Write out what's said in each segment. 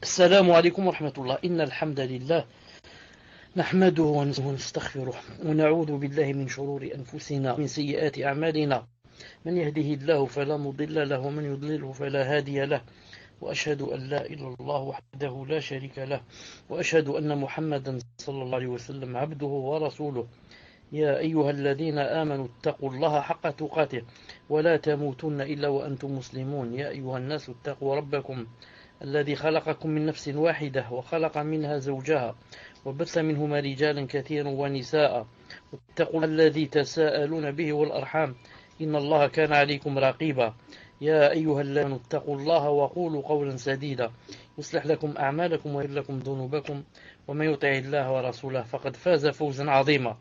السلام عليكم ورحمة الله. إن الحمد لله نحمده ونستغفره ونعوذ بالله من شرور أنفسنا ومن سيئات أعمالنا. من يهده الله فلا مضل له ومن يضلله فلا هادي له، وأشهد أن لا إله إلا الله وحده لا شريك له، وأشهد أن محمدا صلى الله عليه وسلم عبده ورسوله. يا أيها الذين آمنوا اتقوا الله حق تقاته ولا تموتن إلا وأنتم مسلمون. يا أيها الناس اتقوا ربكم الذي خلقكم من نفس واحدة وخلق منها زوجها وبث منهما رجالا كثيرا ونساء، واتقوا الذي تساءلون به والأرحام إن الله كان عليكم رقيبا. يا أيها الذين اتقوا الله وقولوا قولا سديدا يصلح لكم أعمالكم ويغفر لكم ذنوبكم، ومن يطع الله ورسوله فقد فاز فوزا عظيما.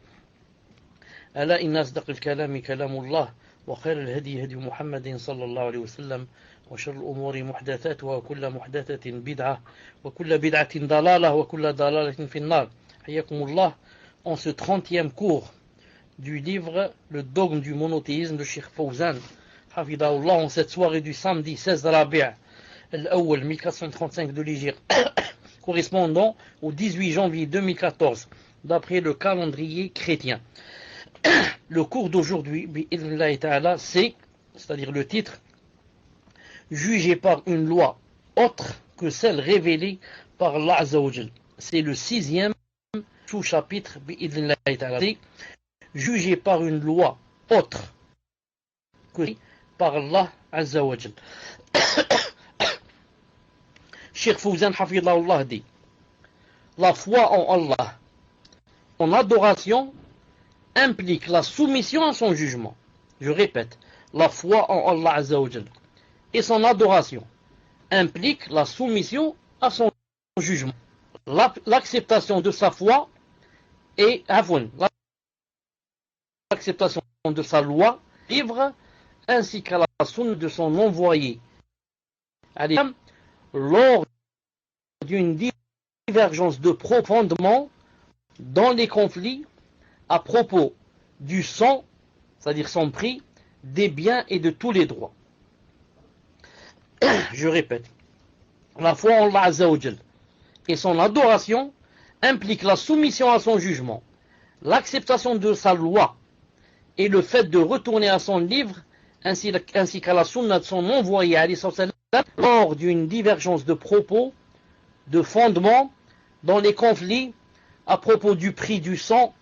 ألا إن أصدق الكلام كلام الله، وخير الهدي هدي محمد صلى الله عليه وسلم، وشر الأمور محدثاتها وكل محدثة بدعة وكل بدعة ضلالة وكل ضلالة في النار. حياكم الله. En ce 30e cours du livre Le dogme du monothéisme de Cheikh Fawzan Hafidahullah, en cette soirée du samedi 16 Rabi' al-Awwal 1435 de l'Hégire, correspondant au 18 janvier 2014 d'après le calendrier chrétien. Le cours d'aujourd'hui, bi'idhnillahi ta'ala, c'est-à-dire le titre, jugé par une loi autre que celle révélée par Allah Azza wa Jal. C'est le 6e sous-chapitre, bi'idhnillahi ta'ala. C'est jugé par une loi autre que par Allah Azza wa Jal. Cheikh Fawzan Hafidahullah dit: la foi en Allah, en adoration, implique la soumission à son jugement. Je répète, la foi en Allah Azza wa Jal et son adoration implique la soumission à son jugement, l'acceptation de sa foi et l'acceptation de sa loi, livre, ainsi qu'à la sunna de son envoyé, lors d'une divergence de profondément dans les conflits à propos du sang, c'est-à-dire son prix, des biens et de tous les droits. Je répète, la foi en Allah Azza wa Jal et son adoration implique la soumission à son jugement, l'acceptation de sa loi et le fait de retourner à son livre ainsi qu'à la sunna de son envoyé lors d'une divergence de propos, de fondement dans les conflits à propos du prix du sang,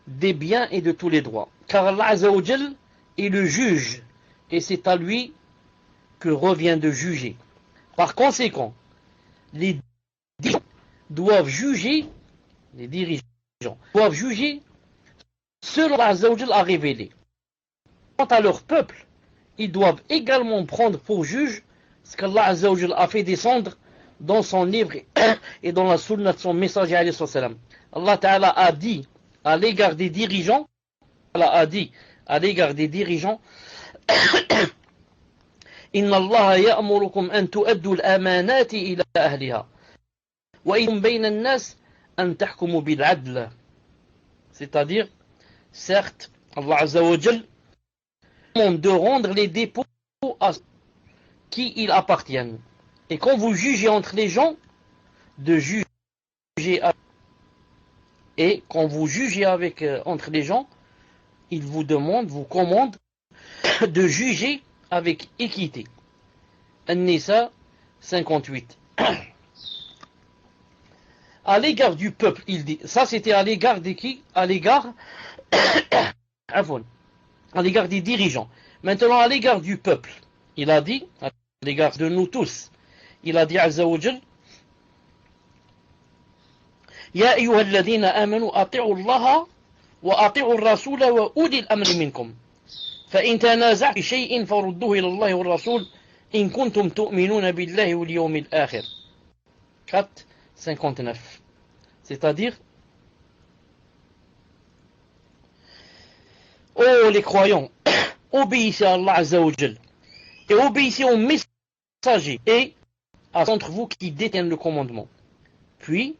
des biens et de tous les droits. Car Allah Azza wa Jal est le juge et c'est à lui que revient de juger. Par conséquent, les dirigeants doivent juger ce que Allah Azza wa Jal a révélé. Quant à leur peuple, ils doivent également prendre pour juge ce qu'Allah Azza wa Jal a fait descendre dans son livre et dans la sunna de son messager alayhi salam. Allah Ta'ala a dit à l'égard des dirigeants, Inna Allah ya'murukum an tu'addu al-amanati ila ahliha wa idhum bayna an-nas an tahkumu bil 'adl. C'est-à-dire, certes, Allah Azza wa Jal demande de rendre les dépôts à qui ils appartiennent. Et quand vous jugez entre les gens, de juger et quand vous jugez entre les gens, il vous commande de juger avec équité. An-Nisa 58. À l'égard du peuple, il dit, ça c'était à l'égard de qui? À l'égard des dirigeants. Maintenant à l'égard du peuple, il a dit, à l'égard de nous tous, il a dit Azza wa Jal: يا أيها الذين آمنوا أطيعوا الله وأطيعوا الرسول وأولي الأمر منكم فإن تنازعتم في شيء فردوه إلى الله والرسول إن كنتم تؤمنون بالله واليوم الآخر. 4:59. C'est-à-dire, ô les croyants, obéissez à Allah Azza wa Jal et obéissez aux messagers et à d'entre vous qui détiennent le commandement. Puis,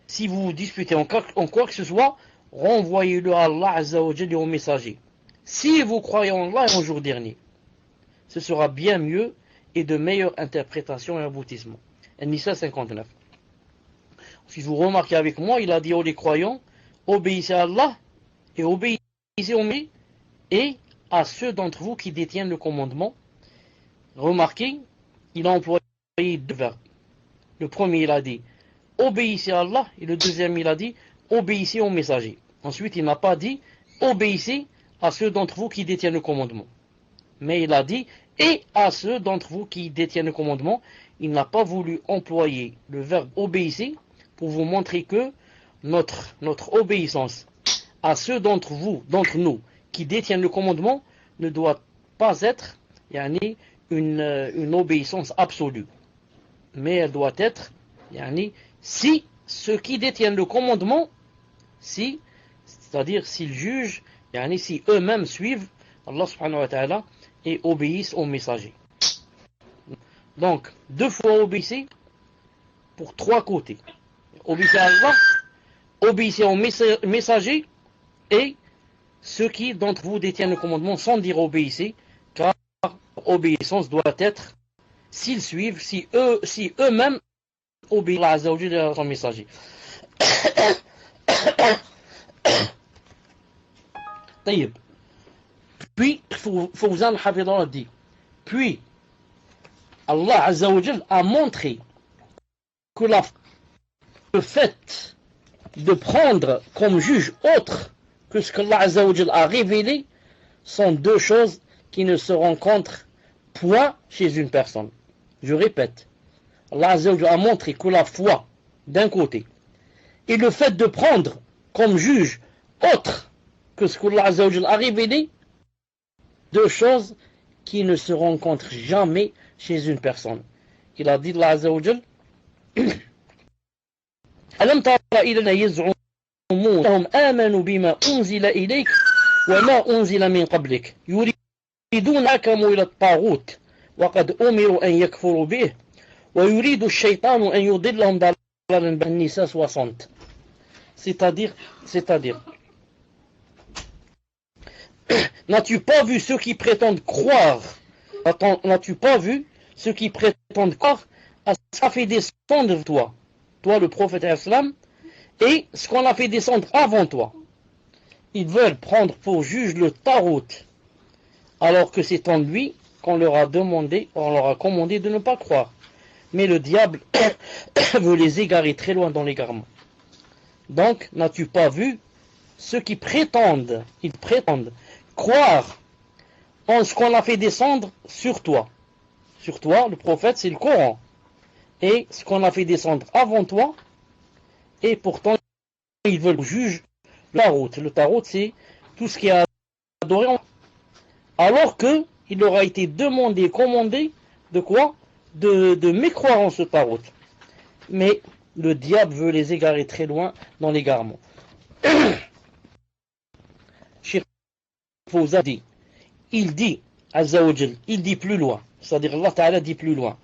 si vous vous disputez en quoi que ce soit, renvoyez-le à Allah Azza wa Jal et aux messagers. Si vous croyez en Allah et en jour dernier, ce sera bien mieux et de meilleure interprétation et aboutissement. An-Nisa 59. Si vous remarquez avec moi, il a dit aux les croyants, obéissez à Allah et obéissez aux musulmans et à ceux d'entre vous qui détiennent le commandement. Remarquez, il a employé deux verbes. Le premier, il a dit obéissez à Allah, et le deuxième, il a dit obéissez aux messagers. Ensuite, il n'a pas dit obéissez à ceux d'entre vous qui détiennent le commandement. Mais il a dit et à ceux d'entre vous qui détiennent le commandement. Il n'a pas voulu employer le verbe obéissez pour vous montrer que notre obéissance à ceux d'entre nous, qui détiennent le commandement, ne doit pas être une obéissance absolue. Mais elle doit être, si ceux qui détiennent le commandement, c'est-à-dire s'ils jugent, si eux-mêmes suivent Allah subhanahu wa ta'ala et obéissent aux messagers. Donc, deux fois obéissez pour trois côtés. Obéissez à Allah, obéissez aux messagers et ceux qui d'entre vous détiennent le commandement sans dire obéissez, car obéissance doit être s'ils suivent, si eux-mêmes obéissent à Allah et à son messager. Puis, Fawzan Hafidallah dit, puis Allah Azza wa Jal a montré que le fait de prendre comme juge autre que ce qu'Allah Azza wa Jal a révélé sont deux choses qui ne se rencontrent point chez une personne. Je répète, Allah Azza wa Jal a montré que la foi d'un côté et le fait de prendre comme juge autre que ce qu'Allah Azza wa Jal a révélé, deux choses qui ne se rencontrent jamais chez une personne. Il a dit Allah Azza wa Jal ألم تر إلى الذين يزعمون أنهم آمنوا بما أنزل إليك وما أنزل من قبلك يريدون حكموا إلى الطاغوت وقد أمروا أن يكفروا به ويريد الشيطان أن يضلهم ضلالا بعيدا. النساء 60. C'est-à-dire n'as-tu pas vu ceux qui prétendent croire, n'as-tu pas vu ceux qui prétendent croire à ce qu'a fait descendre toi le prophète islam, et ce qu'on a fait descendre avant toi. Ils veulent prendre pour juge le Tarot, alors que c'est en lui qu'on leur a commandé de ne pas croire. Mais le diable veut les égarer très loin dans l'égarement. Donc, n'as-tu pas vu ceux qui prétendent croire en ce qu'on a fait descendre sur toi. Sur toi, le prophète, c'est le Coran. Et ce qu'on a fait descendre avant toi, et pourtant, ils veulent juger le Tarot. Le Tarot, c'est tout ce qui est adoré, alors que il leur a été commandé, de quoi? De mécroire en ce Tarot. Mais le diable veut les égarer très loin dans l'égarement. Cheikh Fawzan dit, il dit, Azza wa Jal, il dit plus loin, c'est-à-dire Allah Ta'ala dit plus loin,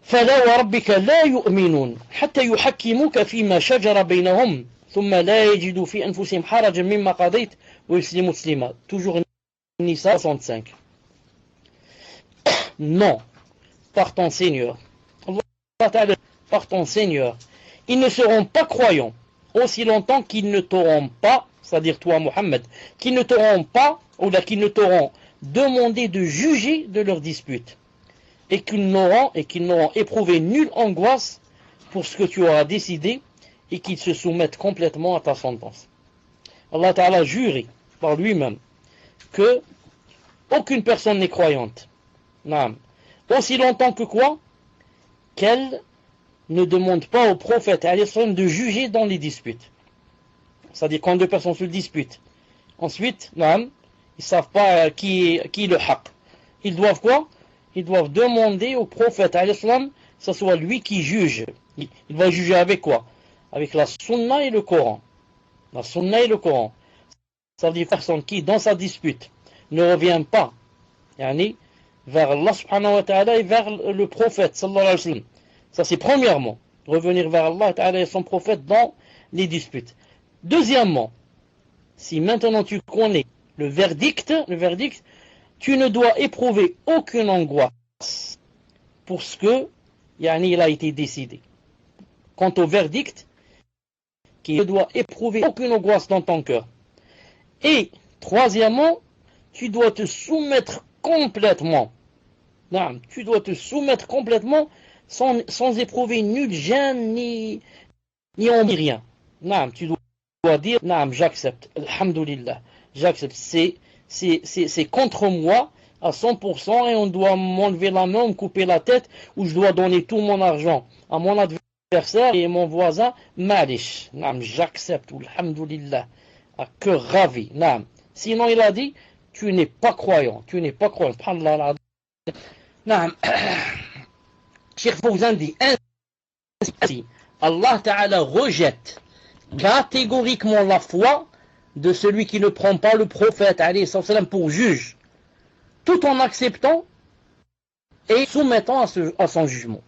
فلا وربك لا يؤمنون حتى يحكموك فيما شجر بينهم ثم لا يجدوا في أنفسهم حرجا مما قضيت ويسلموا تسليما. Toujours Nisa 65. Non, par ton Seigneur, par ton Seigneur, ils ne seront pas croyants aussi longtemps qu'ils ne t'auront pas, c'est-à-dire toi Mohammed, qu'ils ne t'auront pas, ou là qu'ils ne t'auront demandé de juger de leur dispute, et qu'ils n'auront éprouvé nulle angoisse pour ce que tu auras décidé, et qu'ils se soumettent complètement à ta sentence. Allah Ta'ala juré par lui-même que aucune personne n'est croyante. Non. Aussi longtemps que quoi? Qu'elle ne demande pas au prophète de juger dans les disputes. C'est-à-dire quand deux personnes se disputent. Ensuite, non, ils ne savent pas qui est le haq. Ils doivent quoi? Ils doivent demander au prophète que ce soit lui qui juge. Il va juger avec quoi? Avec la sunna et le Coran. La sunna et le Coran. Ça veut dire personne qui, dans sa dispute, ne revient pas vers Allah subhanahu wa ta'ala et vers le prophète sallallahu alayhi wa sallam. Ça c'est premièrement, revenir vers Allah ta'ala et son prophète dans les disputes. Deuxièmement, si maintenant tu connais le verdict, tu ne dois éprouver aucune angoisse pour ce que yani il a été décidé. Quant au verdict, qui ne doit éprouver aucune angoisse dans ton cœur. Et, troisièmement, tu dois te soumettre complètement. Non, tu dois te soumettre complètement sans éprouver nul gêne ni envie, rien. Non, tu dois dire, non, j'accepte. Alhamdulillah, j'accepte. C'est contre moi à 100% et on doit m'enlever la main, me couper la tête, ou je dois donner tout mon argent à mon adversaire et mon voisin. Malish, non, j'accepte. Alhamdulillah, à cœur ravi. Non. Sinon, il a dit, tu n'es pas croyant. Tu n'es pas croyant. Non. Cheikh Fawzan dit ainsi, Allah Ta'ala rejette catégoriquement la foi de celui qui ne prend pas le prophète alayhi salam pour juge, tout en acceptant et soumettant à son jugement.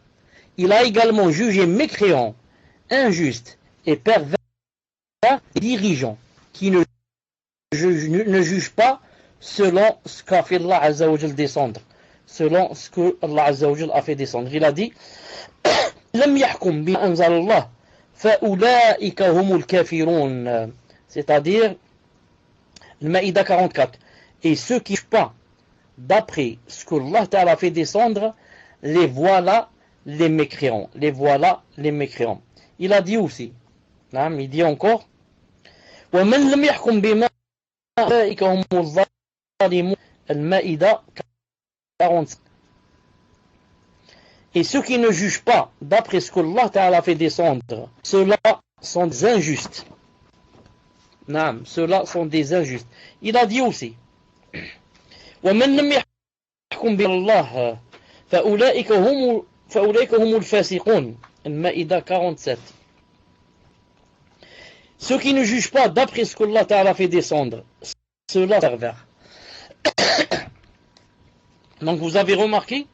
Il a également jugé mécréant, injuste et pervers les dirigeants qui ne jugent pas selon ce qu'a fait Allah Azza wa Jal descendre. Selon ce que Allah Azza wa Jal a fait descendre. Il a dit Lam yahkum bi anzal Allah fa ulaika humul kafirun. C'est-à-dire le Maïda 44. Et ceux qui ne jugent pas d'après ce que Allah Ta'ala a fait descendre, les voilà les mécréants. Les voilà les mécréants. Il a dit aussi, il dit encore Wa man lam yahkum bima ulaika humul zalimun. Al-Maïda 45. Et ceux qui ne jugent pas d'après ce que Allah Ta'ala fait descendre, ceux-là sont des injustes. Non, ceux-là sont des injustes. Il a dit aussi وَمَنْ لَمْ يَحْكُمْ بِاللَّهِ فَأُولَئِكَ هُمُ الْفَاسِقُونَ. Al-Maïda 47. Ceux qui ne jugent pas d'après ce que Allah Ta'ala fait descendre, ceux-là sont pervers. Donc vous avez remarqué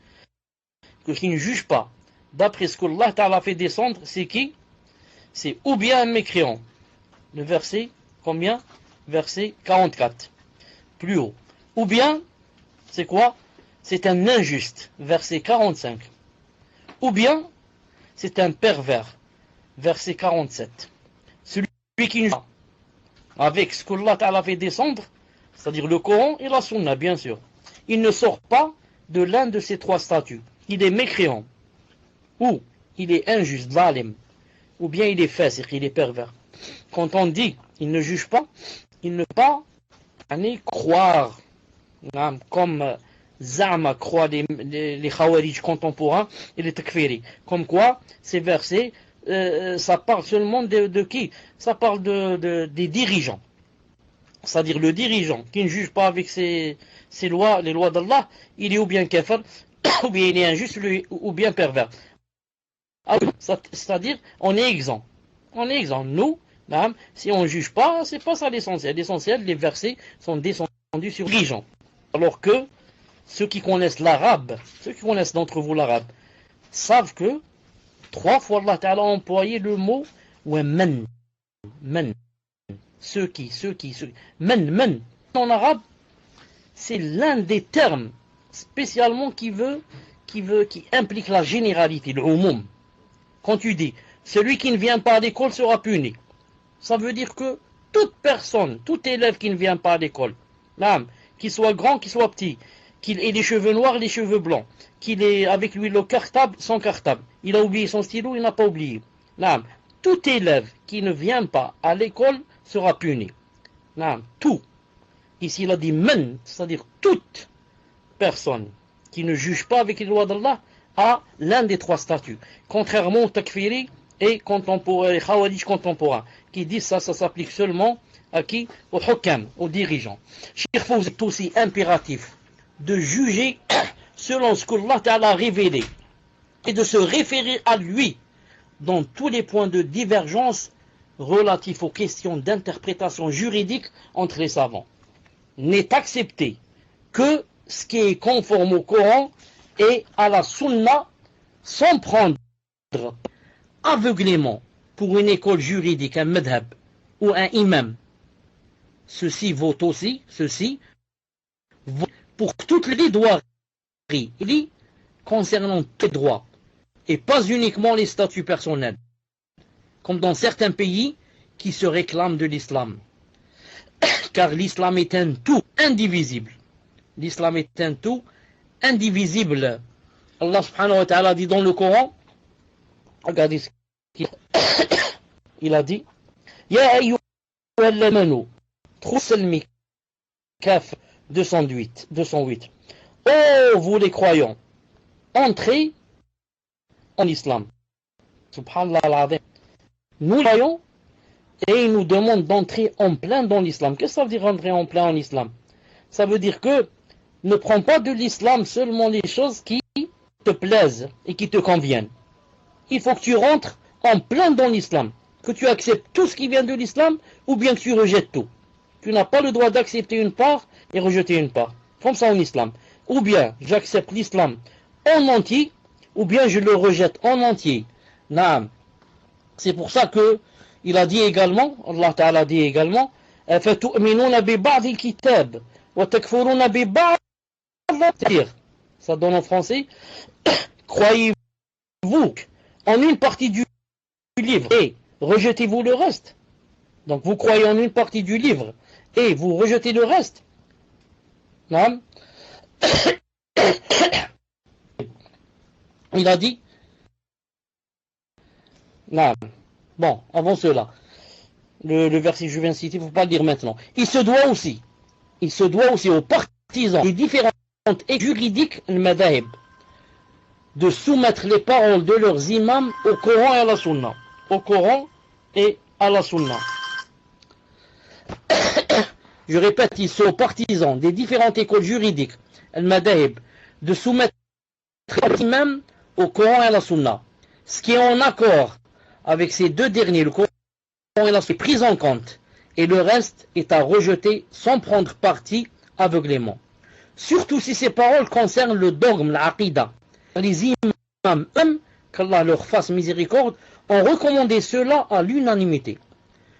que qui ne juge pas d'après ce que Allah Ta'ala fait descendre, c'est qui? C'est ou bien un mécréant. Le verset, combien? Verset 44. Plus haut. Ou bien, c'est quoi? C'est un injuste. Verset 45. Ou bien, c'est un pervers. Verset 47. Celui qui ne juge pas avec ce que Allah Ta'ala fait descendre, c'est-à-dire le Coran et la Sunna, bien sûr. Il ne sort pas de l'un de ces trois statuts. Il est mécréant, ou il est injuste, zalim, ou bien il est fasiq, il est pervers. Quand on dit il ne juge pas, il ne peut pas croire, comme Zama croit les Khawarij contemporains et les Takfiri. Comme quoi, ces versets, ça parle seulement de qui? Ça parle des dirigeants. C'est-à-dire le dirigeant qui ne juge pas avec ses lois, les lois d'Allah, il est ou bien kafir, ou bien il est injuste, ou bien pervers. C'est-à-dire, on est exempt. On est exempt. Nous, si on ne juge pas, c'est pas ça l'essentiel. L'essentiel, les versets sont descendus sur les dirigeants. Alors que ceux qui connaissent l'arabe, ceux qui connaissent d'entre vous l'arabe, savent que 3 fois Allah Ta'ala a employé le mot men. Ceux qui. Men. En arabe, c'est l'un des termes spécialement qui implique la généralité, le umum. Quand tu dis, celui qui ne vient pas à l'école sera puni, ça veut dire que toute personne, tout élève qui ne vient pas à l'école, qu'il soit grand, qu'il soit petit, qu'il ait les cheveux noirs, les cheveux blancs, qu'il ait avec lui le cartable, son cartable, il a oublié son stylo, il n'a pas oublié. Tout élève qui ne vient pas à l'école sera puni. Tout. Ici, il a dit men, c'est-à-dire toute personne qui ne juge pas avec les lois d'Allah a l'un des 3 statuts. Contrairement aux takfiri et les khawarij contemporains, qui disent ça s'applique seulement à qui? Aux hukam, aux dirigeants. Cheikh Fawzan est aussi impératif de juger selon ce qu'Allah Ta'ala a révélé et de se référer à lui dans tous les points de divergence relatifs aux questions d'interprétation juridique entre les savants. N'est accepté que ce qui est conforme au Coran et à la Sunna, sans prendre aveuglément pour une école juridique, un madhab ou un imam. Ceci vaut aussi, pour toutes les droits concernant tous les droits et pas uniquement les statuts personnels, comme dans certains pays qui se réclament de l'islam. Car l'islam est un tout indivisible. L'islam est un tout indivisible. Allah subhanahu wa ta'ala dit dans le Coran, regardez ce qu'il a dit, Ya ayyuhallamanu, Trouselmi, Kaf 208. Oh, vous les croyants, entrez en islam. Subhanallah al-Azim. Nous croyons et il nous demande d'entrer en plein dans l'islam. Qu'est-ce que ça veut dire entrer en plein en islam? Ça veut dire que ne prends pas de l'islam seulement les choses qui te plaisent et qui te conviennent. Il faut que tu rentres en plein dans l'islam, que tu acceptes tout ce qui vient de l'islam ou bien que tu rejettes tout. Tu n'as pas le droit d'accepter une part et rejeter une part, comme ça en islam. Ou bien j'accepte l'islam en entier, ou bien je le rejette en entier. Naam. C'est pour ça que il a dit également, Allah Ta'ala dit également, فَتُؤْمِنُونَ بِبَعْضِ الْكِتَابِ وَتَكْفُرُونَ بِبَعْضِ. Ça donne en français, croyez-vous en une partie du livre et rejetez-vous le reste. Donc vous croyez en une partie du livre et vous rejetez le reste. Non. Il a dit, non. Bon, avant cela, le verset que je viens de citer, il ne faut pas le dire maintenant. Il se doit aussi aux partisans des différentes et juridiques, le madhab, de soumettre les paroles de leurs imams au Coran et à la Sunna. Au Coran et à la Sunna. Je répète, ils sont partisans des différentes écoles juridiques, le madhab, de soumettre les imams au Coran et à la Sunna. Ce qui est en accord avec ces deux derniers, le Coran et la Sunna, est pris en compte, et le reste est à rejeter sans prendre parti aveuglément. Surtout si ces paroles concernent le dogme, l'aqida. Les imams eux, qu'Allah leur fasse miséricorde, ont recommandé cela à l'unanimité.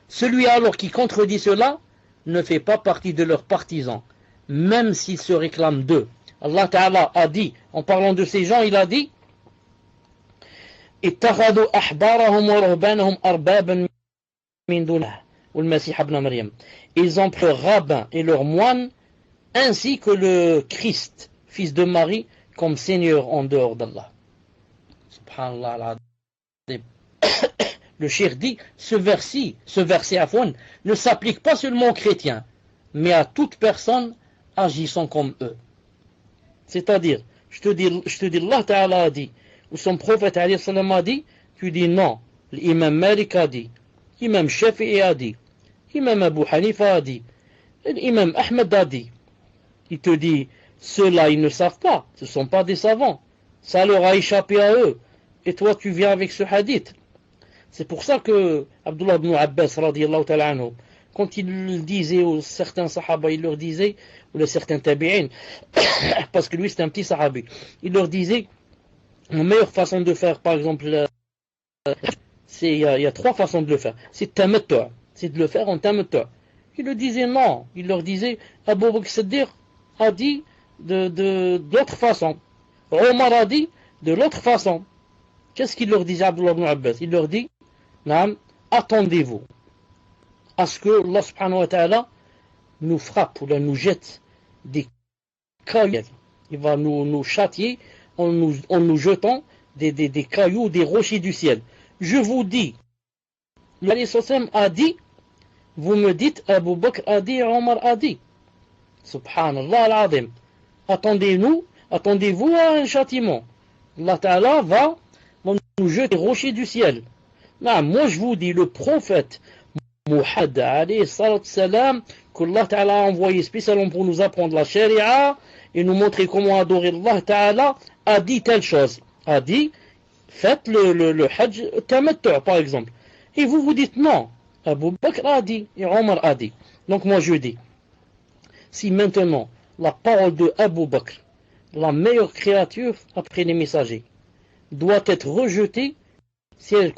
Celui alors qui contredit cela ne fait pas partie de leurs partisans, même s'il se réclame d'eux. Allah Ta'ala a dit, en parlant de ces gens, il a dit, اتخذوا أحبارهم ورهبانهم أربابا من دونه والمسيح ابن مريم. Ils ont pris leurs rabbins et leurs moines ainsi que le Christ, fils de Marie, comme Seigneur en dehors d'Allah. Subhanallah al-Azim. Le cheikh dit, ce verset Afwan, ne s'applique pas seulement aux chrétiens, mais à toute personne agissant comme eux. C'est-à-dire, je te dis, Allah Ta'ala a dit, ou son prophète alayhi salam a dit, tu dis non, l'imam Malik a dit, l'imam Shafi'i a dit, l'imam Abu Hanifa a dit, l'imam Ahmed a dit. Il te dit, ceux-là ils ne savent pas, ce ne sont pas des savants, ça leur a échappé à eux, et toi tu viens avec ce hadith. C'est pour ça que Abdullah ibn Abbas radiyallahu ta'ala anhu, quand il disait aux certains sahaba, il leur disait, ou les certains tabi'in, parce que lui c'était un petit sahabi, il leur disait, la meilleure façon de faire, par exemple, il y a trois façons de le faire. C'est tamattu', c'est de le faire en tamattu'. Il le disait non, il leur disait, Abu Bakr Siddiq a dit de l'autre façon. Omar a dit de l'autre façon. Qu'est-ce qu'il leur disait Abdullah ibn Abbas? Il leur dit, attendez-vous à ce que Allah subhanahu wa ta'ala nous frappe ou nous jette des cailloux. Il va nous châtier en nous jetant des cailloux, des rochers du ciel. Je vous dis, le Prophète a dit, vous me dites, Abu Bakr a dit, Omar a dit. Subhanallah al-Azim. Attendez-vous à un châtiment. Allah Ta'ala va nous jeter des rochers du ciel. Non, moi je vous dis, le prophète Muhammad alayhi salam, qu'Allah Ta'ala a envoyé spécialement pour nous apprendre la sharia et nous montrer comment adorer Allah Ta'ala, a dit telle chose. A dit, faites le hajj tamattu' par exemple. Et vous vous dites non. Abu Bakr a dit et Omar a dit. Donc moi je dis, si maintenant la parole de Abu Bakr, la meilleure créature après les messagers, doit être rejetée si elle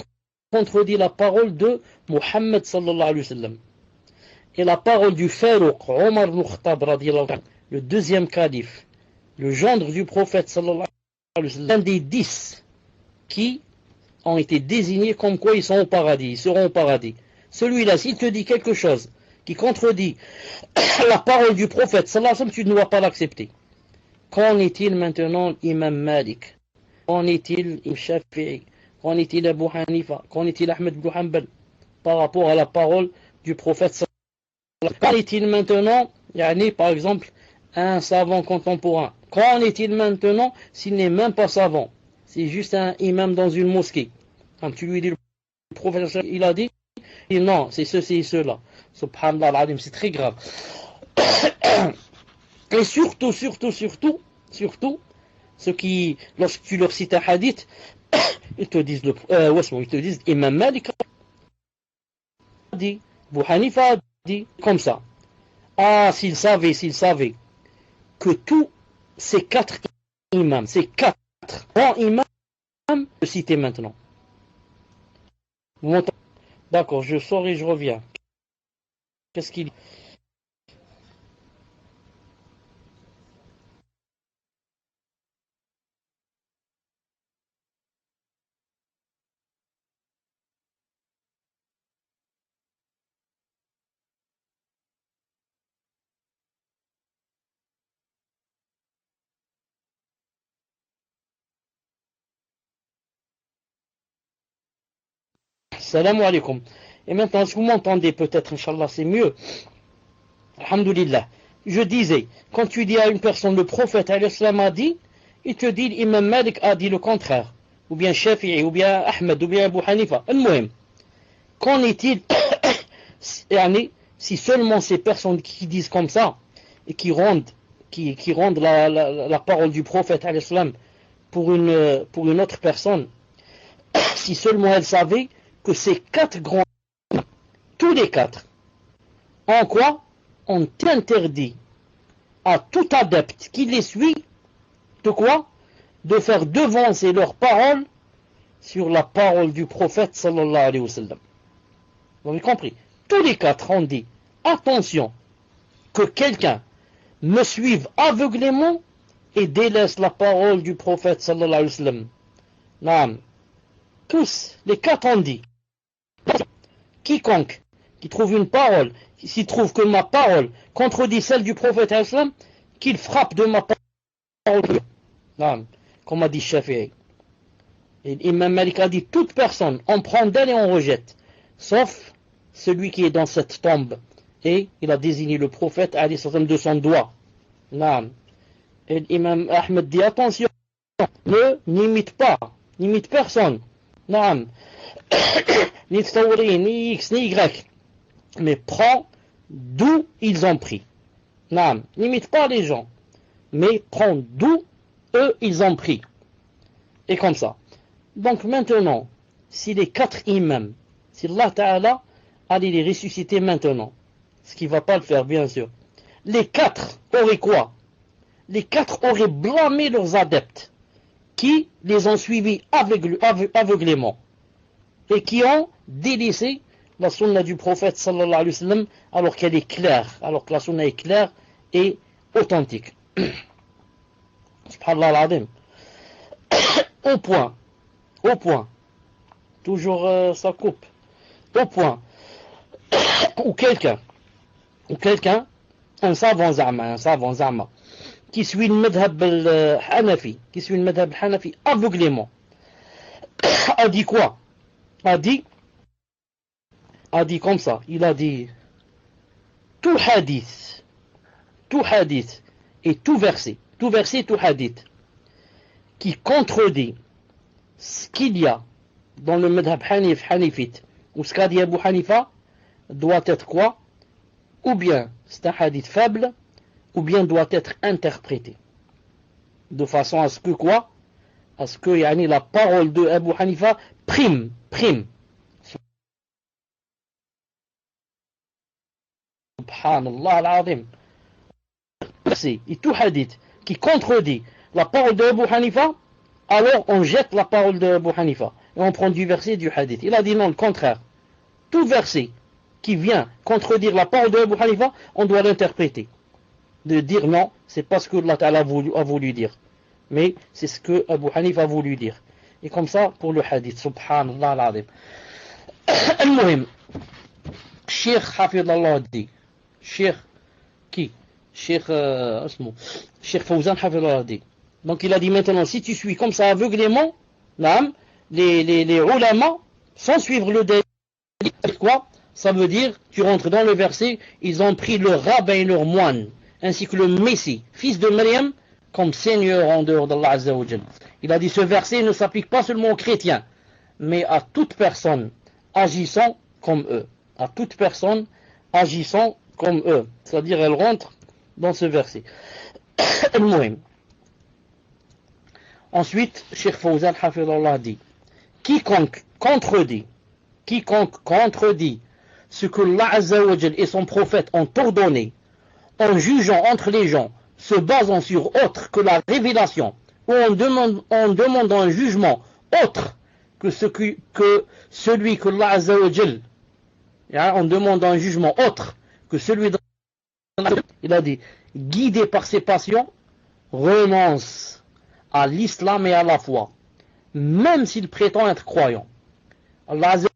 contredit la parole de Muhammad sallallahu alayhi wa sallam, et la parole du Farouq, Omar ibn Khattab radiyallahu anhu, le deuxième calife, le gendre du prophète sallallahu alayhi wa sallam, l'un des 10 qui ont été désignés comme quoi ils sont au paradis, ils seront au paradis. Celui-là, s'il te dit quelque chose qui contredit la parole du prophète, sallallahu alayhi wa sallam, tu ne dois pas l'accepter. Qu'en est-il maintenant l'imam Malik? Qu'en est-il l'imam Shafi'i? Qu'en est-il Abu Hanifa? Qu'en est-il Ahmed ibn Hanbal par rapport à la parole du prophète sallallahu alayhi wa sallam? Qu'en est-il maintenant, par exemple, un savant contemporain? Qu'en est-il maintenant s'il n'est même pas savant? C'est juste un imam dans une mosquée. Quand tu lui dis le prophète, il a dit, non, c'est ceci et cela. Subhanallah al-Adim, c'est très grave. Et surtout, ceux qui, lorsque tu leur cites un hadith, ils te disent, Imam Malik a dit, Abu Hanifa a dit, comme ça. Ah, s'ils savaient que tous ces quatre imams, ces quatre grands imams, je citer maintenant. Vous m'entendez? D'accord, je sors et je reviens. Qu'est-ce qu'il dit? Salam alaikum. Et maintenant, si vous m'entendez peut-être, Inch'Allah, c'est mieux. Alhamdulillah. Je disais, quand tu dis à une personne, le prophète al-Islam a dit, il te dit, l'imam Malik a dit le contraire. Ou bien Shafi'i, ou bien Ahmed, ou bien Abu Hanifa. Al-Muhim. Qu'en est-il si seulement ces personnes qui disent comme ça, et qui rendent la parole du prophète al-Islam pour une autre personne, si seulement elles savaient que ces quatre grands, tous les quatre, en quoi on interdit à tout adepte qui les suit de quoi? De faire devancer leurs paroles sur la parole du prophète sallallahu alayhi wa sallam. Vous avez compris? Tous les quatre ont dit, attention, que quelqu'un me suive aveuglément et délaisse la parole du prophète sallallahu alayhi wa sallam. Naam. Tous, les quatre ont dit, quiconque qui trouve une parole, s'il trouve que ma parole contredit celle du prophète sallallahu alayhi wa sallam, qu'il frappe de ma parole. Naam. Comme a dit Shafi'i. Et Imam Malik a dit, toute personne, on prend d'elle et on rejette, sauf celui qui est dans cette tombe. Et il a désigné le prophète alayhi sallam de son doigt. Naam. Et l'imam Ahmed dit, attention, ne n'imite personne. Naam. Ni Tawri, ni X, ni Y. Mais prends d'où ils ont pris. Naam. N'imite pas les gens, mais prends d'où eux ils ont pris. Et comme ça. Donc maintenant, si les quatre imams, si Allah Ta'ala allait les ressusciter maintenant, ce qui ne va pas le faire bien sûr, les quatre auraient quoi? Les quatre auraient blâmé leurs adeptes, qui les ont suivis aveuglément, et qui ont délaissé la sunna du prophète sallallahu alayhi wa sallam, alors qu'elle est claire, alors que la sunna est claire et authentique. Subhanallah al-Azim. Au point, toujours ça coupe, au point où quelqu'un, un savant zama, qui suit le madhab al-Hanafi, aveuglément, a dit quoi? A dit comme ça, il a dit, tout hadith, et tout verset, tout hadith, qui contredit ce qu'il y a dans le madhab hanifite, ou ce qu'a dit Abu Hanifa, doit être quoi? Ou bien c'est un hadith faible, ou bien doit être interprété. De façon à ce que quoi? À ce que la parole de Abu Hanifa prime. Subhanallah al-Azim. Et tout hadith qui contredit la parole de Abu Hanifa, alors on jette la parole de Abu Hanifa et on prend du verset du hadith. Il a dit non, le contraire. Tout verset qui vient contredire la parole de Abu Hanifa, on doit l'interpréter. De dire non, c'est pas ce que Allah Ta'ala a voulu dire, mais c'est ce que Abu Hanifa a voulu dire. Et comme ça pour le hadith. Subhanallah al-azim. Al-Muhim. Cheikh Hafidallah dit. Cheikh qui? Cheikh Cheikh Fawzan Hafidallah dit. Donc il a dit maintenant, si tu suis comme ça aveuglément, les ulama, sans suivre le dalil, quoi? Ça veut dire, tu rentres dans le verset, ils ont pris leur rabbin et leur moine, ainsi que le Messie, fils de Maryam, comme Seigneur en dehors d'Allah Azza wa Jal. Il a dit, ce verset ne s'applique pas seulement aux chrétiens, mais à toute personne agissant comme eux. À toute personne agissant comme eux. C'est-à-dire, elle rentre dans ce verset. Ensuite, Cheikh Fawzan Hafidallah dit, quiconque contredit ce que Allah Azza wa Jal et son prophète ont ordonné, en jugeant entre les gens, se basant sur autre que la révélation, ou en demandant un jugement autre que celui que Allah Azza wa Jal, en demandant un jugement autre que celui de Allah, il a dit, guidé par ses passions, renonce à l'islam et à la foi, même s'il prétend être croyant. Allah Azza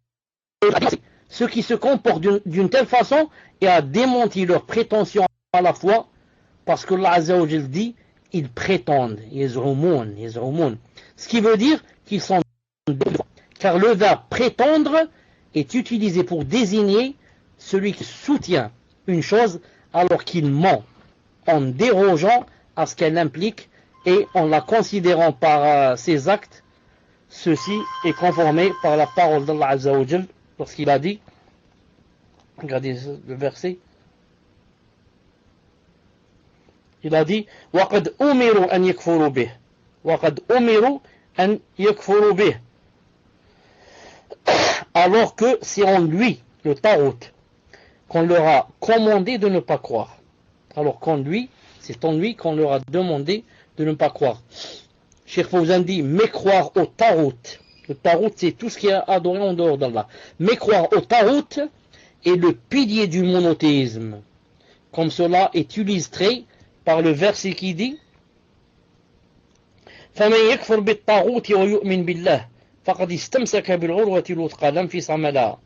wa Jal, ceux qui se comportent d'une telle façon et a démenti leur prétention à la foi, parce que Allah Azza wa Jal dit, ils prétendent, yaz'umun. Ce qui veut dire qu'ils sont car le verbe prétendre est utilisé pour désigner celui qui soutient une chose alors qu'il ment, en dérogeant à ce qu'elle implique et en la considérant par ses actes. Ceci est conformé par la parole d'Allah Azza wa Jal lorsqu'il a dit, regardez le verset, il a dit وَقَدْ أُمِرُوا أَنْ يَكْفُرُوا بِهِ وَقَدْ أُمِرُوا أَنْ يَكْفُرُوا بِهِ, alors que c'est en lui, le Tarout, qu'on leur a commandé de ne pas croire. Alors c'est en lui qu'on leur a demandé de ne pas croire. Cheikh Fawzan dit, mais croire au Tarout. Le Tarout, c'est tout ce qui est adoré en dehors d'Allah. Mais croire au Tarout est le pilier du monothéisme. Comme cela est illustré par le verset qui dit, فَمَنْ يَكْفُرْ بِالطَّاغُوتِ وَيُؤْمِنْ بِاللَّهِ فَقَدْ اسْتَمْسَكَ بِالْعُرْوَةِ الْوُثْقَى لَا انْفِصَامَ لَهَا.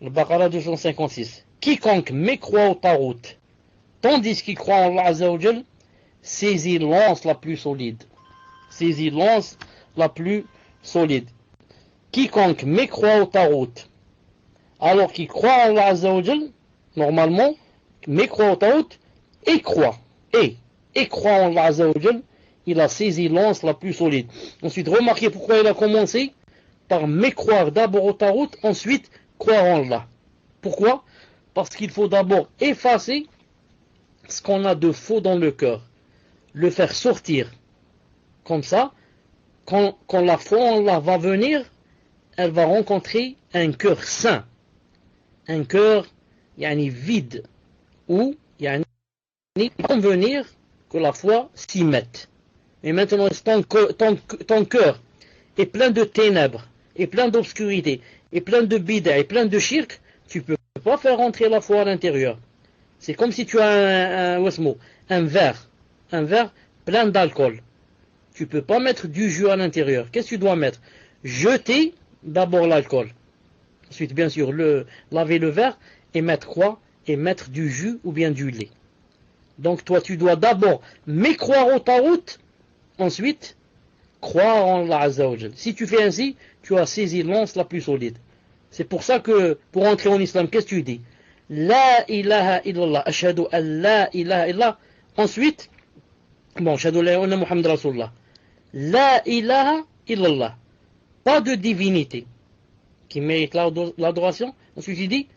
Le Baqara 256. Quiconque mécroit au Tarout, tandis qu'il croit en Allah Azza wa Jal, saisit l'anse la plus solide. Saisit l'anse la plus solide. Quiconque mécroit au Tarout, alors qu'il croit en Allah Azza wa Jal, normalement, mécroit au Tarout, et croit en Allah Azza wa Jal, il a saisi l'anse la plus solide. Ensuite, remarquez pourquoi il a commencé par mécroire d'abord au Tarout, ensuite croire en Allah. Pourquoi? Parce qu'il faut d'abord effacer ce qu'on a de faux dans le cœur, le faire sortir. Comme ça, quand la foi en Allah va venir, elle va rencontrer un cœur sain, un cœur vide, où il va venir que la foi s'y mette. Mais maintenant, ton cœur est plein de ténèbres, et plein d'obscurité, et plein de bid'a, et plein de shirk, tu ne peux pas faire rentrer la foi à l'intérieur. C'est comme si tu as un verre plein d'alcool. Tu ne peux pas mettre du jus à l'intérieur. Qu'est-ce que tu dois mettre? Jeter d'abord l'alcool. Ensuite, bien sûr, laver le verre et mettre quoi? Et mettre du jus ou bien du lait. Donc toi, tu dois d'abord mécroire au Tarout, ensuite croire en Allah Azza wa Jal. Si tu fais ainsi, tu as saisi l'anse la plus solide. C'est pour ça que, pour entrer en islam, qu'est-ce que tu dis? La ilaha illallah, ashhadu an la ilaha illallah. Ensuite, ashhadu anna Muhammad Rasulullah. La ilaha illallah. Pas de divinité qui mérite l'adoration. Ensuite, tu dis,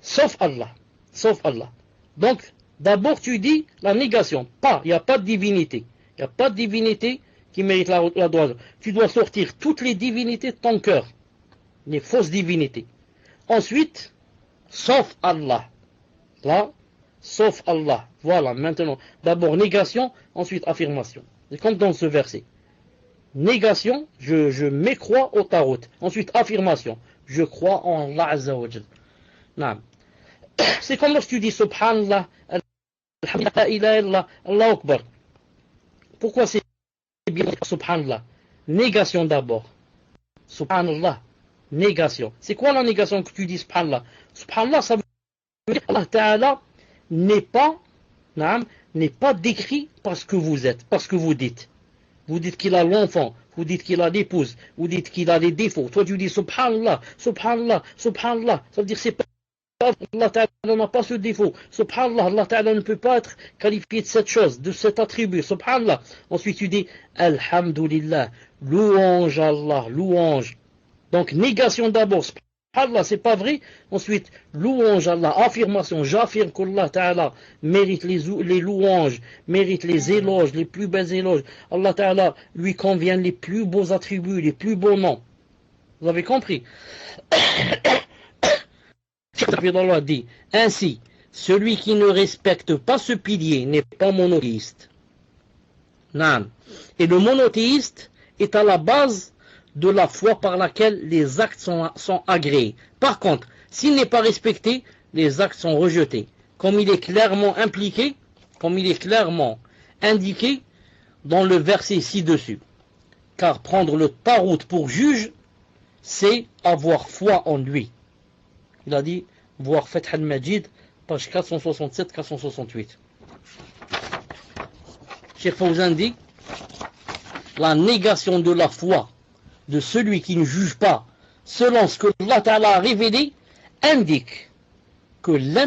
sauf Allah. Sauf Allah. Donc, d'abord, tu dis la négation. Il n'y a pas de divinité. Il n'y a pas de divinité qui mérite l'adoration. Tu dois sortir toutes les divinités de ton cœur. Les fausses divinités. Ensuite, sauf Allah. Là, sauf Allah. Voilà, maintenant, d'abord négation, ensuite affirmation. C'est comme dans ce verset. Négation, je mécrois au Tarout. Ensuite, affirmation. Je crois en Allah Azza wa Jal. C'est comme lorsque tu dis Subhanallah, Alhamdulillah, la ilaha illallah, Allah Akbar. Pourquoi c'est bien Subhanallah? Négation d'abord. Subhanallah. Négation. C'est quoi la négation que tu dis Subhanallah? Subhanallah, ça veut dire qu'Allah Ta'ala n'est pas décrit parce que vous êtes, parce que vous dites. Vous dites qu'il a l'enfant, vous dites qu'il a l'épouse, vous dites qu'il a les défauts. Toi tu dis Subhanallah, Subhanallah, Subhanallah. Ça veut dire que c'est pas Allah Ta'ala n'a pas ce défaut. Subhanallah, Allah Ta'ala ne peut pas être qualifié de cette chose, de cet attribut. Subhanallah. Ensuite tu dis Alhamdulillah, louange Allah, louange. Donc négation d'abord. Allah, c'est pas vrai. Ensuite, louange Allah, affirmation, j'affirme qu'Allah Ta'ala mérite les louanges, mérite les éloges, les plus belles éloges. Allah Ta'ala lui convient les plus beaux attributs, les plus beaux noms. Vous avez compris? Allah dit, ainsi, celui qui ne respecte pas ce pilier n'est pas monothéiste. Non. Et le monothéiste est à la base de la foi par laquelle les actes sont agréés. Ci-, contre, s'il n'est pas respecté, les actes sont rejetés. Comme il est clairement impliqué, comme il est clairement indiqué dans le verset ci-dessus. Car prendre le tarout pour juge, c'est avoir foi en lui. Il a dit, voir Fath al-Majid, page 467-468. Cheikh Fawzan dit, la négation de la foi de celui qui ne juge pas selon ce que Allah Ta'ala a révélé indique que la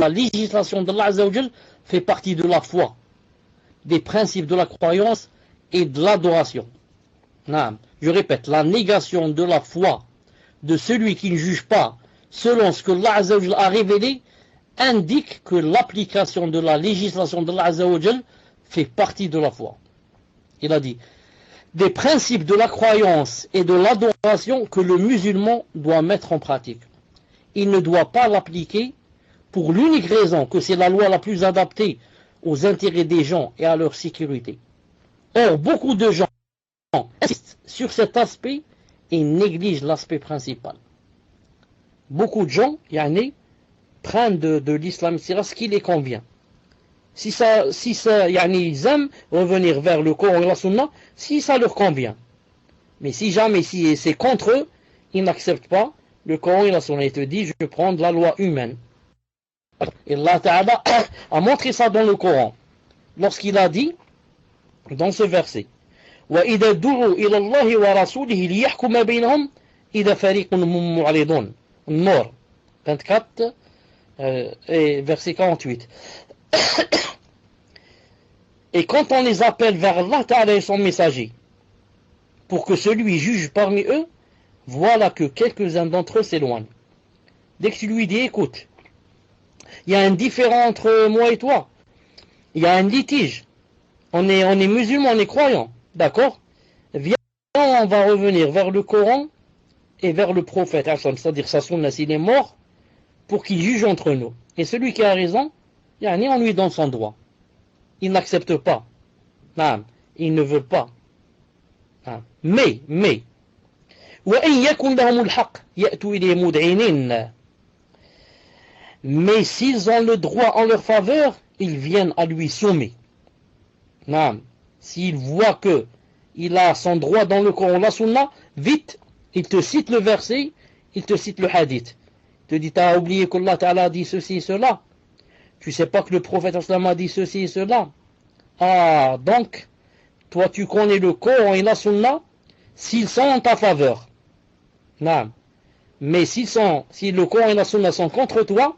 législation d'Allah Azza wa Jal fait partie de la foi, des principes de la croyance et de l'adoration. Je répète, la négation de la foi de celui qui ne juge pas selon ce que Allah Azza wa Jal a révélé indique que l'application de la législation d'Allah Azza wa Jal fait partie de la foi. Il a dit des principes de la croyance et de l'adoration que le musulman doit mettre en pratique. Il ne doit pas l'appliquer pour l'unique raison que c'est la loi la plus adaptée aux intérêts des gens et à leur sécurité. Or, beaucoup de gens insistent sur cet aspect et négligent l'aspect principal. Beaucoup de gens, prennent de l'islam ce qui les convient. Si ils aiment revenir vers le Coran et la Sunna, si ça leur convient. Mais si jamais c'est contre eux, ils n'acceptent pas le Coran et la Sunna. Ils te disent, je prends de la loi humaine. Et Allah Ta'ala a montré ça dans le Coran. Lorsqu'il a dit, dans ce verset, وَإِذَا دُعُوا إِلَى اللَّهِ وَرَسُولِهِ لِيَحْكُمَ بَيْنَهُمْ إِذَا فَرِيقٌ مُعْرِضُونَ. Nur 24, et verset 48. Et quand on les appelle vers Allah Ta'ala et son messager, pour que celui juge parmi eux, voilà que quelques-uns d'entre eux s'éloignent. Dès que tu lui dis, écoute, il y a un différend entre moi et toi, il y a un litige, on est musulmans, on est croyants, d'accord? Viens, on va revenir vers le Coran et vers le prophète, c'est-à-dire sa sunna s'il est mort, pour qu'il juge entre nous. Et celui qui a raison, on lui donne son droit. Il n'accepte pas. Il ne veut pas. Mais, mais s'ils ont le droit en leur faveur, ils viennent à lui sommer. S'ils voient que il a son droit dans le Coran, la Sunna, vite, il te cite le verset, il te cite le hadith. Il te dit, t'as oublié qu'Allah Ta'ala a dit ceci et cela. Tu sais pas que le prophète a dit ceci et cela. Ah, donc, toi tu connais le Coran et la Sunna s'ils sont en ta faveur. Non. Mais si le Coran et la Sunna sont contre toi,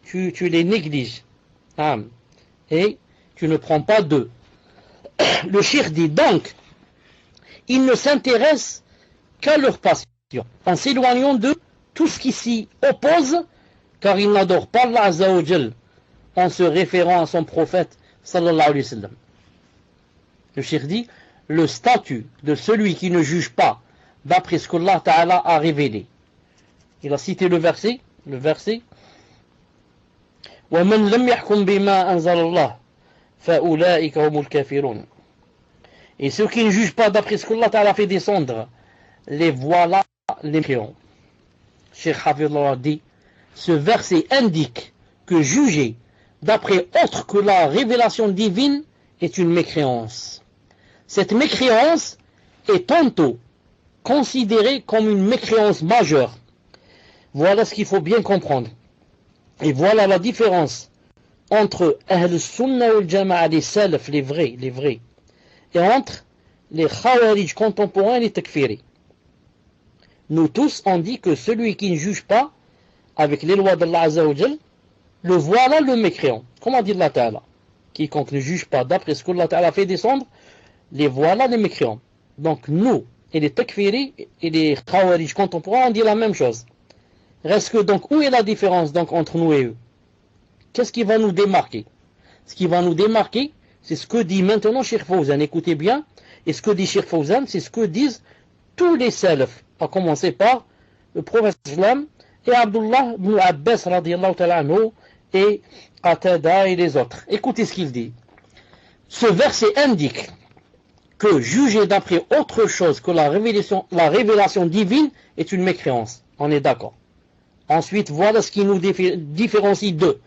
tu les négliges. Et tu ne prends pas d'eux. Le cheikh dit donc, ils ne s'intéressent qu'à leur passion, en s'éloignant de tout ce qui s'y oppose, car ils n'adorent pas Allah Azza wa Jal en se référant à son prophète sallallahu alayhi wa sallam. Le cheikh dit, le statut de celui qui ne juge pas d'après ce qu'Allah Ta'ala a révélé. Il a cité le verset وَمَنْ لَمْ يَحْكُمْ بِمَا أَنزَلَ اللَّهُ فَأُولَٰئِكَ هُمُ الْكَافِرُونَ. Et ceux qui ne jugent pas d'après ce qu'Allah Ta'ala fait descendre, les voilà les mécréants. Cheikh Hafidullah dit, ce verset indique que juger d'après autre que la révélation divine est une mécréance. Cette mécréance est tantôt considérée comme une mécréance majeure. Voilà ce qu'il faut bien comprendre. Et voilà la différence entre Ahl Sunnah wal Jama'a, les Salaf, les vrais, et entre les Khawarij contemporains et les Takfiri. Nous tous, on dit que celui qui ne juge pas avec les lois d'Allah Azza wa Jal, le voilà le mécréant. Comment dit Allah Ta'ala? Quiconque ne juge pas d'après ce qu'Allah Ta'ala fait descendre, les voilà les mécréants. Donc nous, et les Takfiri, et les Khawarij contemporains, on dit la même chose. Reste que donc, où est la différence donc entre nous et eux? Qu'est-ce qui va nous démarquer? Ce qui va nous démarquer, c'est ce que dit maintenant Cheikh Fawzan. Écoutez bien, et ce que dit Cheikh Fawzan, c'est ce que disent tous les salafs, à commencer par le prophète Islam et Abdullah ibn Abbas radiyallahu ta'ala anhu et Qatada et les autres. Écoutez ce qu'il dit. Ce verset indique que juger d'après autre chose que la révélation divine est une mécréance. On est d'accord. Ensuite, voilà ce qui nous différencie d'eux.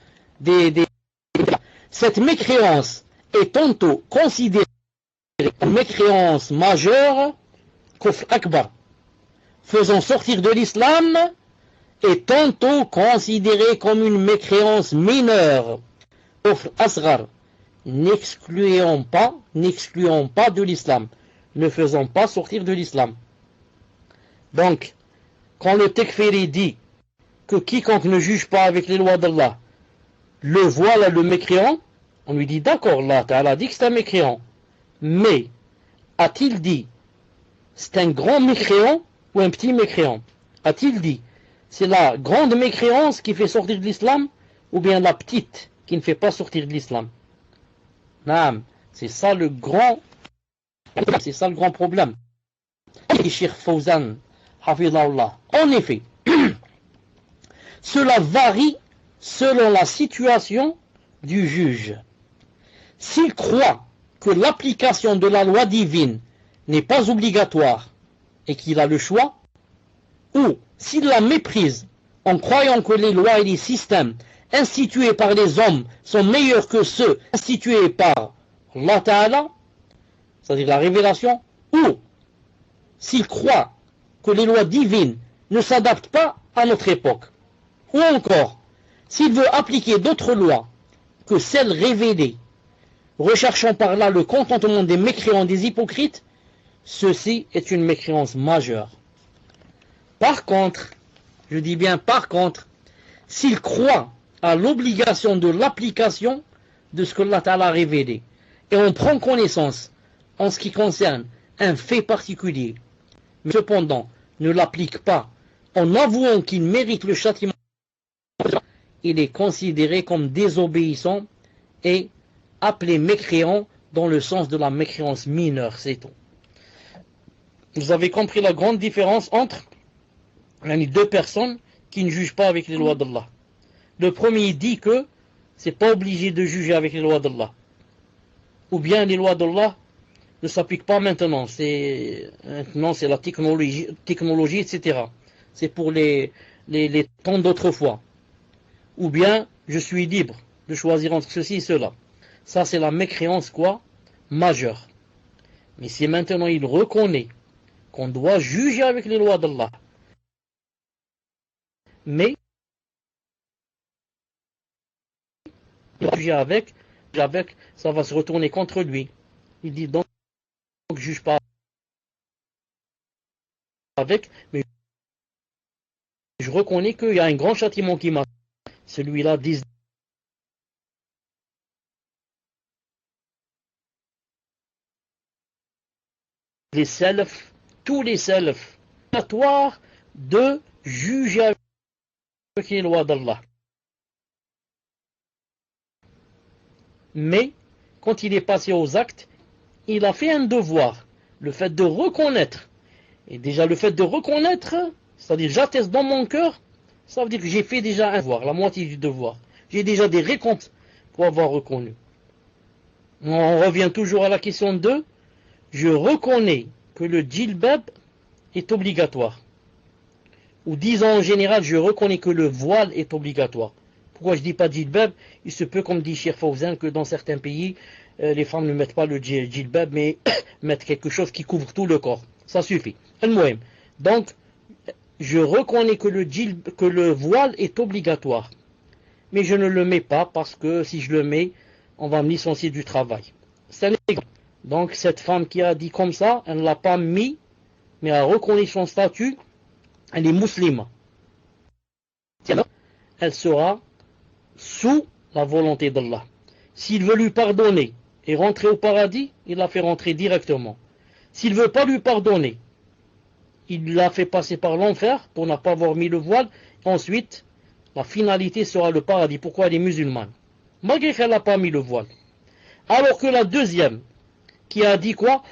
Cette mécréance est tantôt considérée comme mécréance majeure, kufr akbar, faisant sortir de l'islam, et tantôt considérée comme une mécréance mineure, kufr asghar, n'excluant pas de l'islam, ne faisant pas sortir de l'islam. Donc, quand le Takfiri dit que quiconque ne juge pas avec les lois d'Allah, le voilà le mécréant, on lui dit d'accord, Allah Ta'ala dit que c'est un mécréant. Mais, a-t-il dit c'est un grand mécréant ou un petit mécréant? A-t-il dit c'est la grande mécréance qui fait sortir de l'islam ou bien la petite qui ne fait pas sortir de l'islam? Naam, c'est ça le grand problème. Et Cheikh Fawzan, hafidahullah, en effet, cela varie selon la situation du juge. S'il croit que l'application de la loi divine n'est pas obligatoire et qu'il a le choix, ou s'il la méprise en croyant que les lois et les systèmes institués par les hommes sont meilleurs que ceux institués par Allah Ta'ala, c'est-à-dire la révélation, ou s'il croit que les lois divines ne s'adaptent pas à notre époque, ou encore s'il veut appliquer d'autres lois que celles révélées, recherchant par là le contentement des mécréants, des hypocrites, ceci est une mécréance majeure. Par contre, je dis bien par contre, s'il croit à l'obligation de l'application de ce que Allah Ta'ala a révélé, et on prend connaissance en ce qui concerne un fait particulier, mais cependant ne l'applique pas en avouant qu'il mérite le châtiment, il est considéré comme désobéissant et appelé mécréant dans le sens de la mécréance mineure, c'est tout. Vous avez compris la grande différence entre les deux personnes qui ne jugent pas avec les lois d'Allah. Le premier dit que c'est pas obligé de juger avec les lois d'Allah. Ou bien les lois d'Allah ne s'appliquent pas maintenant. Maintenant c'est la technologie, etc. C'est pour les temps d'autrefois. Ou bien je suis libre de choisir entre ceci et cela. Ça c'est la mécréance quoi? Majeure. Mais si maintenant il reconnaît qu'on doit juger avec les lois d'Allah, mais juger avec, ça va se retourner contre lui. Il dit donc juge pas avec, mais je reconnais qu'il y a un grand châtiment qui m'a. Celui-là dit les salafs, tous les salafs, obligatoire de juger avec les lois d'Allah. Mais, quand il est passé aux actes, il a fait un devoir, le fait de reconnaître. Et déjà le fait de reconnaître, c'est-à-dire j'atteste dans mon cœur, ça veut dire que j'ai fait déjà un devoir, la moitié du devoir. J'ai déjà des récompenses pour avoir reconnu. On revient toujours à la question 2. Je reconnais que le djilbab est obligatoire. Ou disons en général, je reconnais que le voile est obligatoire. Pourquoi je dis pas djilbab? Il se peut, comme dit Cheikh Fawzan, que dans certains pays, les femmes ne mettent pas le djilbab, mais mettent quelque chose qui couvre tout le corps. Ça suffit. Donc, je reconnais que le voile est obligatoire. Mais je ne le mets pas parce que si je le mets, on va me licencier du travail. C'est un exemple. Donc, cette femme qui a dit comme ça, elle ne l'a pas mis, mais elle a reconnu son statut, elle est musulmane. Elle sera sous la volonté d'Allah. S'il veut lui pardonner et rentrer au paradis, il la fait rentrer directement. S'il ne veut pas lui pardonner, il l'a fait passer par l'enfer pour ne pas avoir mis le voile. Ensuite, la finalité sera le paradis. Pourquoi elle est musulmane? Malgré qu'elle n'a pas mis le voile. Alors que la deuxième, qui a dit quoi?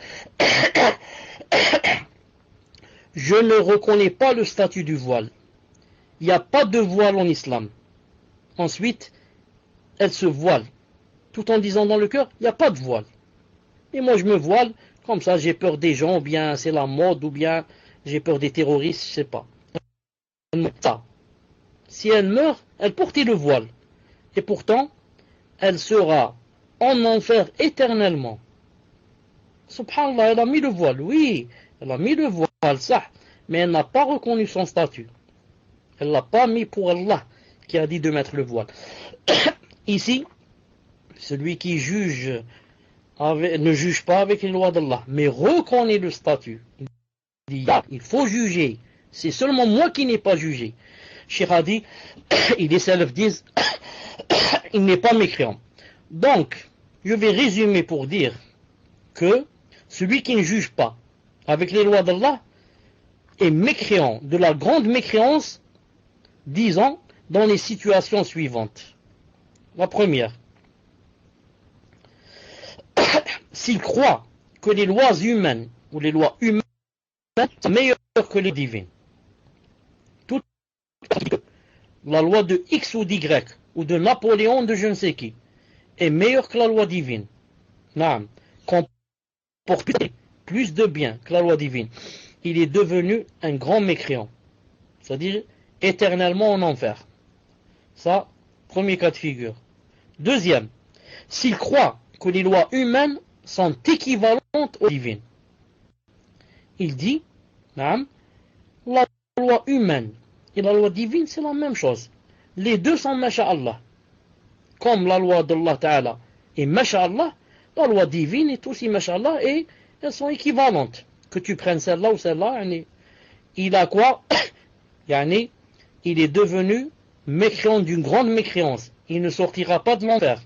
Je ne reconnais pas le statut du voile. Il n'y a pas de voile en islam. Ensuite, elle se voile, tout en disant dans le cœur, il n'y a pas de voile. Et moi je me voile, comme ça j'ai peur des gens, ou bien c'est la mode, ou bien j'ai peur des terroristes, je ne sais pas. Ça. Si elle meurt, elle portait le voile. Et pourtant, elle sera en enfer éternellement. Subhanallah, elle a mis le voile, oui, elle a mis le voile, ça, mais elle n'a pas reconnu son statut. Elle ne l'a pas mis pour Allah, qui a dit de mettre le voile. Ici, celui qui juge ne juge pas avec les lois d'Allah, mais reconnaît le statut. Il dit, il faut juger. C'est seulement moi qui n'ai pas jugé. Cheikh a dit, et les salafs disent, il n'est pas mécréant. Donc, je vais résumer pour dire que celui qui ne juge pas avec les lois d'Allah est mécréant, de la grande mécréance, disons, dans les situations suivantes. La première, s'il croit que les lois humaines ou les lois humaines sont meilleures que les divines, toute la loi de X ou d'Y ou de Napoléon de je ne sais qui est meilleure que la loi divine, comporte plus de bien que la loi divine, il est devenu un grand mécréant, c'est-à-dire éternellement en enfer. Ça, premier cas de figure. Deuxième, s'il croit que les lois humaines sont équivalentes aux divines, il dit, la loi humaine et la loi divine, c'est la même chose. Les deux sont masha'Allah. Comme la loi d'Allah Ta'ala est masha'Allah, la loi divine est aussi masha'Allah et elles sont équivalentes. Que tu prennes celle-là ou celle-là, il a quoi? Il est devenu mécréant d'une grande mécréance. Il ne sortira pas de l'enfer,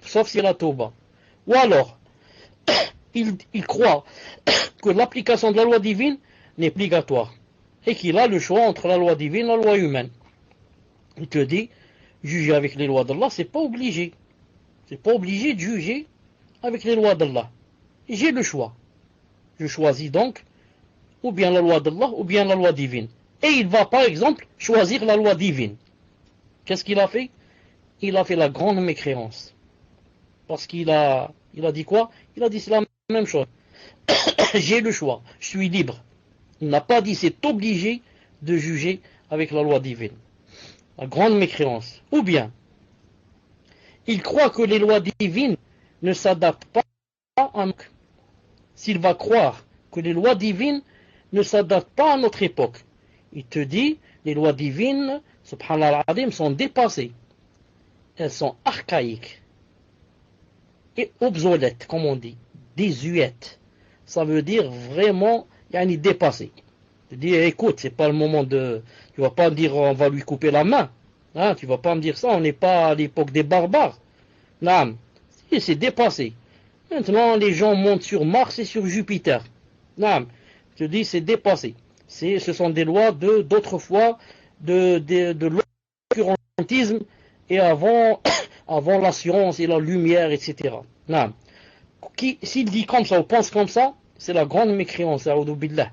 sauf s'il a tauba. Ou alors, il croit que l'application de la loi divine n'est pas obligatoire et qu'il a le choix entre la loi divine et la loi humaine. Il te dit, juger avec les lois d'Allah, c'est pas obligé. C'est pas obligé de juger avec les lois d'Allah. J'ai le choix. Je choisis donc ou bien la loi d'Allah ou bien la loi divine. Et il va par exemple choisir la loi divine. Qu'est-ce qu'il a fait? Il a fait la grande mécréance. Parce qu'il a dit quoi? Il a dit c'est la même chose. J'ai le choix, je suis libre. Il n'a pas dit c'est obligé de juger avec la loi divine. La grande mécréance. Ou bien, il croit que les lois divines ne s'adaptent pas à nous. S'il va croire que les lois divines ne s'adaptent pas à notre époque, il te dit, les lois divines, subhanallah al-azim, sont dépassées. Elles sont archaïques et obsolètes, comme on dit, désuètes. Ça veut dire vraiment, dépassées. Tu dis, écoute, c'est pas le moment de... Tu vas pas me dire, on va lui couper la main. Hein, tu vas pas me dire ça, on n'est pas à l'époque des barbares. Non, c'est dépassé. Maintenant, les gens montent sur Mars et sur Jupiter. Non, je te dis, c'est dépassé. Ce sont des lois d'autrefois, de l'obscurantisme et avant la science et la lumière, etc. Non. S'il dit comme ça ou pense comme ça, c'est la grande mécréance, a'oudhu billah.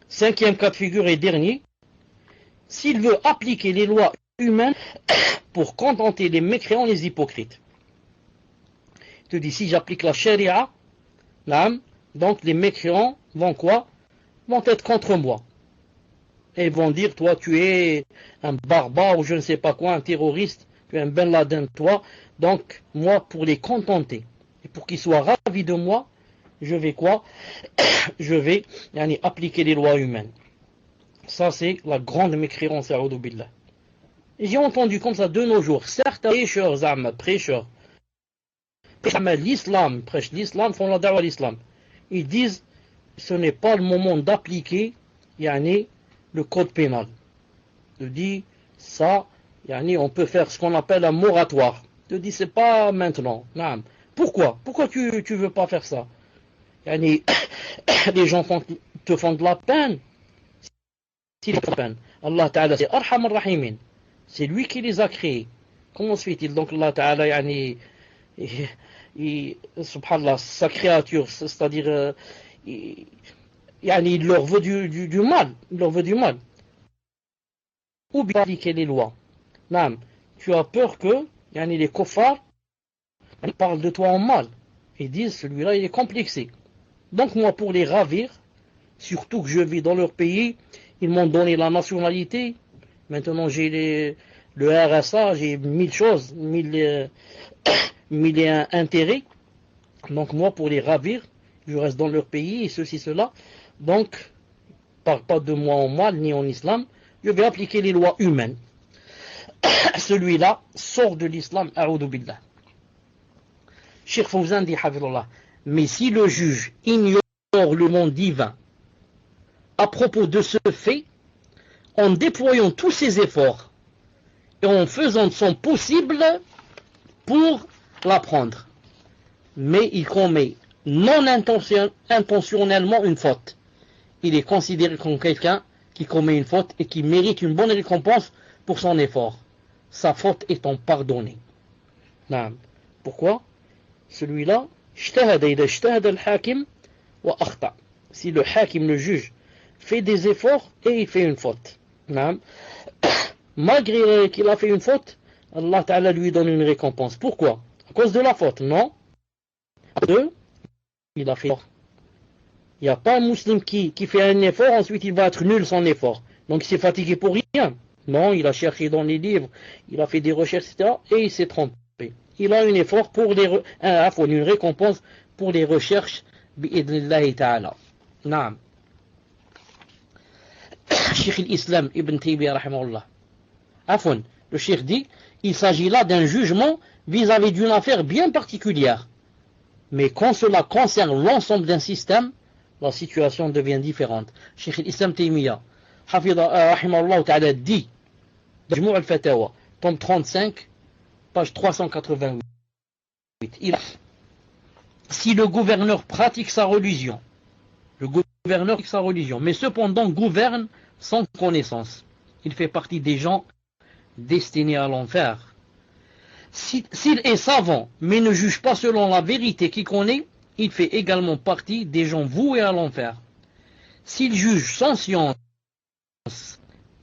Cinquième cas de figure et dernier, s'il veut appliquer les lois humaines pour contenter les mécréants, les hypocrites. Il te dit, si j'applique la charia, donc les mécréants vont quoi? Vont être contre moi. Et ils vont dire, toi tu es un barbare ou je ne sais pas quoi, un terroriste, tu es un Ben Laden toi, donc moi pour les contenter et pour qu'ils soient ravis de moi, je vais quoi? Je vais appliquer les lois humaines. Ça c'est la grande mécréance à billah. J'ai entendu comme ça de nos jours certains prêcheurs l'islam, prêchent l'islam, font la da'wa à l'islam. Ils disent ce n'est pas le moment d'appliquer le code pénal. Ils disent ça, on peut faire ce qu'on appelle un moratoire. Ils disent c'est pas maintenant. Pourquoi tu veux pas faire ça? Les gens te font de la peine. Allah Ta'ala c'est Arham Rahimin. C'est lui qui les a créés. Comment se fait-il? Donc Allah Ta'ala subhanallah, sa créature, c'est-à-dire il leur veut du mal. Il leur veut du mal. Ou bien appliquer les lois. Tu as peur que les kuffars parlent de toi en mal. Ils disent celui-là il est complexé. Donc moi pour les ravir, surtout que je vis dans leur pays, ils m'ont donné la nationalité. Maintenant j'ai le RSA, j'ai 1000 choses, 1000 intérêts. Donc moi pour les ravir, je reste dans leur pays et ceci, cela. Donc, parle pas de moi en mal ni en islam, je vais appliquer les lois humaines. Celui-là sort de l'islam, a'udhu billah. Cheikh Fawzan dit, hafidullah, mais si le juge ignore le monde divin à propos de ce fait, en déployant tous ses efforts et en faisant de son possible pour l'apprendre, mais il commet non intentionnellement une faute, il est considéré comme quelqu'un qui commet une faute et qui mérite une bonne récompense pour son effort, sa faute étant pardonnée. Pourquoi? Celui-là, si le hakim, le juge, fait des efforts et il fait une faute, malgré qu'il a fait une faute, Allah Ta'ala lui donne une récompense. Pourquoi? À cause de la faute? Non. Il a fait. Il n'y a pas un musulman qui fait un effort, ensuite il va être nul son effort. Donc il s'est fatigué pour rien. Non, il a cherché dans les livres, il a fait des recherches, etc. Et il s'est trompé. Il a un effort pour une récompense pour les recherches bi'idnillahi ta'ala. Naam. Cheikh l'Islam Ibn Taymiyyah rahimahullah. Le cheikh dit, il s'agit là d'un jugement vis-à-vis d'une affaire bien particulière. Mais quand cela concerne l'ensemble d'un système, la situation devient différente. Cheikh l'Islam Taymiyyah rahimahullah ta'ala dit, Majmou' al-Fatawa, tome 35, page 388. Si le gouverneur pratique sa religion, mais cependant gouverne sans connaissance, il fait partie des gens destinés à l'enfer. S'il est savant, mais ne juge pas selon la vérité qu'il connaît, il fait également partie des gens voués à l'enfer. S'il juge sans science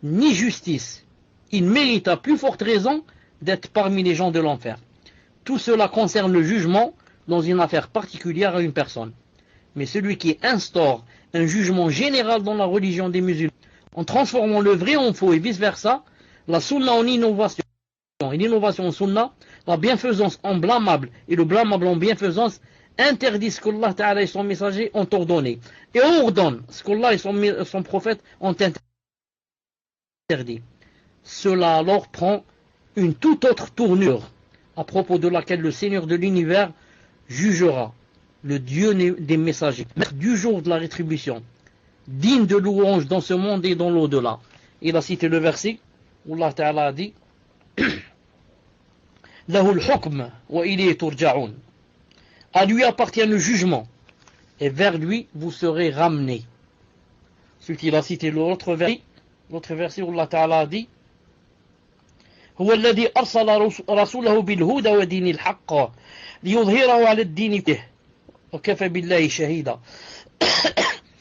ni justice, il mérite à plus forte raison d'être parmi les gens de l'enfer. Tout cela concerne le jugement dans une affaire particulière à une personne. Mais celui qui instaure un jugement général dans la religion des musulmans, en transformant le vrai en faux et vice-versa, la sunna en innovation, et l'innovation en sunna, la bienfaisance en blâmable et le blâmable en bienfaisance, interdit ce qu'Allah Ta'ala et son messager ont ordonné, et ordonne ce qu'Allah et son prophète ont interdit. Cela alors prend une toute autre tournure, à propos de laquelle le Seigneur de l'univers jugera, le Dieu des messagers, du jour de la rétribution, digne de louange dans ce monde et dans l'au-delà. Il a cité le verset où Allah Ta'ala a dit Lahul hukm wa ilayhi turja'un. À lui appartient le jugement et vers lui vous serez ramenés. Celui il a cité l'autre verset où Allah Ta'ala a dit هو الذي أرسل رسوله بالهدى ودين الحق ليظهره على الدين كله وكفى بالله شهيدا.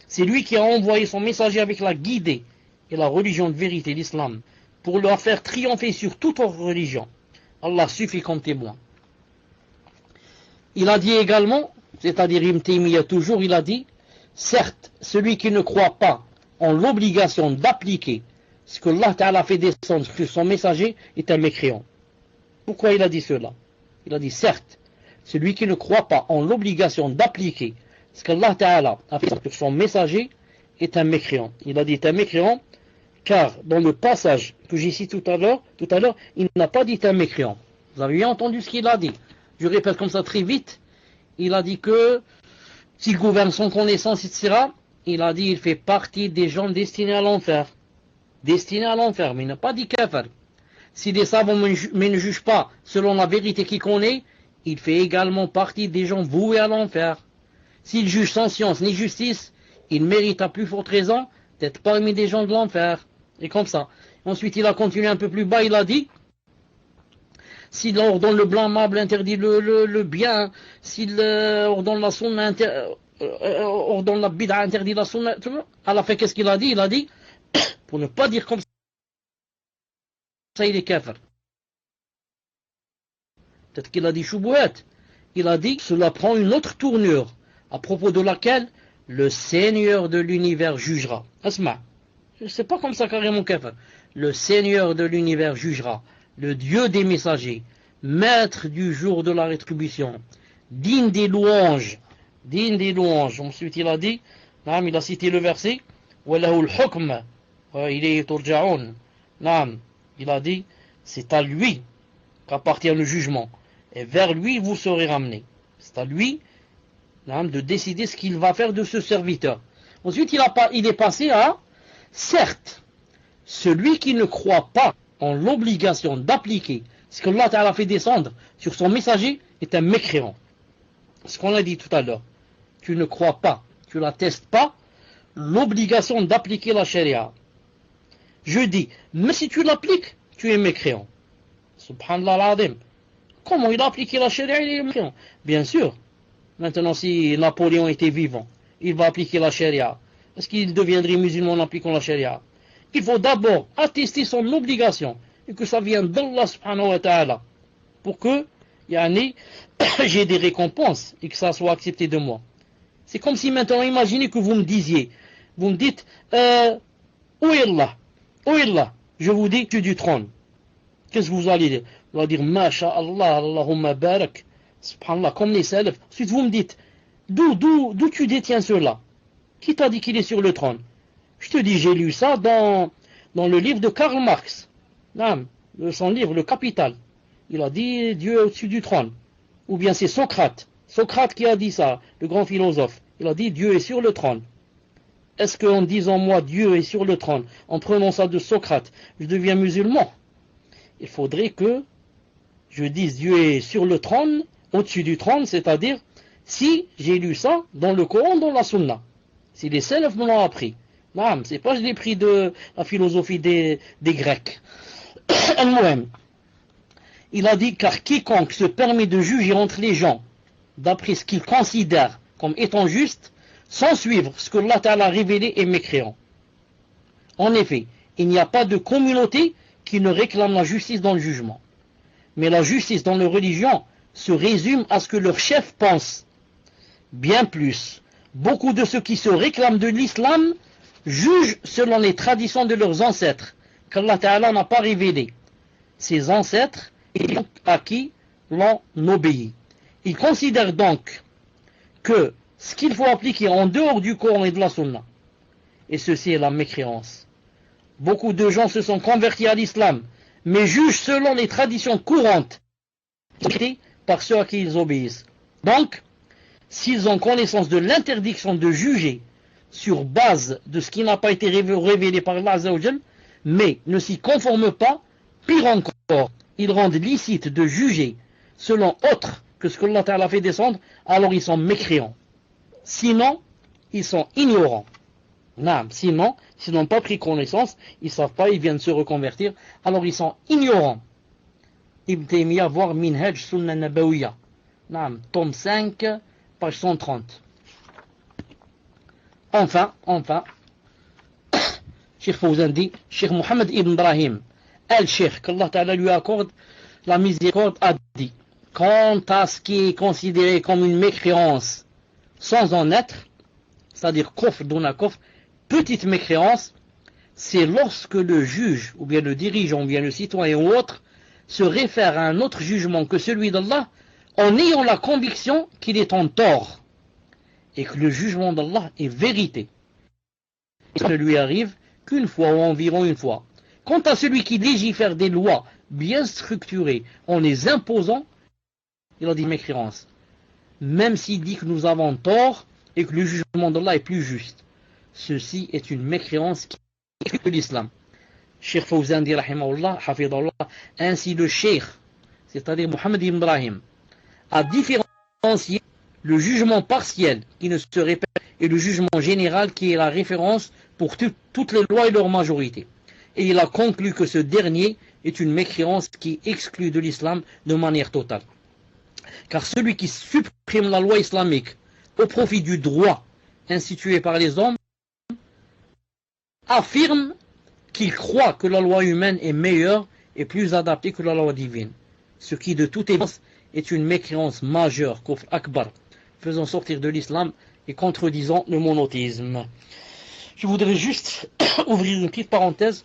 C'est lui qui a envoyé son messager avec la guidée et la religion de vérité, l'islam, pour leur faire triompher sur toute autre religion. Allah suffit comme témoin. Il a dit également, c'est-à-dire Ibn Taymiyyah toujours, il a dit, certes, celui qui ne croit pas en l'obligation d'appliquer ce que Allah Ta'ala fait descendre sur son messager est un mécréant. Pourquoi il a dit cela? Il a dit, certes, celui qui ne croit pas en l'obligation d'appliquer ce qu'Allah Ta'ala a fait sur son messager est un mécréant. Il a dit est un mécréant, car dans le passage que j'ai cité tout à l'heure, il n'a pas dit un mécréant. Vous avez bien entendu ce qu'il a dit. Je répète comme ça très vite. Il a dit que s'il gouverne sans connaissance, etc., il a dit il fait partie des gens destinés à l'enfer. Destinés à l'enfer, mais il n'a pas dit kafir. Si les savants mais ne jugent pas selon la vérité qu'il connaît, il fait également partie des gens voués à l'enfer. S'il juge sans science ni justice, il mérite à plus forte raison d'être parmi des gens de l'enfer. Et comme ça. Ensuite, il a continué un peu plus bas, il a dit, s'il ordonne le blâmable, interdit le bien, s'il ordonne la sunna, ordonne la bid'a, interdit la sunna, à la fin, qu'est-ce qu'il a dit? Il a dit, pour ne pas dire comme ça, il est kafir. Peut-être qu'il a dit choubouet. Il a dit, cela prend une autre tournure, à propos de laquelle le Seigneur de l'univers jugera. Asma, c'est pas comme ça carrément kafir. Le Seigneur de l'univers jugera, le Dieu des messagers, maître du jour de la rétribution, digne des louanges. Ensuite il a dit, il a cité le verset, وَلَهُ الْحُكْمَ وَإِلَيْهِ تُرْجَعُونَ. Il a dit, c'est à lui qu'appartient le jugement, et vers lui vous serez ramenés. C'est à lui de décider ce qu'il va faire de ce serviteur. Ensuite il est passé à, certes, celui qui ne croit pas en l'obligation d'appliquer ce que Allah Ta'ala fait descendre sur son messager est un mécréant. Ce qu'on a dit tout à l'heure. Tu ne crois pas, tu n'attestes pas l'obligation d'appliquer la charia. Je dis, mais si tu l'appliques, tu es mécréant. Subhanallah al-Azim. Comment il a appliqué la charia, il est mécréant? Bien sûr. Maintenant, si Napoléon était vivant, il va appliquer la charia. Est-ce qu'il deviendrait musulman en appliquant la charia? Il faut d'abord attester son obligation et que ça vienne d'Allah subhanahu wa ta'ala pour que j'ai des récompenses et que ça soit accepté de moi. C'est comme si maintenant, imaginez que vous me disiez, vous me dites, où est Allah? Où est Allah? Je vous dis, tu es du trône. Qu'est-ce que vous allez dire? Vous allez dire, Masha'Allah, Allahumma barak, subhanallah, comme les salafs. Ensuite, vous me dites, d'où tu détiens cela? Qui t'a dit qu'il est sur le trône? Je te dis, j'ai lu ça dans le livre de Karl Marx. Son livre, Le Capital. Il a dit, Dieu est au-dessus du trône. Ou bien c'est Socrate. Socrate qui a dit ça, le grand philosophe. Il a dit, Dieu est sur le trône. Est-ce qu'en disant, moi, Dieu est sur le trône, en prenant ça de Socrate, je deviens musulman? Il faudrait que je dise, Dieu est sur le trône, au-dessus du trône, c'est-à-dire, si j'ai lu ça dans le Coran, dans la Sunna. Si les salafs me l'ont appris. Non, c'est pas je l'ai pris de la philosophie des Grecs. Il a dit, car quiconque se permet de juger entre les gens, d'après ce qu'il considère comme étant juste, sans suivre ce que Allah Ta'ala a révélé, est mécréant. En effet, il n'y a pas de communauté qui ne réclame la justice dans le jugement. Mais la justice dans les religions se résume à ce que leur chef pense. Bien plus, beaucoup de ceux qui se réclament de l'islam jugent selon les traditions de leurs ancêtres, qu'Allah Ta'ala n'a pas révélé. Ces ancêtres à qui l'on obéit. Ils considèrent donc que ce qu'il faut appliquer en dehors du Coran et de la Sunna, et ceci est la mécréance. Beaucoup de gens se sont convertis à l'islam, mais jugent selon les traditions courantes par ceux à qui ils obéissent. Donc, s'ils ont connaissance de l'interdiction de juger sur base de ce qui n'a pas été révélé par Allah Azza wa Jal, mais ne s'y conforment pas, pire encore, ils rendent licite de juger selon autre que ce que Allah Ta'ala fait descendre, alors ils sont mécréants. Sinon, ils sont ignorants. Non, sinon, s'ils n'ont pas pris connaissance, ils ne savent pas, ils viennent se reconvertir, alors ils sont ignorants. Ibn Taymiyyah, voir Minhaj Sunnah Nabawiyya. Non, tome 5, page 130. Enfin, Cheikh Fawzan dit, Cheikh Mohammed ibn Ibrahim, Al-Cheikh, qu'Allah Ta'ala lui accorde la miséricorde, a dit, quant à ce qui est considéré comme une mécréance sans en être, c'est-à-dire kufr, duna kufr, petite mécréance, c'est lorsque le juge, ou bien le dirigeant, ou bien le citoyen ou autre, se réfère à un autre jugement que celui d'Allah en ayant la conviction qu'il est en tort et que le jugement d'Allah est vérité. Et ça ne lui arrive qu'une fois ou environ une fois. Quant à celui qui légifère des lois bien structurées en les imposant, il a dit mécréance. Même s'il dit que nous avons tort et que le jugement d'Allah est plus juste. Ceci est une mécréance qui est de l'islam. Cheikh Fawzan dit rahimahullah, hafidallah, ainsi le cheikh, c'est-à-dire Mohammed ibn Ibrahim, a différencié le jugement partiel qui ne se répète et le jugement général qui est la référence pour toutes les lois et leur majorité. Et il a conclu que ce dernier est une mécréance qui exclut de l'islam de manière totale. Car celui qui supprime la loi islamique au profit du droit institué par les hommes affirme qu'il croit que la loi humaine est meilleure et plus adaptée que la loi divine. Ce qui de toute évidence est une mécréance majeure, kufr akbar, faisant sortir de l'islam et contredisant le monothéisme. Je voudrais juste ouvrir une petite parenthèse.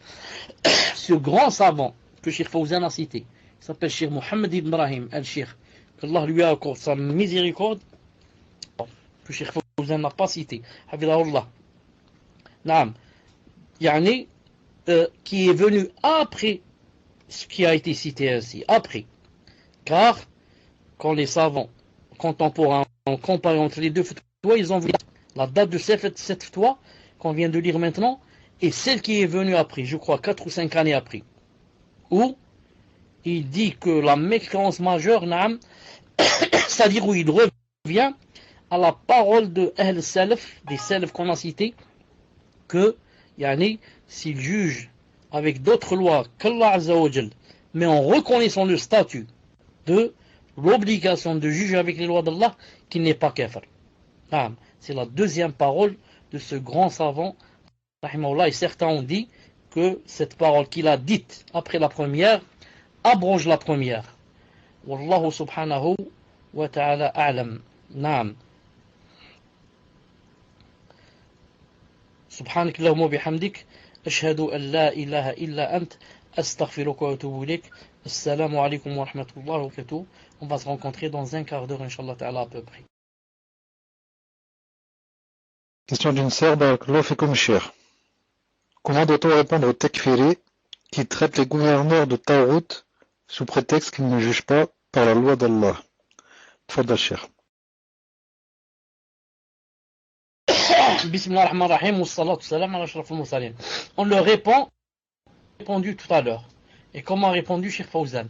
Ce grand savant que Cheikh Fawzan a cité, il s'appelle Cheikh Mohammed ibn Ibrahim al-Cheikh, qu'Allah lui accorde sa miséricorde, que Cheikh Fawzan n'a pas cité, Hafidahullah. Naam. Yani, qui est venu après ce qui a été cité ainsi, après. Car, quand les savants contemporains ont comparé entre les deux fatwas, ils ont vu la date de cette fatwa qu'on vient de lire maintenant, et celle qui est venue après, je crois 4 ou 5 années après, où il dit que la mécréance majeure, naam, c'est-à-dire où il revient à la parole de Ahl Salaf, des Salaf qu'on a cités, que, yani, s'il juge avec d'autres lois qu'Allah Azza wa Jal, mais en reconnaissant le statut de l'obligation de juger avec les lois d'Allah, qu'il n'est pas kafir. C'est la deuxième parole de ce grand savant, rahimahullah, et certains ont dit que cette parole qu'il a dite après la première abroge la première. Wallahu subhanahu wa ta'ala a'lam. Naam. سبحانك اللهم وبحمدك أشهد أن لا إله إلا أنت أستغفرك وأتوب إليك السلام عليكم ورحمة الله وبركاته. On va se rencontrer dans un quart d'heure, Inch'Allah Ta'ala, à peu près. Question d'une sœur, barakallahu fikum cher. Comment doit-on répondre aux takfiri qui traitent les gouverneurs de Taout sous prétexte qu'ils ne jugent pas par la loi d'Allah? Tfadal cher. Bismillah ar-Rahman ar-Rahim, wa salatu salam ala ashraf al-mursalin. On le répondu tout à l'heure. Et comment a répondu Cheikh Fawzan?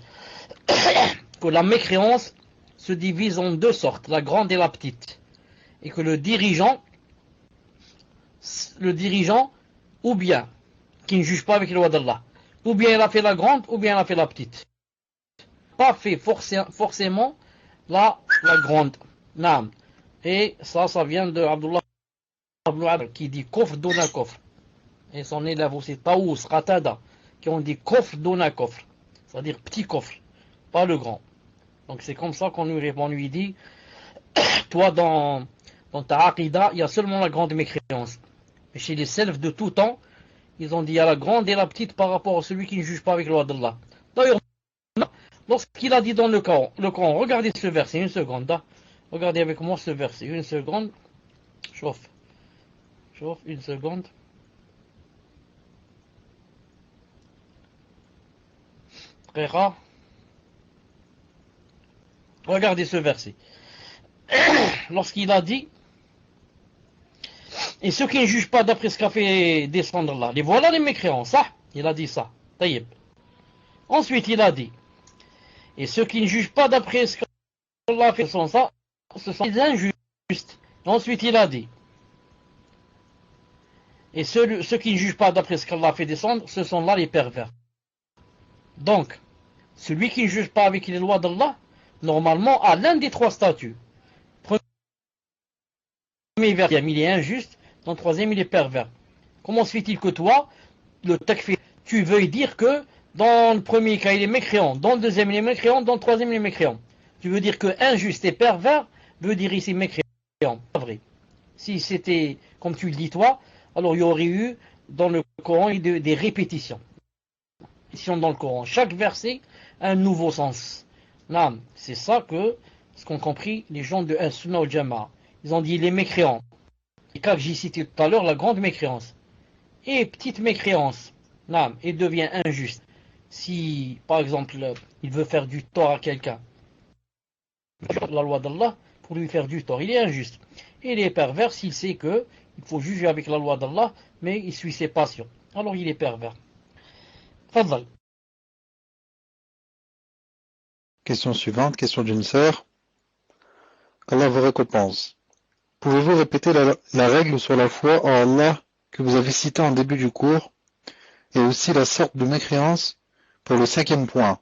Que la mécréance se divise en deux sortes, la grande et la petite. Et que le dirigeant, ou bien, qui ne juge pas avec les lois d'Allah, ou bien il a fait la grande, ou bien il a fait la petite. Pas fait forcément la grande. Naam. Et ça vient de Abdullah qui dit kofr dona kofr. Et son élève aussi, Taous, Qatada, qui ont dit kofr dona kofr. C'est-à-dire petit coffre, pas le grand. Donc c'est comme ça qu'on lui répond, on lui dit, toi dans ta aqida, il y a seulement la grande mécréance. Mais chez les salafs de tout temps, ils ont dit il y a la grande et la petite par rapport à celui qui ne juge pas avec la loi d'Allah. D'ailleurs, lorsqu'il a dit dans le Coran, regardez ce verset, une seconde, regardez avec moi ce verset, une seconde, chauffe, une seconde. Très rare. Regardez ce verset. Lorsqu'il a dit, et ceux qui ne jugent pas d'après ce qu'a fait descendre là, les voilà les mécréants, ça, il a dit ça. Taïb. Ensuite, il a dit, et ceux qui ne jugent pas d'après ce qu'Allah a fait, ce sont les injustes. Ensuite, il a dit, et ceux qui ne jugent pas d'après ce qu'Allah a fait descendre, ce sont là les pervers. Donc, celui qui ne juge pas avec les lois d'Allah, normalement, a l'un des trois statuts. Premier verset, il est injuste. Dans le troisième, il est pervers. Comment se fait-il que toi, le takfir, tu veuilles dire que dans le premier cas, il est mécréant, dans le deuxième, il est mécréant, dans le troisième, il est mécréant. Tu veux dire que injuste et pervers veut dire ici mécréant. Pas vrai. Si c'était comme tu le dis toi, alors il y aurait eu dans le Coran des répétitions. Dans le Coran, chaque verset un nouveau sens. Non, c'est ça que ce qu'ont compris les gens de As-Sunnah wal Jama'a. Ils ont dit les mécréants. Et comme j'ai cité tout à l'heure, la grande mécréance. Et petite mécréance, non, et devient injuste. Si, par exemple, il veut faire du tort à quelqu'un, la loi d'Allah, pour lui faire du tort, il est injuste. Et il est pervers s'il sait que il faut juger avec la loi d'Allah, mais il suit ses passions. Alors il est pervers. Fadal. Question suivante, question d'une sœur. Allah vous récompense. Pouvez-vous répéter la règle sur la foi en Allah que vous avez citée en début du cours, et aussi la sorte de mécréance pour le 5e point,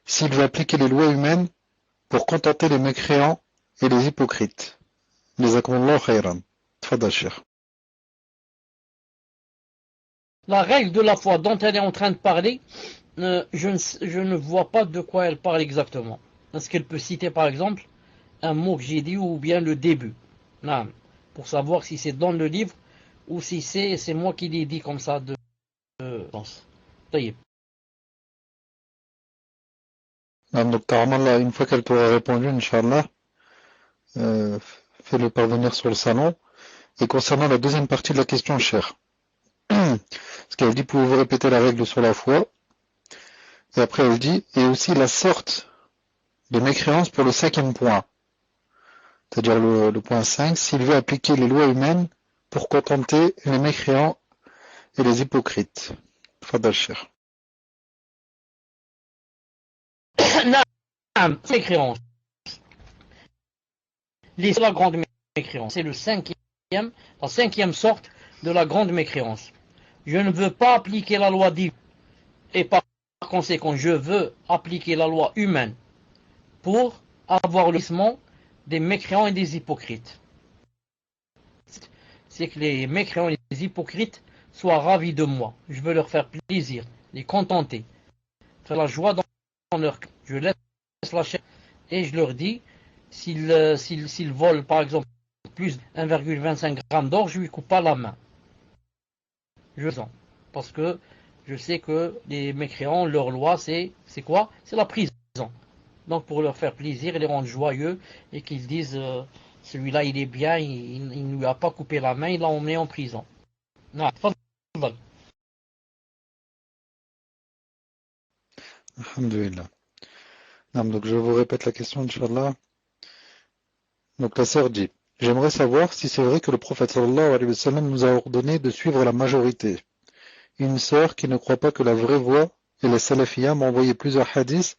s'il veut appliquer les lois humaines pour contenter les mécréants et les hypocrites. Jazakumullahu khayran. Tfadal Cheikh. La règle de la foi dont elle est en train de parler, je ne vois pas de quoi elle parle exactement. Est-ce qu'elle peut citer par exemple un mot que j'ai dit ou bien le début? Non, pour savoir si c'est dans le livre ou si c'est moi qui l'ai dit comme ça de pense. Donc, là, une fois qu'elle t'aura répondu, Inch'Allah, fais-le parvenir sur le salon. Et concernant la deuxième partie de la question, cher, parce qu'elle dit, pouvez-vous répéter la règle sur la foi? Et après, elle dit, et aussi la sorte de mécréance pour le 5e point. C'est-à-dire le point 5, s'il veut appliquer les lois humaines pour contenter les mécréants et les hypocrites. Fadal Cheikh. Mécréance. La grande mécréance. C'est la 5e sorte de la grande mécréance. Je ne veux pas appliquer la loi divine. Et par conséquent, je veux appliquer la loi humaine pour avoir le jugement des mécréants et des hypocrites. C'est que les mécréants et les hypocrites soient ravis de moi. Je veux leur faire plaisir, les contenter, faire la joie dans leur cœur. Je laisse la chair et je leur dis, s'ils volent par exemple plus de 1,25 g d'or, je lui coupe pas la main. Je sens. Parce que je sais que les mécréants, leur loi, c'est quoi? C'est la prison. Donc pour leur faire plaisir et les rendre joyeux et qu'ils disent celui-là il est bien, il ne lui a pas coupé la main, il l'a emmené en prison. Non, Alhamdulillah. Donc je vous répète la question, Inch'Allah. Donc la sœur dit, j'aimerais savoir si c'est vrai que le prophète sallallahu alayhi wa sallam nous a ordonné de suivre la majorité. Une sœur qui ne croit pas que la vraie voie et les salafiyas m'a envoyé plusieurs hadiths,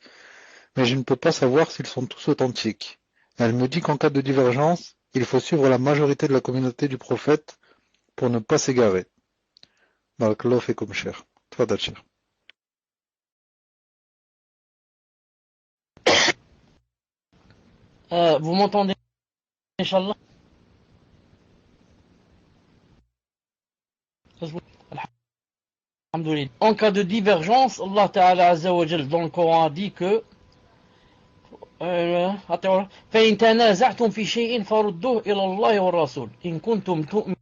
mais je ne peux pas savoir s'ils sont tous authentiques. Elle me dit qu'en cas de divergence, il faut suivre la majorité de la communauté du prophète pour ne pas s'égarer. Barakallahu fikum cher. Tfadal cher. vous m'entendez, Inch'Allah? En cas de divergence, Allah Ta'ala Azza wa Jal dans le Coran a dit que فإن تنازعتم في شيء فردوه إلى الله والرسول إن كنتم تؤمنون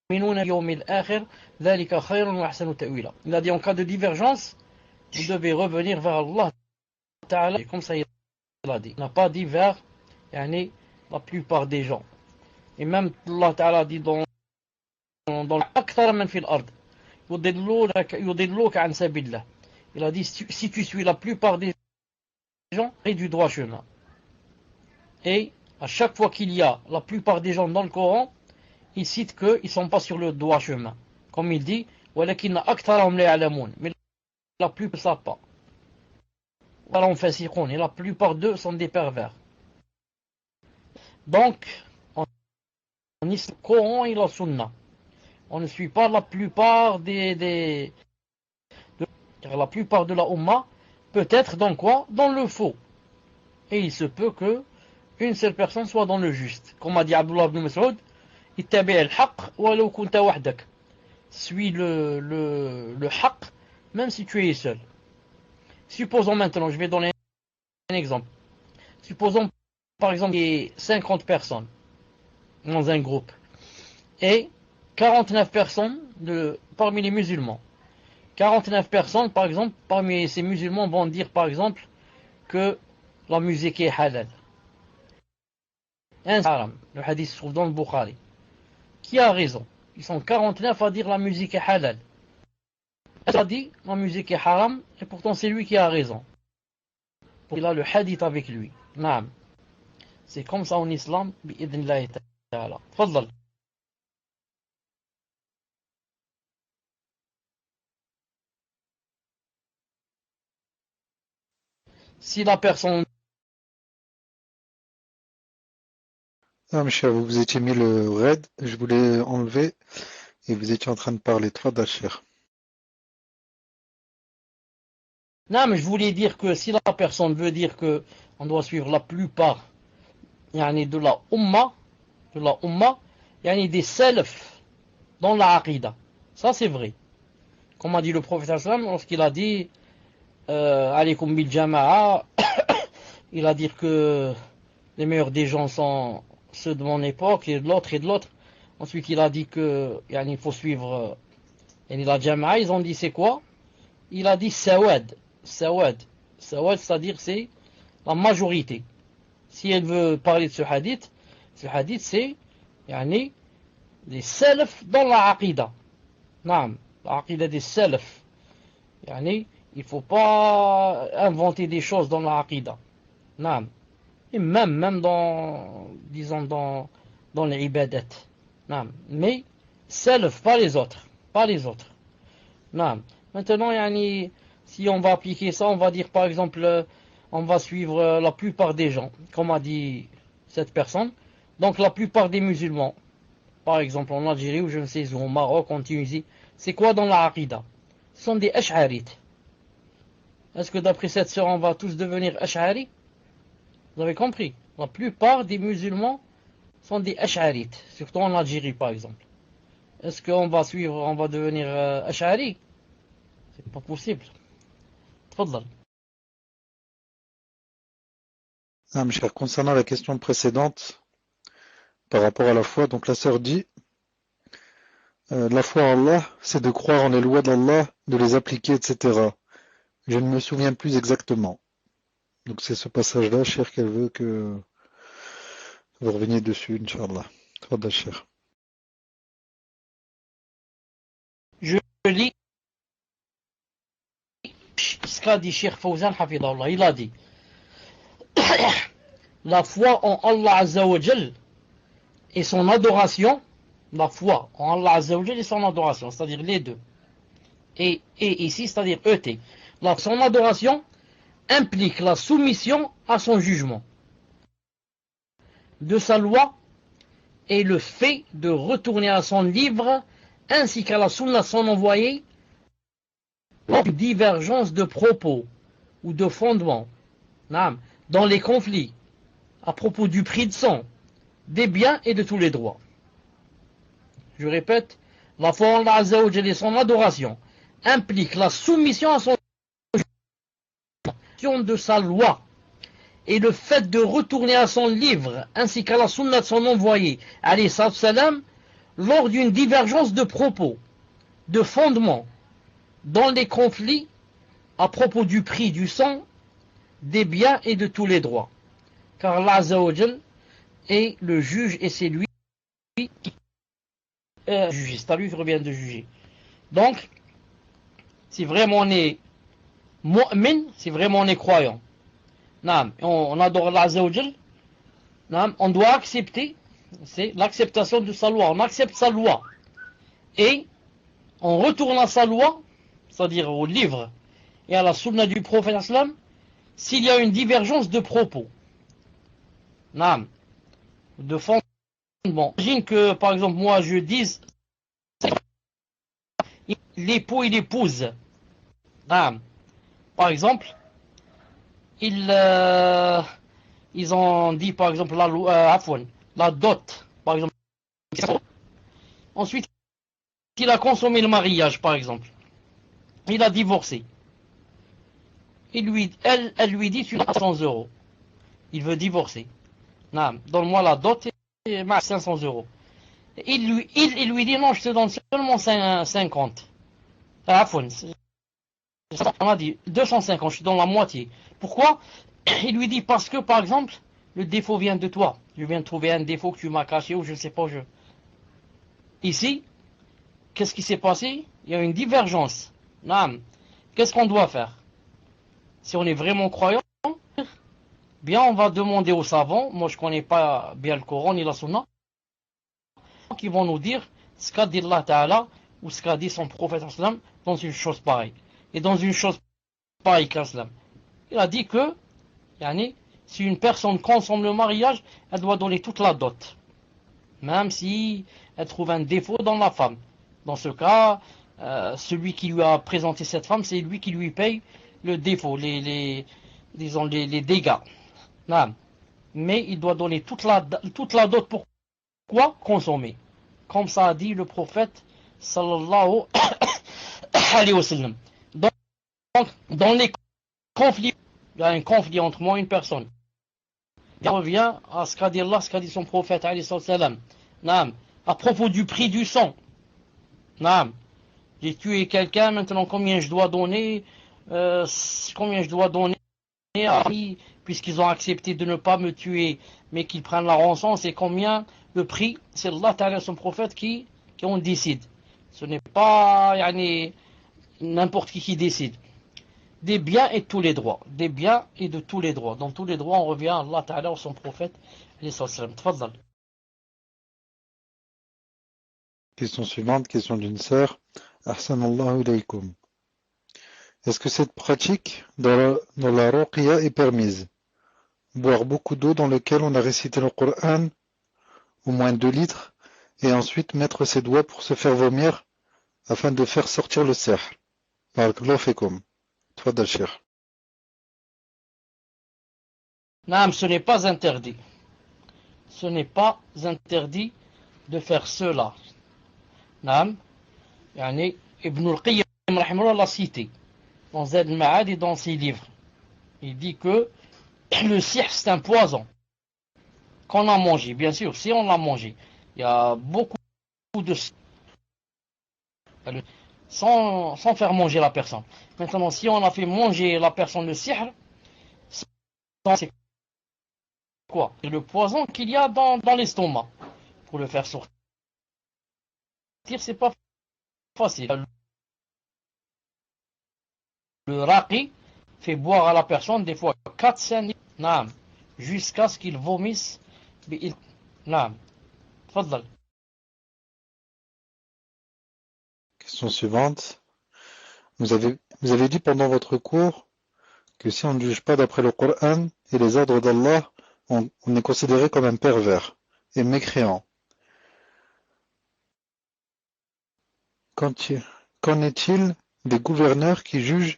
باليوم الآخر ذلك خير وأحسن تأويلا. Il a dit en cas de divergence, vous devez revenir vers Allah Ta'ala. Et comme ça il a dit. Il n'a pas dit vers la plupart des gens. Et même Allah Ta'ala dit dans أكثر من في الأرض يضلوك عن سبيل الله. Il a dit si tu suis la plupart des gens et du droit chemin. Et à chaque fois qu'il y a la plupart des gens dans le Coran, il cite qu'ils ne sont pas sur le droit chemin. Comme il dit, mais la plupart ne savent pas. Et la plupart d'eux sont des pervers. Donc, en islam, le Coran et la Sunna, on ne suit pas la plupart car la plupart de la Ummah peut être dans quoi? Dans le faux. Et il se peut que une seule personne soit dans le juste. Comme a dit Abdullah ibn Mas'ud, ittabi' al-haqq walau kunta wahdak. Suis le haqq, même si tu es seul. Supposons maintenant, je vais donner un exemple. Supposons par exemple qu'il y ait 50 personnes dans un groupe et 49 personnes parmi les musulmans. 49 personnes, par exemple, parmi ces musulmans vont dire, par exemple, que la musique est halal. Le hadith se trouve dans le Bukhari. Qui a raison? Ils sont 49 à dire la musique est halal. Il a dit la musique est haram, et pourtant c'est lui qui a raison. Il a le hadith avec lui. Naam. C'est comme ça en islam, bi'idhnillahi ta'ala. Tfaddal. Si la personne... Ah, monsieur, vous vous étiez mis le raid, je voulais enlever, et vous étiez en train de parler. Tfaddal, cher. Non, mais je voulais dire que si la personne veut dire que on doit suivre la plupart yani de la umma, yani des salaf dans la aqidah. Ça c'est vrai. Comme a dit le prophète sallam lorsqu'il a dit alaykum bil jama'a, il a dit que les meilleurs des gens sont ceux de mon époque et de l'autre et de l'autre. Ensuite il a dit que yani, il faut suivre yani, la jama'a. Ils ont dit c'est quoi? Il a dit sawad. Sawad, c'est-à-dire c'est la majorité. Si elle veut parler de ce hadith c'est yani, les salaf dans la aqidah. Naam, la aqidah des salaf. Yani, il ne faut pas inventer des choses dans la aqidah. Naam. Et même dans, disons, dans les ibadat. Naam. Mais salaf, pas les autres. Pas les autres. Naam. Maintenant, yani, si on va appliquer ça, on va dire par exemple, on va suivre la plupart des gens, comme a dit cette personne. Donc la plupart des musulmans, par exemple en Algérie ou je ne sais où, au Maroc, en Tunisie, c'est quoi dans la aqidah? Ce sont des ash'arites. Est-ce que d'après cette sœur, on va tous devenir ash'ari? Vous avez compris? La plupart des musulmans sont des ash'arites, surtout en Algérie par exemple. Est-ce qu'on va suivre, on va devenir ash'ari? C'est pas possible. Tfaddal. Ah, mes chers, concernant la question précédente, par rapport à la foi, donc la sœur dit, la foi en Allah, c'est de croire en les lois d'Allah, de les appliquer, etc. Je ne me souviens plus exactement. Donc c'est ce passage-là, cher, qu'elle veut que vous reveniez dessus, Inch'Allah. Tfaddal, cher. Je lis ce qu'a dit Cheikh Fawzan Hafidahullah. Il a dit la foi en Allah Azza wa Jal et son adoration, la foi en Allah Azza wa Jal et son adoration, c'est-à-dire les deux. Et ici, c'est-à-dire ET. Son adoration implique la soumission à son jugement, de sa loi et le fait de retourner à son livre ainsi qu'à la sunna de son envoyé dans une divergence de propos ou de fondements, dans les conflits à propos du prix de sang, des biens et de tous les droits. Je répète, la foi en Allah Azza wa Jalla et son adoration implique la soumission à son jugement de sa loi et le fait de retourner à son livre ainsi qu'à la sunna de son envoyé alayhi salam lors d'une divergence de propos, de fondements, dans les conflits à propos du prix du sang, des biens et de tous les droits. Car Allah Azza wa Jal est le juge et c'est lui qui juge. C'est à lui qui revient de juger. Donc, si vraiment on est mu'min, si vraiment on est croyant, on adore Allah Azza wa Jal, on doit accepter, c'est l'acceptation de sa loi. On accepte sa loi et on retourne à sa loi, c'est-à-dire au livre et à la sunna du prophète islam, s'il y a une divergence de propos, de fondement. Imagine que par exemple moi je dise l'époux et l'épouse, par exemple ils ont dit par exemple la dot, par exemple. Ensuite il a consommé le mariage par exemple, il a divorcé, elle lui dit tu as 100 euros, il veut divorcer, donne-moi la dot et 500 euros. Il lui dit non, je te donne seulement 50. On a dit 250, je suis dans la moitié. Pourquoi? Il lui dit parce que, par exemple, le défaut vient de toi. Je viens de trouver un défaut que tu m'as caché ou je ne sais pas. Ici, qu'est-ce qui s'est passé? Il y a une divergence. Naam. Qu'est-ce qu'on doit faire? Si on est vraiment croyant, bien on va demander aux savants, moi je ne connais pas bien le Coran ni la Sunna, qui vont nous dire ce qu'a dit Allah Ta'ala ou ce qu'a dit son prophète islam dans une chose pareille. Et dans une chose pareille qu'islam. Il a dit que, si une personne consomme le mariage, elle doit donner toute la dot. Même si elle trouve un défaut dans la femme. Dans ce cas, celui qui lui a présenté cette femme, c'est lui qui lui paye le défaut, disons les dégâts. Non. Mais il doit donner toute la dot pour quoi? Consommer. Comme ça a dit le prophète sallallahu alayhi wa sallam. Donc, dans les conflits, il y a un conflit entre moi et une personne. Il revient à ce qu'a dit Allah, ce qu'a dit son prophète alayhi salam. Non. À propos du prix du sang. Non. J'ai tué quelqu'un, maintenant combien je dois donner puisqu'ils ont accepté de ne pas me tuer, mais qu'ils prennent la rançon, c'est combien le prix? C'est Allah Ta'ala, son prophète qui en décide. Ce n'est pas n'importe qui décide. Des biens et de tous les droits. Des biens et de tous les droits. Dans tous les droits, on revient à Allah Ta'ala ou son prophète. Tfaddal. Question suivante, question d'une sœur. Ahsanallahu ilaykum. Est-ce que cette pratique dans la ruqya est permise? Boire beaucoup d'eau dans laquelle on a récité le Coran, au moins 2 litres, et ensuite mettre ses doigts pour se faire vomir afin de faire sortir le sihr. Barakallahu fikum. Tfaddal Cheikh. Non, ce n'est pas interdit. Ce n'est pas interdit de faire cela. Non, Ibn al-Qayyim l'a cité dans Zad al-Ma'ad et dans ses livres. Il dit que le sihr c'est un poison qu'on a mangé. Bien sûr, si on l'a mangé, il y a beaucoup de sans faire manger la personne. Maintenant, si on a fait manger la personne le sihr, c'est quoi? C'est le poison qu'il y a dans l'estomac. Pour le faire sortir, c'est pas facile. Le raqi fait boire à la personne des fois 4-5 litres, jusqu'à ce qu'il vomisse. Tfaddal. Question suivante. Vous avez dit pendant votre cours que si on ne juge pas d'après le Coran et les ordres d'Allah, on est considéré comme un pervers et mécréant. Qu'en est-il des gouverneurs qui jugent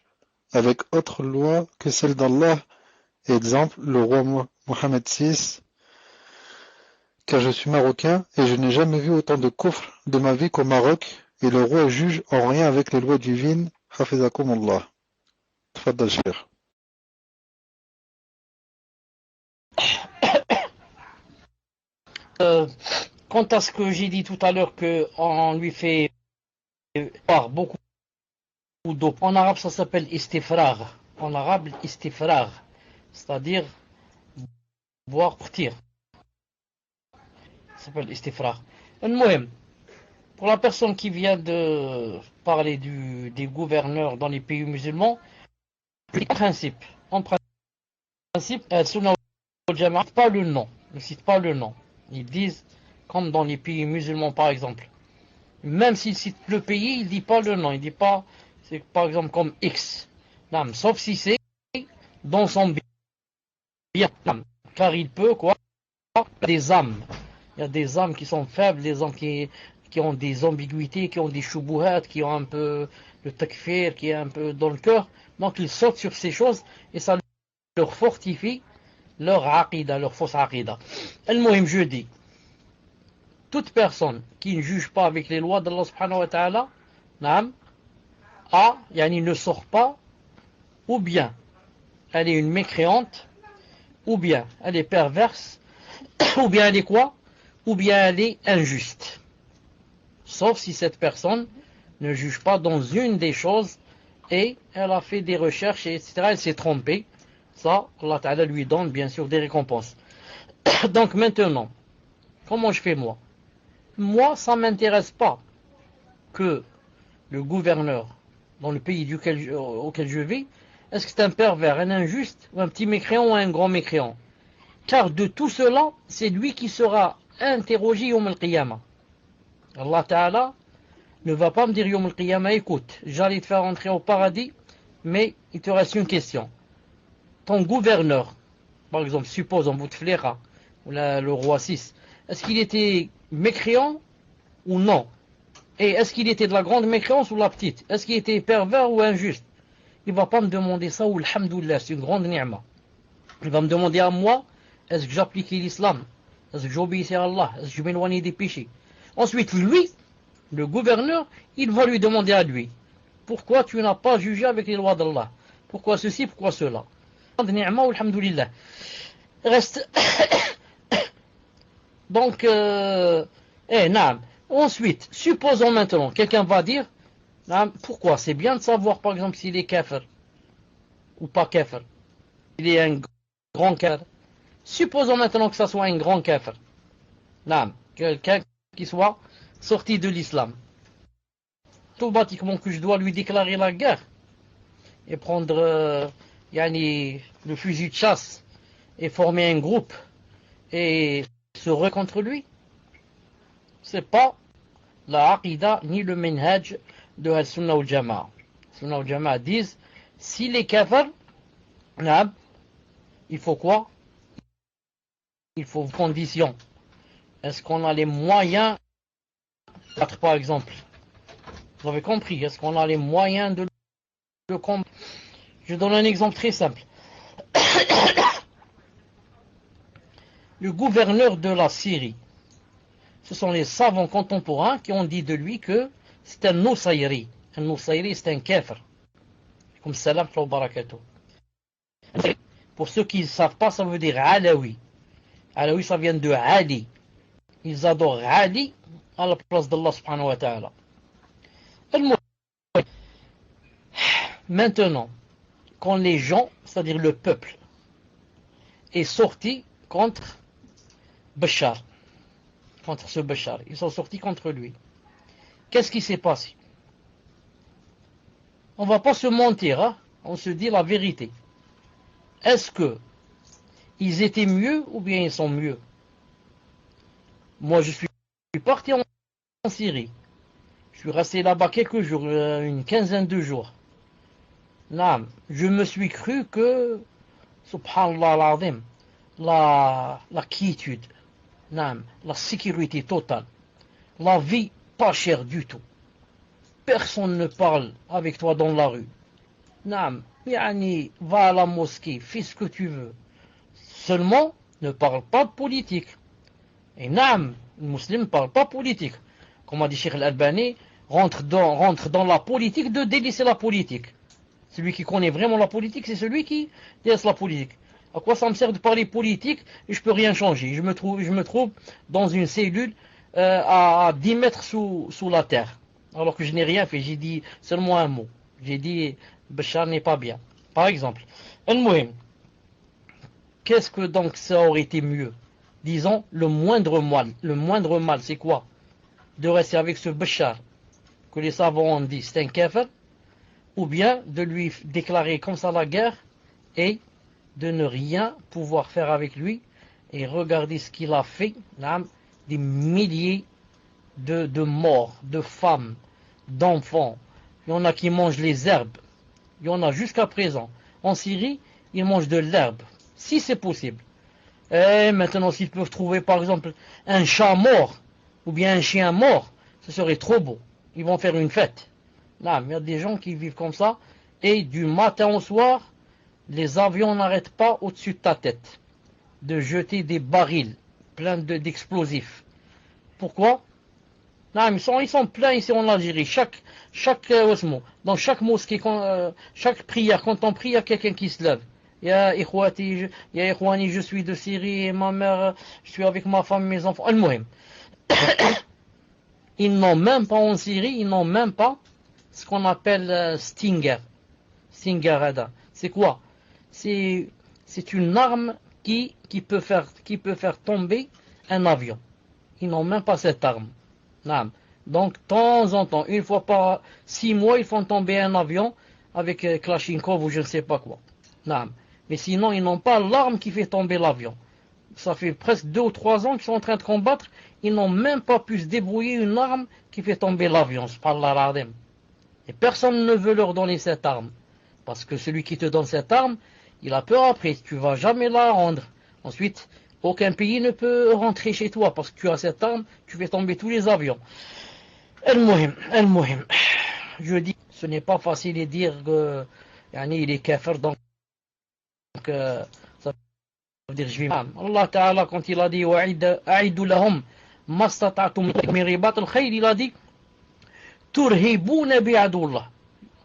avec autre loi que celle d'Allah? Exemple, le roi Mohammed VI, car je suis marocain et je n'ai jamais vu autant de kufr de ma vie qu'au Maroc, et le roi juge en rien avec les lois divines. Hafizakumullah. Tfaddal Cheikh. Quant à ce que j'ai dit tout à l'heure qu'on lui fait boire beaucoup d'eau, en arabe ça s'appelle istifrar. En arabe, istifrar, c'est-à-dire boire pour tir. Ça s'appelle istifrar. Pour la personne qui vient de parler des gouverneurs dans les pays musulmans, en principe, Sunnah wal Jama'a ne cite pas le nom. Ils disent, comme dans les pays musulmans par exemple, même s'ils citent le pays, il ne dit pas le nom, il ne dit pas, c'est par exemple comme X. Non, sauf si c'est dans son bien, car il peut des âmes. Il y a des âmes qui sont faibles, des âmes qui ont des ambiguïtés, qui ont des shubuhat, qui ont un peu le takfir, qui est un peu dans le cœur. Donc ils sautent sur ces choses et ça leur fortifie leur aqida, leur fausse aqida. Al-Muhim, je dis, toute personne qui ne juge pas avec les lois d'Allah subhanahu wa ta'ala, ne sort pas, ou bien elle est une mécréante, ou bien elle est perverse, ou bien elle est quoi? Ou bien elle est injuste. Sauf si cette personne ne juge pas dans une des choses et elle a fait des recherches, etc. Elle s'est trompée. Ça, Allah Ta'ala lui donne bien sûr des récompenses. Donc maintenant, comment je fais moi? Moi, ça ne m'intéresse pas que le gouverneur dans le pays auquel je vis, est-ce que c'est un pervers, un injuste, ou un petit mécréant ou un grand mécréant? Car de tout cela, c'est lui qui sera interrogé Yawm al-Qiyamah. Allah Ta'ala ne va pas me dire Yawm al-Qiyamah, écoute, j'allais te faire entrer au paradis, mais il te reste une question. Ton gouverneur, par exemple, supposons Bouteflika, ou le roi 6, est-ce qu'il était mécréant ou non? Et est-ce qu'il était de la grande mécréance ou la petite? Est-ce qu'il était pervers ou injuste? Il ne va pas me demander ça, ou alhamdoulilah, c'est une grande ni'ma. Il va me demander à moi, est-ce que j'appliquais l'islam? Est-ce que j'obéissais à Allah? Est-ce que je m'éloignais des péchés? Ensuite, lui, le gouverneur, il va lui demander à lui, pourquoi tu n'as pas jugé avec les lois d'Allah? Pourquoi ceci, pourquoi cela? Grande ni'ma, ou alhamdoulilah. Reste... Donc, naam. Ensuite, supposons maintenant, quelqu'un va dire, pourquoi? C'est bien de savoir, par exemple, s'il est kafir ou pas kafir. Il est un grand kafir. Supposons maintenant que ça soit un grand kafir. Quelqu'un qui soit sorti de l'islam. Automatiquement que je dois lui déclarer la guerre et prendre le fusil de chasse et former un groupe et se re contre lui. C'est pas la aqida ni le minhaj de Al-Sunnah al-Jama'a. Al-Sunnah al-Jama'a disent, si les kafir, il faut quoi? Il faut conditions. Est-ce qu'on a les moyens, par exemple? Vous avez compris, est-ce qu'on a les moyens de le combattre? Je donne un exemple très simple. Le gouverneur de la Syrie, ce sont les savants contemporains qui ont dit de lui que c'est un Nusayri. Un Nusayri, c'est un kafir. Comme salam wa barakatuh. Pour ceux qui ne savent pas, ça veut dire Alawi. Alawi, ça vient de Ali. Ils adorent Ali à la place d'Allah subhanahu wa ta'ala. Maintenant, quand les gens, c'est-à-dire le peuple, est sorti contre Bachar, contre ce Bachar, ils sont sortis contre lui. Qu'est-ce qui s'est passé? On ne va pas se mentir, hein? On se dit la vérité. Est-ce que ils étaient mieux ou bien ils sont mieux? Moi, je suis parti en Syrie. Je suis resté là-bas quelques jours, une quinzaine de jours. Je me suis cru que, subhanallah al-azim, la quiétude, la sécurité totale, la vie pas chère du tout. Personne ne parle avec toi dans la rue. Va à la mosquée, fais ce que tu veux. Seulement, ne parle pas de politique. Et le musulman ne parle pas politique. Comme a dit Cheikh Al-Albani, rentre dans la politique de délaisser la politique. Celui qui connaît vraiment la politique, c'est celui qui délaisse la politique. À quoi ça me sert de parler politique et je peux rien changer? Je me trouve dans une cellule à 10 mètres sous la terre. Alors que je n'ai rien fait, j'ai dit seulement un mot. J'ai dit Bachar n'est pas bien. Par exemple, qu'est-ce que donc ça aurait été mieux? Disons le moindre mal. Le moindre mal, c'est quoi? De rester avec ce Bachar que les savants ont dit c'est un kafir, ou bien de lui déclarer comme ça la guerre et de ne rien pouvoir faire avec lui. Et regardez ce qu'il a fait, des milliers de morts, de femmes, d'enfants. Il y en a qui mangent les herbes. Il y en a jusqu'à présent. En Syrie, ils mangent de l'herbe, si c'est possible. Et maintenant, s'ils peuvent trouver par exemple un chat mort ou bien un chien mort, ce serait trop beau. Ils vont faire une fête. Là, il y a des gens qui vivent comme ça, et du matin au soir, les avions n'arrêtent pas au-dessus de ta tête de jeter des barils pleins d'explosifs. Pourquoi? Non, ils sont pleins ici en Algérie. Dans chaque mosquée, chaque prière, quand on prie, il y a quelqu'un qui se lève. Ya Ikhwani, je suis de Syrie, et ma mère, je suis avec ma femme, mes enfants. Al-Muhim. Ils n'ont même pas en Syrie, ils n'ont même pas ce qu'on appelle Stinger. Singarada. C'est quoi? C'est une arme qui peut faire tomber un avion. Ils n'ont même pas cette arme. Naam. Donc, de temps en temps, une fois par 6 mois, ils font tomber un avion avec Kalachnikov ou je ne sais pas quoi. Naam. Mais sinon, ils n'ont pas l'arme qui fait tomber l'avion. Ça fait presque 2 ou 3 ans qu'ils sont en train de combattre. Ils n'ont même pas pu se débrouiller une arme qui fait tomber l'avion. Et personne ne veut leur donner cette arme. Parce que celui qui te donne cette arme, il a peur après. Tu ne vas jamais la rendre. Ensuite, aucun pays ne peut rentrer chez toi parce que tu as cette arme, tu fais tomber tous les avions. El-Mohim. Je dis, ce n'est pas facile de dire que il est kafir, donc ça veut dire je vais. Allah Ta'ala, quand il a dit A'idou lahum mastata'tum min ribat al-khayr, il a dit Turhibouna bi'adullah.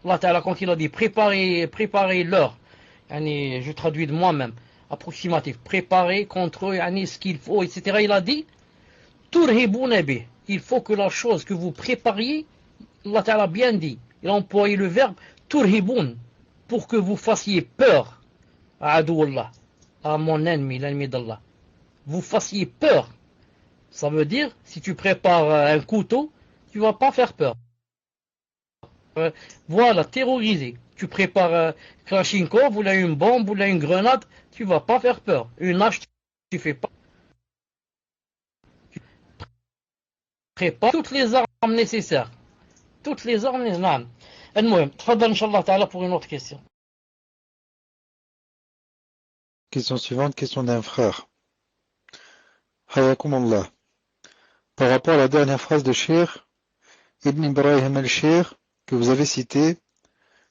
Allah Ta'ala, quand il a dit préparez leur, je traduis de moi-même, approximatif, préparer contre eux, ce qu'il faut, etc. Il a dit Turhibouna bi. Il faut que la chose que vous prépariez, Allah Ta'ala bien dit, il a employé le verbe turhiboun, pour que vous fassiez peur à Adouallah, à mon ennemi, l'ennemi d'Allah. Vous fassiez peur. Ça veut dire, si tu prépares un couteau, tu ne vas pas faire peur. Voilà, terroriser. Tu prépares Kalachnikov, ou là une bombe, ou là une grenade, tu ne vas pas faire peur. Une hache, tu ne fais pas. Prépare toutes les armes nécessaires. Toutes les armes nécessaires. المهم تفضل إن شاء الله تعالى pour une autre question. Question suivante, question d'un frère. Hayakum Allah. Par rapport à la dernière phrase de Cheikh Ibn Ibrahim al-Cheikh que vous avez cité,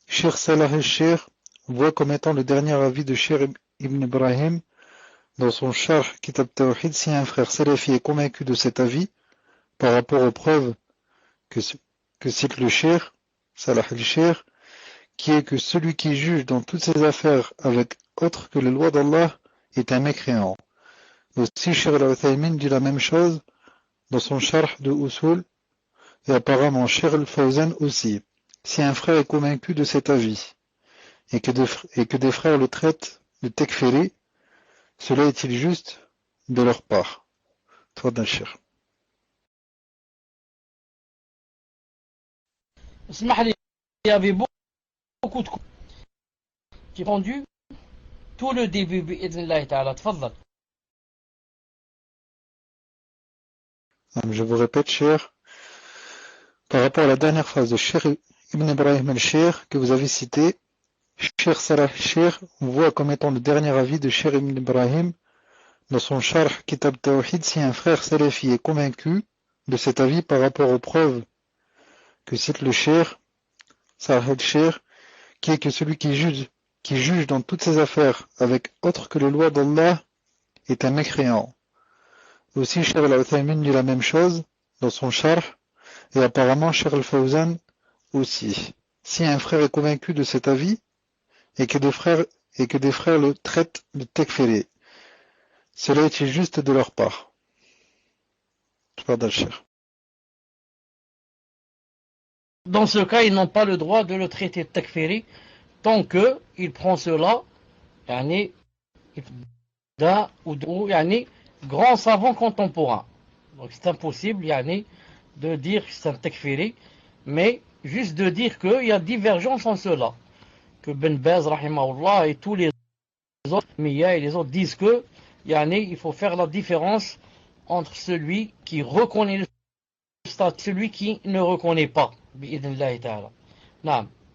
Cheikh Salah al-Cheikh voit comme étant le dernier avis de Cheikh Ibn Ibrahim dans son Sharh Kitab Tawhid. Si un frère salafi est convaincu de cet avis par rapport aux preuves que cite le Cheikh Salah al-Cheikh, qui est que celui qui juge dans toutes ses affaires avec autre que les lois d'Allah est un mécréant. Aussi Cheikh al-Uthaymin dit la même chose dans son Sharh de Usul, et apparemment Cheikh al-Fawzan aussi. Si un frère est convaincu de cet avis et que des frères le traitent de tekfiri, cela est-il juste de leur part? Toi d'un Cheikh. Il y avait beaucoup de coups. J'ai rendu tout le début bi'idhnillah ta'ala. Tfadhal. Je vous répète, Cheikh, par rapport à la dernière phrase de Cheikh Ibn Ibrahim al-Cheikh que vous avez citée, Cheikh Salah al-Cheikh voit comme étant le dernier avis de Cheikh Ibn Ibrahim dans son Sharh Kitab Tawhid. Si un frère salafi est convaincu de cet avis par rapport aux preuves que cite le Cheikh Salah al-Cheikh, qui est que celui qui juge dans toutes ses affaires avec autre que les lois d'Allah est un mécréant. Aussi Cheikh al-Uthaymin dit la même chose dans son Sharh, et apparemment Cheikh al-Fawzan aussi. Si un frère est convaincu de cet avis et que des frères le traitent de tekfiri, cela est-il juste de leur part? Dans ce cas, ils n'ont pas le droit de le traiter de takfiri tant qu'il prend cela d'un ou grand savant contemporain. Donc c'est impossible de dire que c'est un takfiri, mais juste de dire qu'il y a divergence en cela. Que Ben Baz, rahimahullah, et tous les autres, Mia et les autres disent que il faut faire la différence entre celui qui reconnaît le statut et celui qui ne reconnaît pas.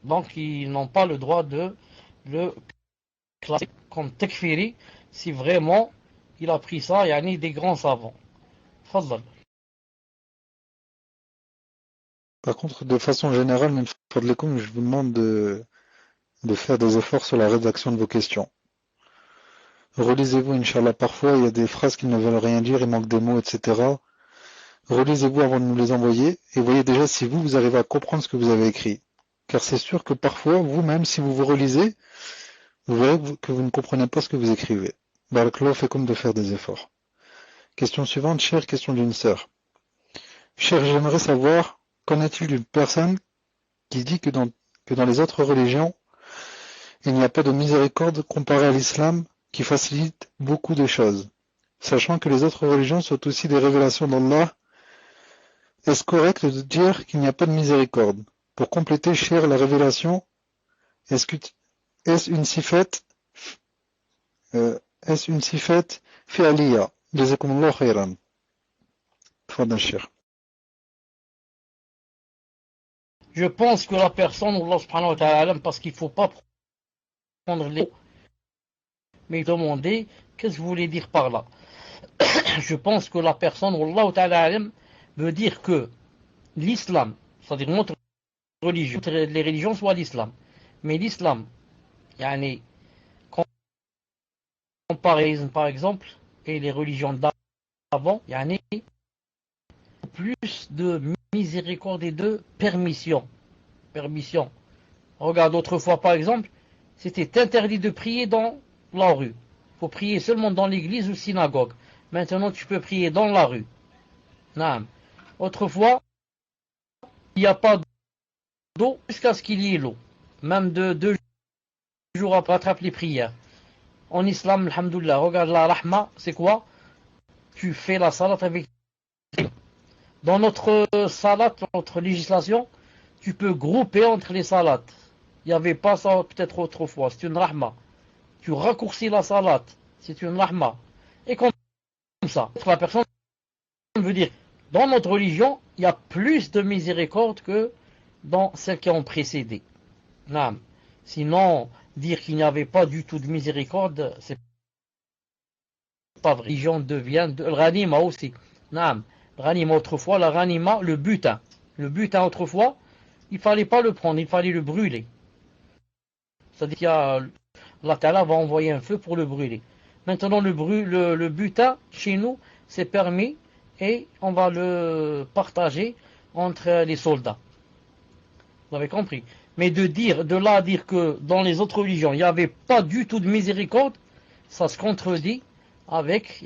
Donc ils n'ont pas le droit de le classer comme takfiri si vraiment il a pris ça, des grands savants. Fadlal. Par contre, de façon générale, même je vous demande de faire des efforts sur la rédaction de vos questions. Relisez-vous, Inch'Allah. Parfois, il y a des phrases qui ne veulent rien dire, il manque des mots, etc. Relisez-vous avant de nous les envoyer et voyez déjà si vous arrivez à comprendre ce que vous avez écrit. Car c'est sûr que parfois, vous-même, si vous relisez, vous verrez que vous ne comprenez pas ce que vous écrivez. Barakallahu fikum de faire des efforts. Question suivante, chère, question d'une sœur. Cher, j'aimerais savoir, qu'en est-il d'une personne qui dit que dans les autres religions, il n'y a pas de miséricorde comparée à l'islam qui facilite beaucoup de choses. Sachant que les autres religions sont aussi des révélations d'Allah, est-ce correct de dire qu'il n'y a pas de miséricorde? Pour compléter, cher, la révélation, est-ce une sifat fi'aliya? Jazakumullah khairan. Tfadal, cher. Je pense que la personne, Allah subhanahu wa ta'ala, parce qu'il ne faut pas prendre les mots, mais demander qu'est-ce que vous voulez dire par là. Je pense que la personne, Allah ta'ala, veut dire que l'islam, c'est-à-dire notre religion, les religions soit l'islam, mais l'islam, yani, comparaison par exemple, et les religions d'avant, yani, plus de miséricorde et de permission. Regarde, autrefois par exemple, c'était interdit de prier dans la rue. Il faut prier seulement dans l'église ou synagogue. Maintenant, tu peux prier dans la rue. Non. Autrefois, il n'y a pas d'eau jusqu'à ce qu'il y ait l'eau. Même de 2 jours après attraper les prières. En islam, alhamdoulilah, regarde la rahma, c'est quoi? Tu fais la salat avec. Dans notre salat, notre législation, tu peux grouper entre les salats. Il n'y avait pas ça peut-être autrefois. C'est une rahma. Tu raccourcis la salat. C'est une rahma. Et comme ça, la personne veut dire, dans notre religion, il y a plus de miséricorde que dans celles qui ont précédé. Non. Sinon, dire qu'il n'y avait pas du tout de miséricorde, c'est pas vrai. La religion devient le ranima aussi. Non. Le ranima autrefois, la ranima, le butin. Le butin autrefois, il ne fallait pas le prendre, il fallait le brûler. C'est-à-dire qu'Allah Ta'ala va envoyer un feu pour le brûler. Maintenant, le butin, chez nous, c'est permis et on va le partager entre les soldats. Vous avez compris? Mais de là à dire que dans les autres religions, il n'y avait pas du tout de miséricorde, ça se contredit avec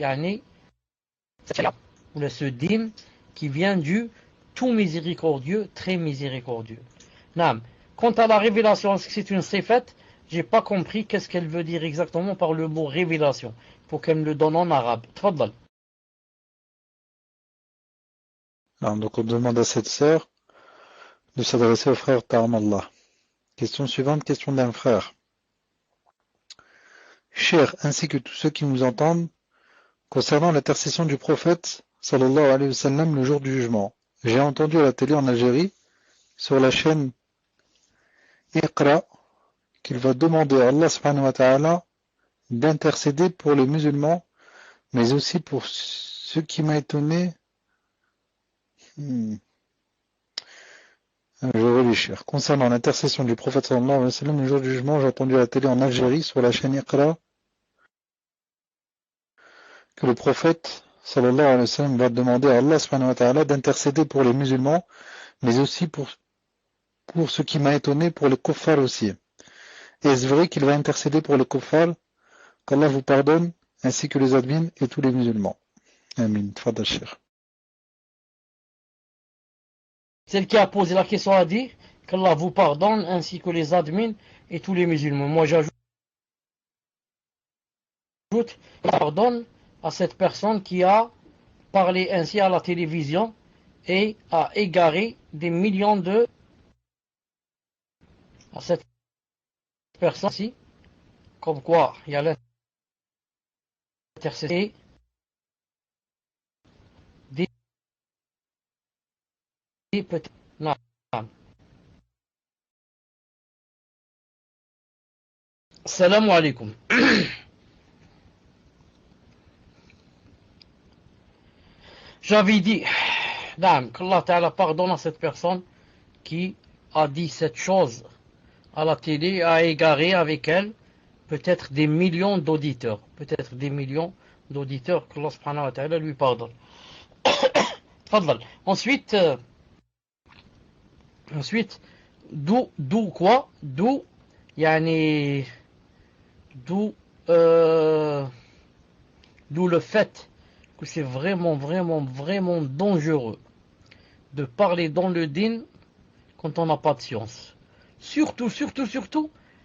ce dîme qui vient du tout miséricordieux, très miséricordieux. Nam. Quant à la révélation, est-ce que c'est une sifat? J'ai pas compris qu'est-ce qu'elle veut dire exactement par le mot révélation. Il faut qu'elle me le donne en arabe. Tfaddal. Donc on demande à cette sœur de s'adresser au frère Ta'amallah. Question suivante, question d'un frère. Cher, ainsi que tous ceux qui nous entendent, concernant l'intercession du prophète, sallallahu alayhi wa sallam, le jour du jugement. J'ai entendu à la télé en Algérie, sur la chaîne Iqra, qu'il va demander à Allah subhanahu wa ta'ala d'intercéder pour les musulmans, mais aussi pour ce qui m'a étonné. Je relis, cher. Concernant l'intercession du prophète sallallahu alayhi wa sallam, le jour du jugement, j'ai entendu à la télé en Algérie, sur la chaîne Iqra, que le prophète sallallahu alayhi wa sallam va demander à Allah subhanahu wa ta'ala d'intercéder pour les musulmans, mais aussi pour ce qui m'a étonné, pour les kuffars aussi. Et est-ce vrai qu'il va intercéder pour les kuffars, qu'Allah vous pardonne, ainsi que les admins et tous les musulmans? Amin. Tfadal, cher. Celle qui a posé la question a dit qu'Allah vous pardonne ainsi que les admins et tous les musulmans. Moi j'ajoute pardonne à cette personne qui a parlé ainsi à la télévision et a égaré des millions de à cette personne-ci, comme quoi il y a l'intercession des petits. Non. Salam alaikum. J'avais dit, qu'Allah Ta'ala pardonne à cette personne qui a dit cette chose à la télé, a égaré avec elle peut-être des millions d'auditeurs. Peut-être des millions d'auditeurs que Allah subhanahu wa ta'ala lui pardonne. Ensuite, d'où quoi? D'où le fait que c'est vraiment dangereux de parler dans le din quand on n'a pas de science. Surtout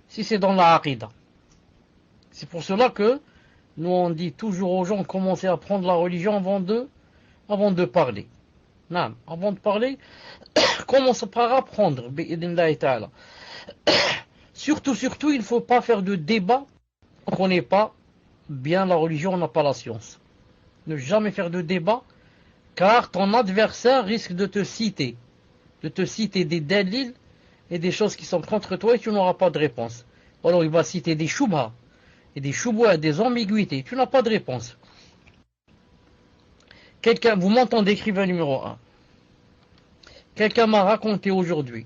si c'est dans la aqidah. C'est pour cela que nous on dit toujours aux gens, commencez à apprendre la religion avant de parler. Non, avant de parler, commence par apprendre. Surtout, il ne faut pas faire de débat. On ne connaît pas bien la religion, on n'a pas la science. Ne jamais faire de débat, car ton adversaire risque de te citer des dalils et des choses qui sont contre toi et tu n'auras pas de réponse. Alors il va citer des shubha et des shubha, des ambiguïtés, tu n'as pas de réponse. Vous m'entendez, écrivain numéro 1. Quelqu'un m'a raconté aujourd'hui.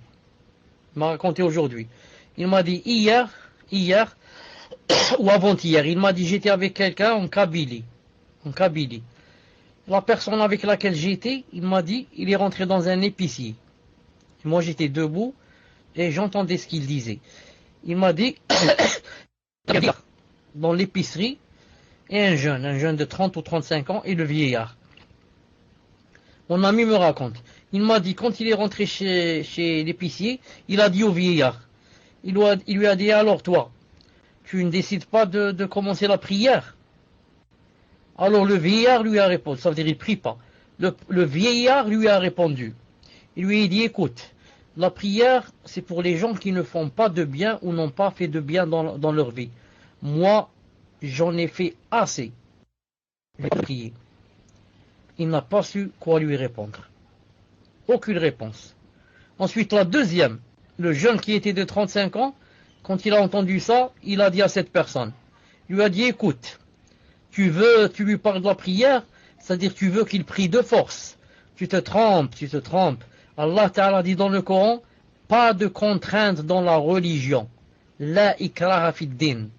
Il m'a dit hier ou avant-hier, il m'a dit j'étais avec quelqu'un en Kabylie. La personne avec laquelle j'étais, il m'a dit, il est rentré dans un épicier. Moi j'étais debout et j'entendais ce qu'il disait. Il m'a dit, dans l'épicerie, et un jeune de 30 ou 35 ans et le vieillard. Mon ami me raconte. Il m'a dit, quand il est rentré chez l'épicier, il a dit au vieillard, il lui a dit, alors toi, tu ne décides pas de commencer la prière? Alors le vieillard lui a répondu, ça veut dire il ne prie pas. Le vieillard lui a répondu. Il lui a dit, écoute, la prière, c'est pour les gens qui ne font pas de bien ou n'ont pas fait de bien dans leur vie. Moi, j'en ai fait assez. Je vais prier. Il n'a pas su quoi lui répondre. Aucune réponse. Ensuite, la deuxième, le jeune qui était de 35 ans, quand il a entendu ça, il a dit à cette personne, il lui a dit, écoute, tu lui parles de la prière, c'est-à-dire tu veux qu'il prie de force. Tu te trompes. Allah Ta'ala dit dans le Coran, pas de contrainte dans la religion. La ikraha fid din.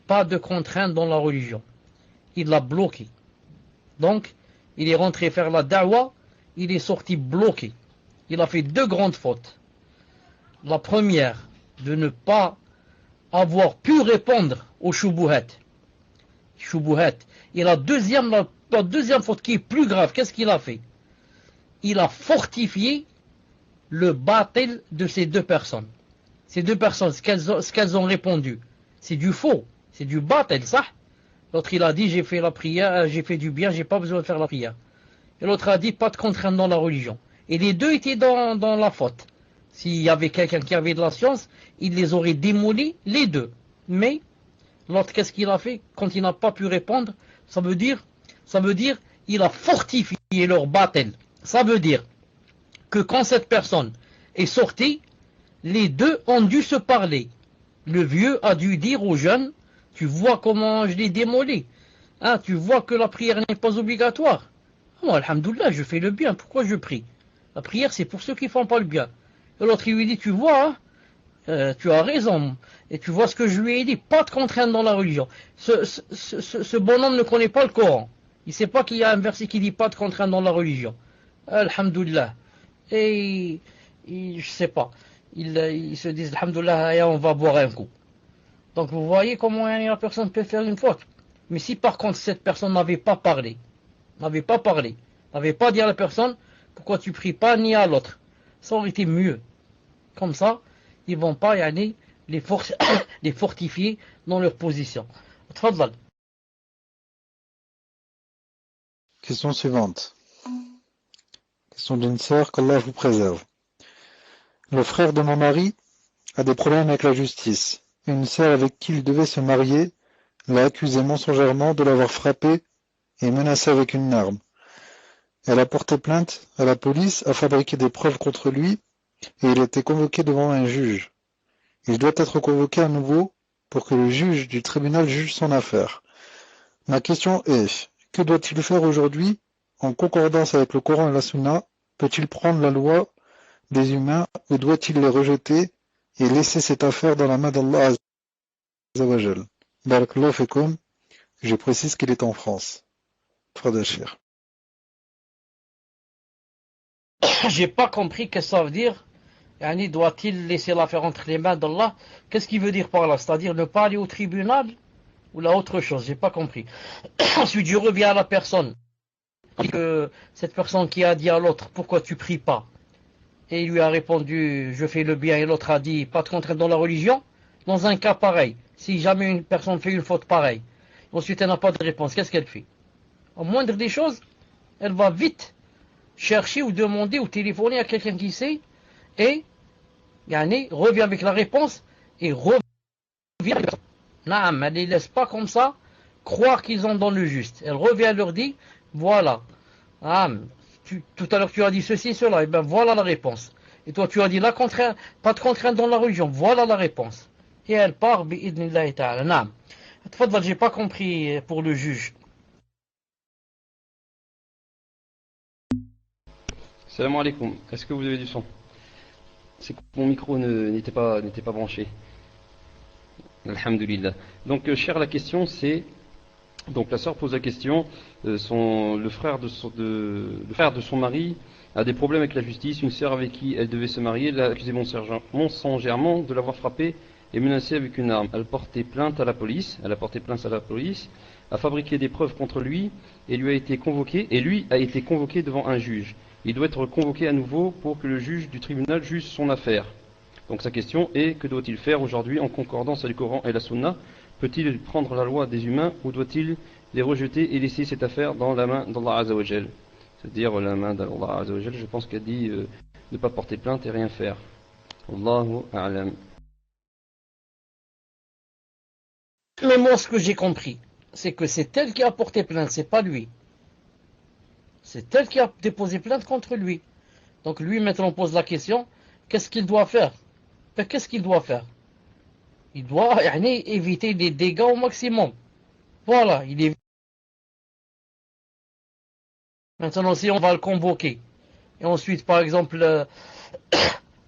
Pas de contrainte dans la religion. Il l'a bloqué. Donc, il est rentré faire la da'wa, il est sorti bloqué. Il a fait deux grandes fautes. La première, de ne pas avoir pu répondre aux shubuhat. Et la deuxième faute qui est plus grave, qu'est-ce qu'il a fait? Il a fortifié le batil de ces deux personnes. Ces deux personnes, ce qu'elles ont répondu, c'est du faux, c'est du batil, ça. L'autre il a dit, j'ai fait la prière, j'ai fait du bien, j'ai pas besoin de faire la prière. Et l'autre a dit, pas de contrainte dans la religion. Et les deux étaient dans la faute. S'il y avait quelqu'un qui avait de la science, il les aurait démolis, les deux. Mais, l'autre, qu'est-ce qu'il a fait? Quand il n'a pas pu répondre, ça veut dire, il a fortifié leur batil. Ça veut dire que quand cette personne est sortie, les deux ont dû se parler. Le vieux a dû dire au jeune, tu vois comment je l'ai démoli. Hein, tu vois que la prière n'est pas obligatoire. Moi, alhamdoulilah, je fais le bien, pourquoi je prie? La prière, c'est pour ceux qui ne font pas le bien. Et l'autre, il lui dit, tu vois, tu as raison. Et tu vois ce que je lui ai dit, pas de contrainte dans la religion. Ce bonhomme ne connaît pas le Coran. Il ne sait pas qu'il y a un verset qui dit pas de contrainte dans la religion. Alhamdoulilah. Et je sais pas. Ils se disent, alhamdoulilah, on va boire un coup. Donc vous voyez comment la personne peut faire une faute. Mais si par contre cette personne n'avait pas dit à la personne, pourquoi tu pries pas ni à l'autre, ça aurait été mieux. Comme ça, ils vont pas les fortifier dans leur position. Tfadal. Question suivante. Question d'une sœur, qu'Allah vous préserve. Le frère de mon mari a des problèmes avec la justice. Une sœur avec qui il devait se marier l'a accusé mensongèrement de l'avoir frappé et menacé avec une arme. Elle a porté plainte à la police, a fabriqué des preuves contre lui et il a été convoqué devant un juge. Il doit être convoqué à nouveau pour que le juge du tribunal juge son affaire. Ma question est, que doit-il faire aujourd'hui en concordance avec le Coran et la Sunna? Peut-il prendre la loi des humains ou doit-il les rejeter et laisser cette affaire dans la main d'Allah Azza wa Jal? Barakallahu fikum. Je précise qu'il est en France. Fadashir. J'ai pas compris ce que ça veut dire. Yani, doit-il laisser l'affaire entre les mains d'Allah? Qu'est-ce qu'il veut dire par là? C'est-à-dire ne pas aller au tribunal ou là autre chose? J'ai pas compris. Ensuite, je reviens à la personne. Que cette personne qui a dit à l'autre, pourquoi tu pries pas? Et il lui a répondu, je fais le bien, et l'autre a dit, pas de contrainte dans la religion. dans un cas pareil, si jamais une personne fait une faute pareille, ensuite elle n'a pas de réponse, qu'est-ce qu'elle fait? Au moindre des choses, elle va vite chercher ou demander ou téléphoner à quelqu'un qui sait et revient avec la réponse et revient. Non, elle ne les laisse pas comme ça croire qu'ils ont dans le juste. Elle revient et leur dit, voilà, tout à l'heure tu as dit ceci, cela, et bien voilà la réponse. Et toi tu as dit la contrainte, pas de contrainte dans la religion, voilà la réponse. Et elle part, bi'idnillahi ta'ala. Non. Tfadal, j'ai pas compris pour le juge. Salam alaikum. Est-ce que vous avez du son? C'est que mon micro n'était pas branché. Alhamdulillah. Donc, cher, la question c'est. Donc, la sœur pose la question le frère de son mari a des problèmes avec la justice. Une sœur avec qui elle devait se marier l'a accusé mensongèrement de l'avoir frappé et menacé avec une arme. Elle a porté plainte à la police, a fabriqué des preuves contre lui et lui a été convoqué devant un juge. Il doit être convoqué à nouveau pour que le juge du tribunal juge son affaire. Donc sa question est, que doit-il faire aujourd'hui en concordance avec le Coran et la Sunna? Peut-il prendre la loi des humains ou doit-il les rejeter et laisser cette affaire dans la main d'Allah Azza wa Jal? C'est-à-dire la main d'Allah Azza wa Jal, je pense qu'elle dit ne pas porter plainte et rien faire. Allahu a'lam. Mais moi, ce que j'ai compris, c'est que c'est elle qui a porté plainte, c'est pas lui. C'est elle qui a déposé plainte contre lui. Donc lui, maintenant, on pose la question, qu'est-ce qu'il doit faire? Qu'est-ce qu'il doit faire? Il doit éviter des dégâts au maximum. Voilà, il est. Maintenant, si on va le convoquer, et ensuite, par exemple,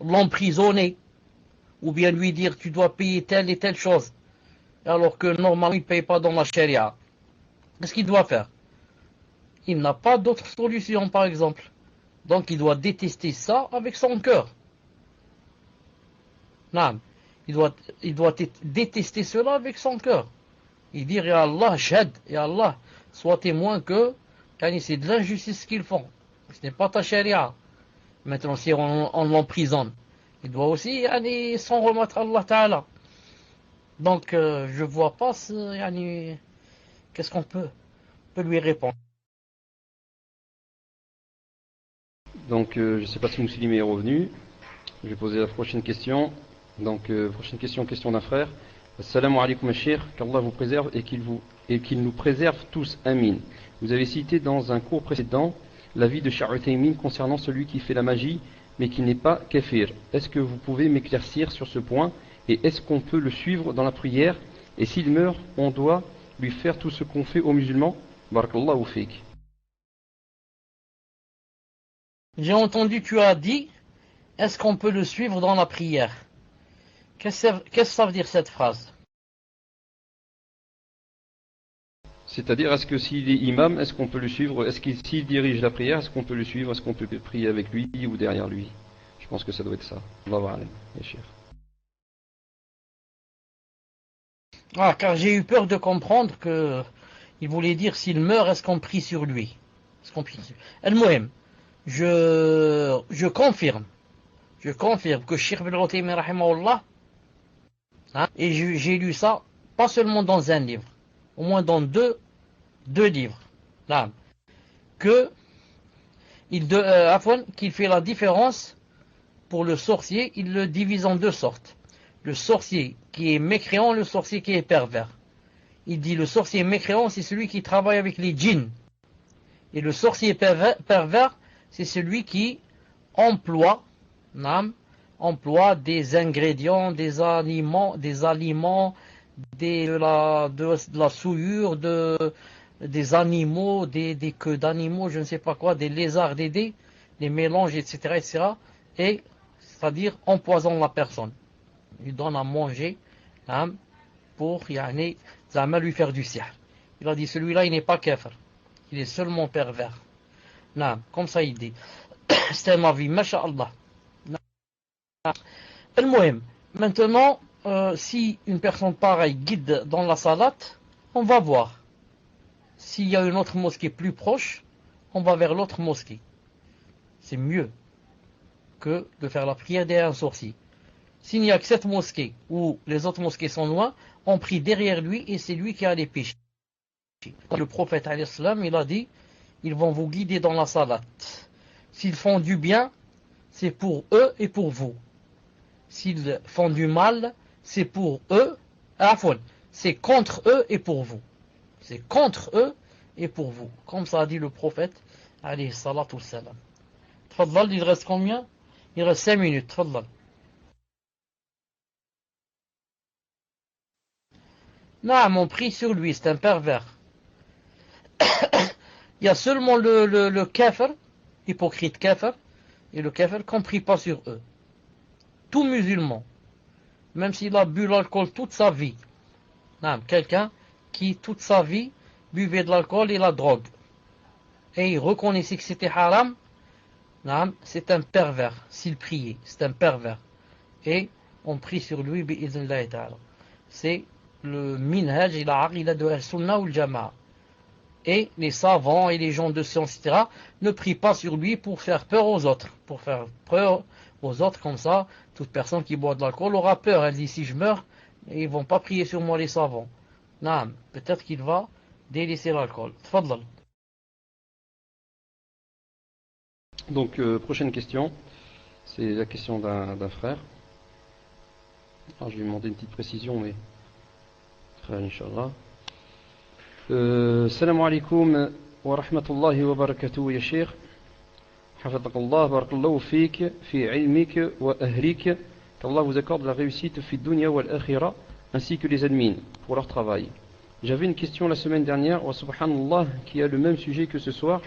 l'emprisonner, ou bien lui dire tu dois payer telle et telle chose, alors que normalement il ne paye pas dans la charia, qu'est-ce qu'il doit faire? Il n'a pas d'autre solution, par exemple. Donc il doit détester ça avec son cœur. Non, il doit détester cela avec son cœur. Il dit, ya Allah, shahad, ya Allah, sois témoin que c'est de l'injustice qu'ils font. Ce n'est pas ta charia. Maintenant, si on l'emprisonne, il doit aussi s'en remettre à Allah Ta'ala. Donc, je ne vois pas qu'est-ce qu'on peut lui répondre. Donc, je ne sais pas si Mousselim est revenu. Je vais poser la prochaine question. Donc, prochaine question d'un frère. Assalamu alaikum Cheikh, qu'Allah vous préserve et qu'il nous préserve tous. Amin. Vous avez cité dans un cours précédent l'avis de Cheikh Uthaymin concernant celui qui fait la magie mais qui n'est pas kafir. Est-ce que vous pouvez m'éclaircir sur ce point et est-ce qu'on peut le suivre dans la prière et s'il meurt, on doit lui faire tout ce qu'on fait aux musulmans? Barakallahu fik. J'ai entendu, tu as dit, est-ce qu'on peut le suivre dans la prière? Qu'est-ce que ça veut dire cette phrase? C'est-à-dire, est-ce que s'il est imam, est-ce qu'on peut le suivre? Est-ce qu'il s'il dirige la prière, est-ce qu'on peut le suivre? Est-ce qu'on peut prier avec lui ou derrière lui? Je pense que ça doit être ça. Car j'ai eu peur de comprendre que il voulait dire s'il meurt, est-ce qu'on prie sur lui? Al-Muhim, je confirme que Cheikh Ibn Uthaymin rahimahullah, et j'ai lu ça pas seulement dans un livre, au moins dans deux livres, là, qu'il fait la différence pour le sorcier, il le divise en deux sortes. Le sorcier qui est mécréant, le sorcier qui est pervers. Il dit le sorcier mécréant, c'est celui qui travaille avec les djinns. Et le sorcier pervers, c'est celui qui emploie des ingrédients, des aliments, de la souillure, des animaux, des queues d'animaux, je ne sais pas quoi, des lézards, des mélanges, etc. Et c'est-à-dire empoisonne la personne. Il donne à manger pour lui faire du sihr. Il a dit celui-là il n'est pas kafir, il est seulement pervers. Comme ça il dit. C'est un avis, masha'Allah. Maintenant, si une personne pareille guide dans la salate, on va voir. S'il y a une autre mosquée plus proche, on va vers l'autre mosquée. C'est mieux que de faire la prière derrière un sorcier. s'il n'y a que cette mosquée où les autres mosquées sont loin, on prie derrière lui et c'est lui qui a les péchés. Le prophète alayhi salam, il a dit, ils vont vous guider dans la salat. S'ils font du bien, c'est pour eux et pour vous. S'ils font du mal, c'est pour eux, c'est contre eux et pour vous. C'est contre eux et pour vous. Comme ça a dit le prophète alayhi salatu salam. Tfaddal, il reste combien? Il reste 5 minutes. Tfaddal. Non, mon prie sur lui, c'est un pervers. Il y a seulement le kafir, hypocrite kafir, et le kafir qu'on ne prie pas sur eux. Tout musulman, même s'il a bu l'alcool toute sa vie, quelqu'un qui toute sa vie buvait de l'alcool et la drogue, et il reconnaissait que c'était haram, c'est un pervers. S'il priait, c'est un pervers. Et on prie sur lui, bi'idhnillahi ta'ala. C'est le minhaj et la aqida de al-sunnah ou al-jama'a. Et les savants et les gens de science, etc., ne prient pas sur lui pour faire peur aux autres. Pour faire peur aux autres, comme ça, toute personne qui boit de l'alcool aura peur. Elle dit, si je meurs, ils ne vont pas prier sur moi, les savants. Non, peut-être qu'il va délaisser l'alcool. Tfaddal. Donc, prochaine question. C'est la question d'un frère. Alors, je vais lui demander une petite précision, mais... Frère, Inch'Allah. Salam alaikum wa rahmatullahi wa barakatuh, ya Sheikh. Hafidhakallah, barakallahu fik, fi ilmik wa ahlik. Qu'Allah vous accorde la réussite fi dunya wal akhira, ainsi que les admins pour leur travail. J'avais une question la semaine dernière, wa subhanallah, qui a le même sujet que ce soir,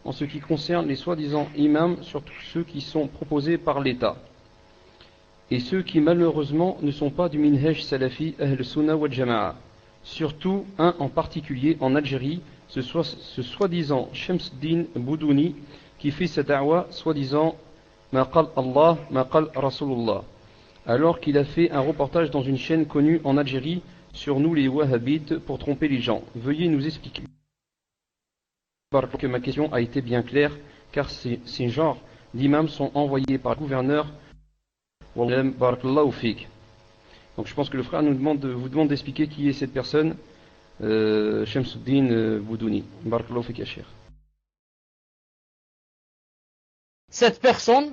en ce qui concerne les soi-disant imams, surtout ceux qui sont proposés par l'État, et ceux qui malheureusement ne sont pas du minhaj salafi ahl sunnah wal jama'a. Surtout un en particulier en Algérie, ce soi-disant Shamsuddin Boudouni, qui fait sa da'wa soi-disant Maqal Allah, Maqal Rasulullah, alors qu'il a fait un reportage dans une chaîne connue en Algérie sur nous les wahhabites pour tromper les gens. Veuillez nous expliquer. Que ma question a été bien claire, car ces genres d'imams sont envoyés par le gouverneur. Barakallahu fik. Donc je pense que le frère vous demande d'expliquer qui est cette personne, Shamsuddin Boudouni. Barakallahu fik ya Cheikh. Cette personne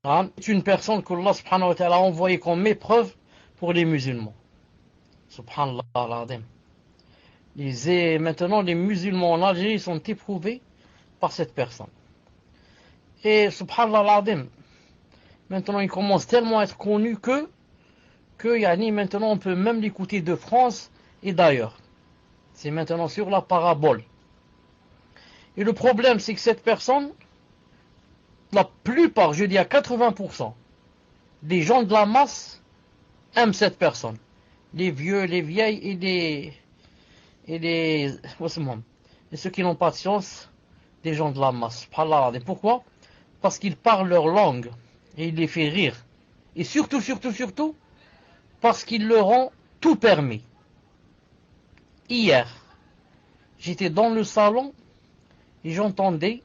est une personne qu'Allah subhanahu wa ta'ala a envoyée comme épreuve pour les musulmans. Subhanallah al-Azim. Maintenant, les musulmans en Algérie sont éprouvés par cette personne. Et subhanallah al-Azim, maintenant, il commence tellement à être connu que maintenant, on peut même l'écouter de France et d'ailleurs. C'est maintenant sur la parabole. Et le problème, c'est que cette personne, la plupart, je dis à 80%, des gens de la masse aiment cette personne. Les vieux, les vieilles et ceux qui n'ont pas de science, des gens de la masse. Pourquoi? Parce qu'ils parlent leur langue. Et il les fait rire. Et surtout, parce qu'ils leur ont tout permis. Hier, j'étais dans le salon et j'entendais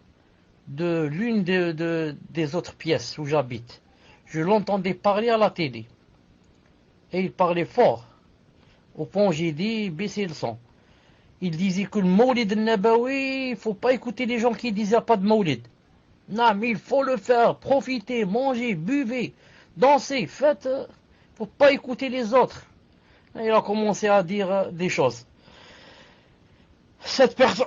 de l'une des autres pièces où j'habite. Je l'entendais parler à la télé. Et il parlait fort. Au point où j'ai dit, baissez le son. Il disait que le Mawlid al-Nabawi, il ne faut pas écouter les gens qui disaient pas de Mawlid. Non, mais il faut le faire, profiter, manger, buvez, danser, faites. Il ne faut pas écouter les autres. Et il a commencé à dire des choses. Cette personne,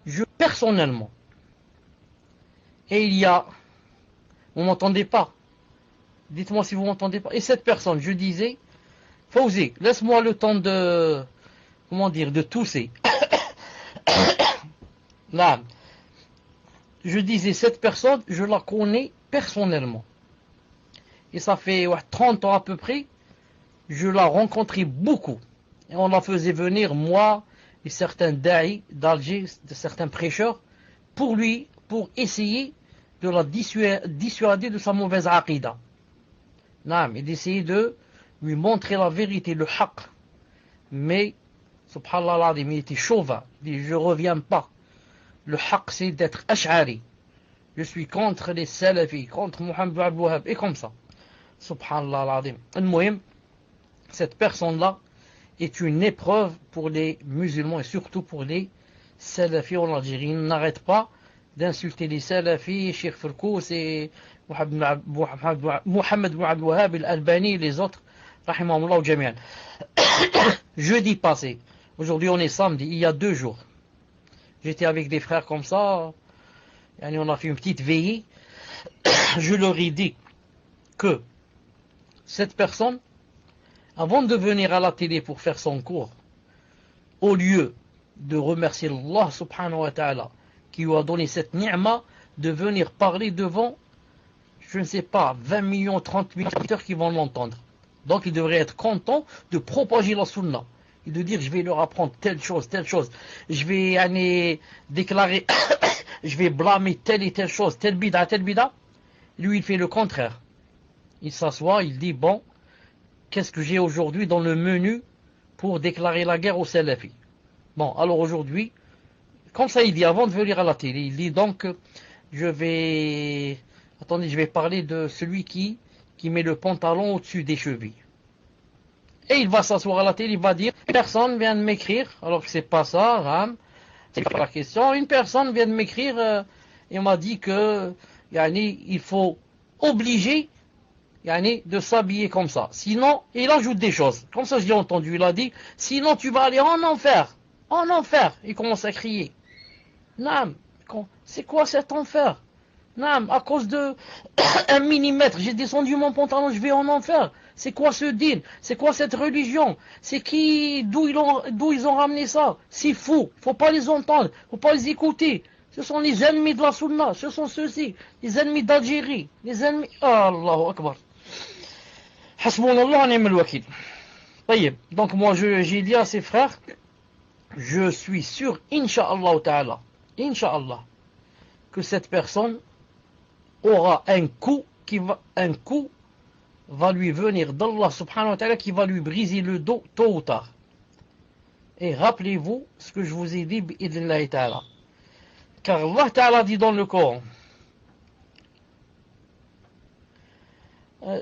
je personnellement, et il y a, vous m'entendez pas? Dites-moi si vous m'entendez pas. Et cette personne, je disais, Fawzi, laisse-moi le temps de, de tousser. Là, je disais, cette personne, je la connais personnellement. Et ça fait 30 ans à peu près, je la rencontrais beaucoup. Et on la faisait venir, moi et certains da'i d'Alger, certains prêcheurs, pour essayer de la dissuader de sa mauvaise aqida. Et d'essayer de lui montrer la vérité, le haqq. Mais Subhanallah al-Azim, il était chauvin. Il dit, je reviens pas. Le haqq, c'est d'être ash'ari. Je suis contre les salafis, contre Mohammed Abdel Wahhab, et comme ça. Subhanallah al-Azim. Al-Muhim, cette personne-là est une épreuve pour les musulmans et surtout pour les salafis en Algérie. Ils n'arrêtent pas d'insulter les salafis, Cheikh Firkous et Mohammed Abdel Wahhab, Al-Albani et les autres. Rahimahumullah ou jami'an. Jeudi passé, aujourd'hui on est samedi, il y a 2 jours, j'étais avec des frères comme ça, et on a fait une petite veillée. Je leur ai dit que cette personne, avant de venir à la télé pour faire son cours, au lieu de remercier Allah subhanahu wa ta'ala qui lui a donné cette ni'ma de venir parler devant, je ne sais pas, 20 millions, 30 millions d'auditeurs qui vont l'entendre. Donc il devrait être content de propager la sunna et de dire je vais leur apprendre telle chose, je vais déclarer, je vais blâmer telle et telle chose, telle bida. Lui il fait le contraire. Il s'assoit, il dit bon, qu'est-ce que j'ai aujourd'hui dans le menu pour déclarer la guerre aux salafis? Bon, alors aujourd'hui, comme ça il dit avant de venir à la télé, il dit donc je vais parler de celui qui met le pantalon au-dessus des chevilles. Et il va s'asseoir à la télé, il va dire, une personne vient de m'écrire, alors que c'est pas ça, Ram, c'est pas la question, une personne vient de m'écrire et m'a dit que il faut obliger de s'habiller comme ça. Sinon, il ajoute des choses. Comme ça, je l'ai entendu, il a dit, sinon tu vas aller en enfer. En enfer. Il commence à crier. Nam, c'est quoi cet enfer? Non, à cause de 1 millimètre, j'ai descendu mon pantalon, je vais en enfer. C'est quoi ce din? C'est quoi cette religion? C'est qui? D'où ils ont ramené ça? C'est fou. Faut pas les entendre. Faut pas les écouter. Ce sont les ennemis de la sunna. Ce sont ceux-ci. Les ennemis d'Algérie. Les ennemis... Allahu Akbar. Hasbunallah wa ni'mal wakil. Donc moi, j'ai dit à ses frères, je suis sûr, Inch'Allah ta'ala, Inch'Allah, que cette personne aura un coup va lui venir d'Allah subhanahu wa ta'ala qui va lui briser le dos tôt ou tard. Et rappelez-vous ce que je vous ai dit bi'idhnillahi ta'ala. Car Allah ta'ala dit dans le Coran,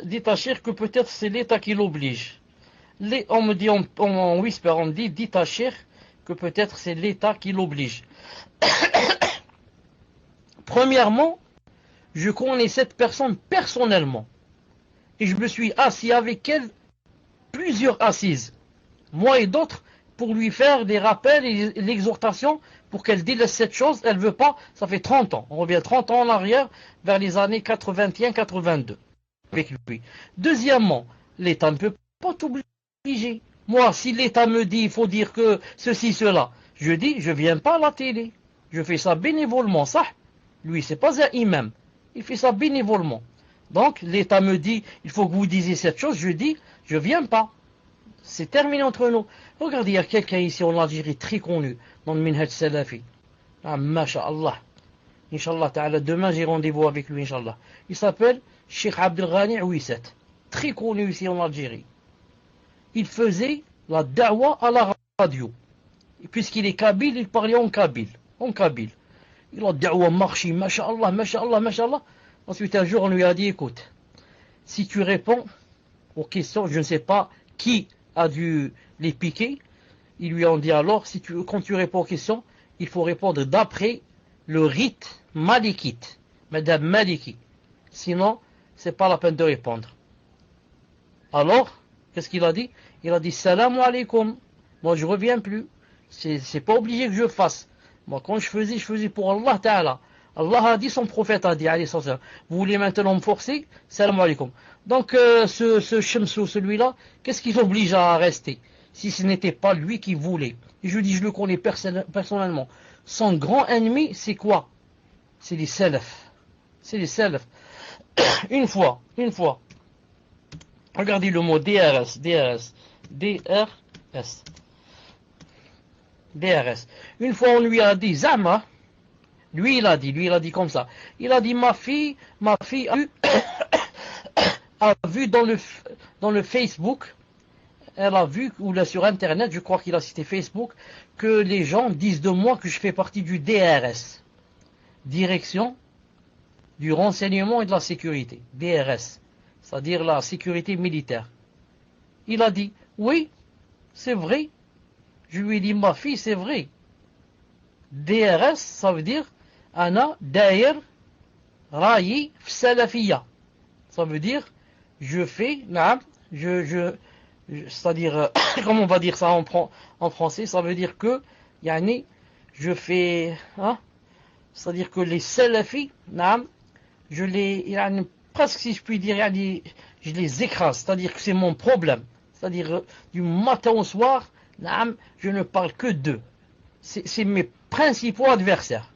dit à Cheikh que peut-être c'est l'État qui l'oblige. On me dit en whisper, on me dit à Cheikh que peut-être c'est l'État qui l'oblige. Premièrement, je connais cette personne personnellement. Et je me suis assis avec elle, plusieurs assises, moi et d'autres, pour lui faire des rappels et l'exhortation pour qu'elle délaisse cette chose. Elle ne veut pas, ça fait 30 ans. On revient 30 ans en arrière, vers les années 81-82. Avec lui. Deuxièmement, l'État ne peut pas t'obliger. Moi, si l'État me dit, il faut dire que ceci, cela, je dis, je ne viens pas à la télé. Je fais ça bénévolement, ça. Lui, c'est pas un imam. Il fait ça bénévolement. Donc, l'État me dit, il faut que vous disiez cette chose. Je dis, je viens pas. C'est terminé entre nous. Regardez, il y a quelqu'un ici en Algérie très connu, dans le Minhaj Salafi. Ah, masha'Allah. Inch'Allah ta'ala, demain j'ai rendez-vous avec lui, Inch'Allah. Il s'appelle Cheikh Abdelghani Ouisset. Très connu ici en Algérie. Il faisait la da'wa à la radio. Et puisqu'il est kabyle, il parlait en kabyle. Il a da'wa marché, masha'Allah. Ensuite, un jour, on lui a dit, écoute, si tu réponds aux questions, je ne sais pas qui a dû les piquer, ils lui ont dit alors, quand tu réponds aux questions, il faut répondre d'après le rite malikite, Madame Maliki. Sinon, c'est pas la peine de répondre. Alors, qu'est-ce qu'il a dit? Il a dit, salam alaikum. Moi, je reviens plus. C'est pas obligé que je fasse. Moi, quand je faisais pour Allah Ta'ala. Allah a dit, son prophète a dit, vous voulez maintenant me forcer? Salam alaikum. Donc, ce Shamsou, celui-là, qu'est-ce qui l'oblige à rester? Si ce n'était pas lui qui voulait. Et je dis, je le connais personnellement. Son grand ennemi, c'est quoi? C'est les salafs. C'est les salafs. Une fois. Regardez le mot DRS. Une fois, on lui a dit, Zama. Lui, il a dit comme ça. Il a dit, ma fille a vu dans le Facebook elle a vu, ou là sur internet, je crois qu'il a cité Facebook, que les gens disent de moi que je fais partie du DRS, Direction du renseignement et de la sécurité, DRS, c'est-à-dire la sécurité militaire. Il a dit, oui, c'est vrai. Je lui ai dit, ma fille, c'est vrai. DRS, ça veut dire, Ana Dair Rayi Salafiya. Ça veut dire, je fais, c'est-à-dire, comment on va dire ça en français, ça veut dire que, yani, je fais, hein, c'est-à-dire que les salafis, je les, yani, presque si je puis dire, yani, je les écrase, c'est-à-dire que c'est mon problème. C'est-à-dire, du matin au soir, je ne parle que d'eux. C'est mes principaux adversaires.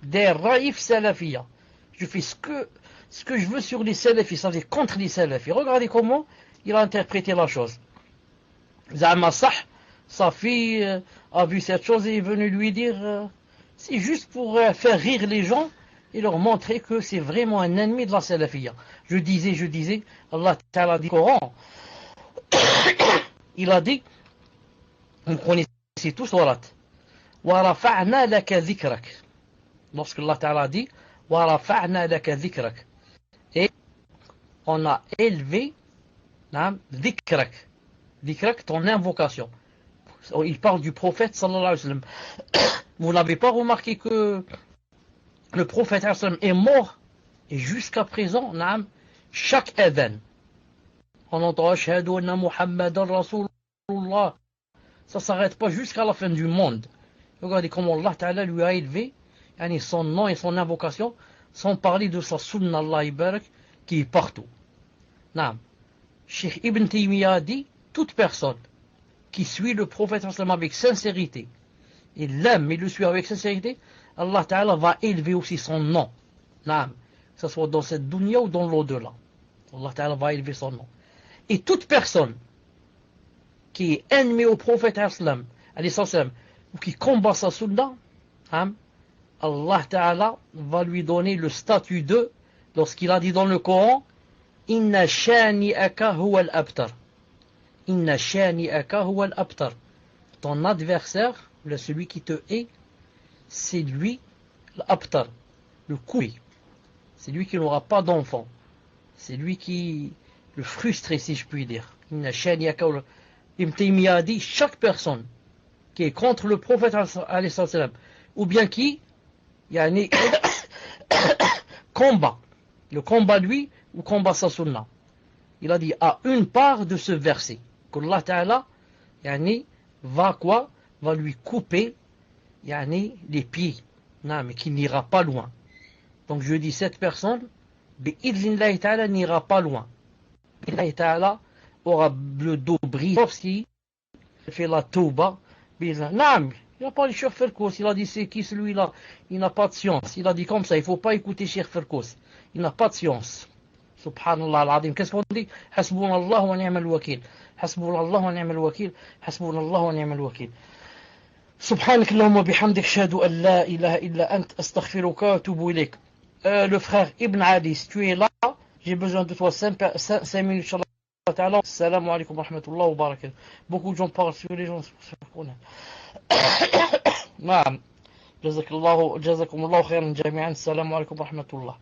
Des raïfs salafiyya. Je fais ce que je veux sur les salafis, c'est-à-dire contre les salafis. Regardez comment il a interprété la chose. Zama Sah, sa fille a vu cette chose et est venue lui dire, c'est juste pour faire rire les gens et leur montrer que c'est vraiment un ennemi de la salafiyya. Je disais, Allah Ta'ala dit au Coran, il a dit, vous connaissez tous Surat, wa rafa'na laka dhikrak. Lorsque Allah Ta'ala dit, wa rafa'na laka dhikrak. Et on a élevé dhikrak. Dhikrak, ton invocation. Il parle du prophète sallallahu alayhi wa sallam. Vous n'avez pas remarqué que le prophète sallallahu alayhi wa sallam est mort et jusqu'à présent, chaque adhan, on entend ashhadu anna Muhammadan Rasulullah. Ça ne s'arrête pas jusqu'à la fin du monde. Regardez comment Allah Ta'ala lui a élevé son nom et son invocation, sans parler de sa sunna Allah Ibarak qui est partout. Cheikh Ibn Taymiyyah a dit, toute personne qui suit le prophète avec sincérité, et l'aime et le suit avec sincérité, Allah Ta'ala va élever aussi son nom. Que ce soit dans cette dunya ou dans l'au-delà. Allah Ta'ala va élever son nom. Et toute personne qui est ennemi au prophète ou qui combat sa sunna, Allah Ta'ala va lui donner le statut de, lorsqu'il a dit dans le Coran, Inna shani'aka huwa al-abtar. Inna shani'aka huwa al-abtar. Ton adversaire, celui qui te hait, c'est lui, l'abtar, le coupé. C'est lui qui n'aura pas d'enfant. C'est lui qui, le frustré, si je puis dire. Inna shani'aka huwa al-abtar. Ibn Taymiyyah a dit, chaque personne qui est contre le prophète, ou bien qui, combat, le combat lui, ou combat sa sunna. Il a dit, à une part de ce verset, qu'Allah Ta'ala, va lui couper, les pieds, mais qui n'ira pas loin. Donc je dis, cette personne, bi'idhnillahi Ta'ala, n'ira pas loin. Allah Ta'ala aura le dos brisé, sauf s'il fait la tauba. Il n'a pas le Cheikh Ferkous, il a dit c'est qui celui-là, il n'a pas de science. Il a dit comme ça, il ne faut pas écouter Cheikh Ferkous, il n'a pas de science. Subhanallah al-Azim. Qu'est-ce qu'on dit? Hasbunallah wa ni'mal wakil. Hasbunallah wa ni'mal wakil. Hasbunallah wa ni'mal wakil. Subhanak Allahumma bihamdik, shahadu an la ilaha illa ant, astaghfiruka wa atubu ilayk. Le frère Ibn Ali, si tu es là, j'ai besoin de toi 5 minutes, inshallah. Assalamu alaikum wa rahmatullah wa barakatuh. Beaucoup de gens parlent sur les gens. نعم جزاكم الله خيرا جميعا. السلام عليكم ورحمة الله.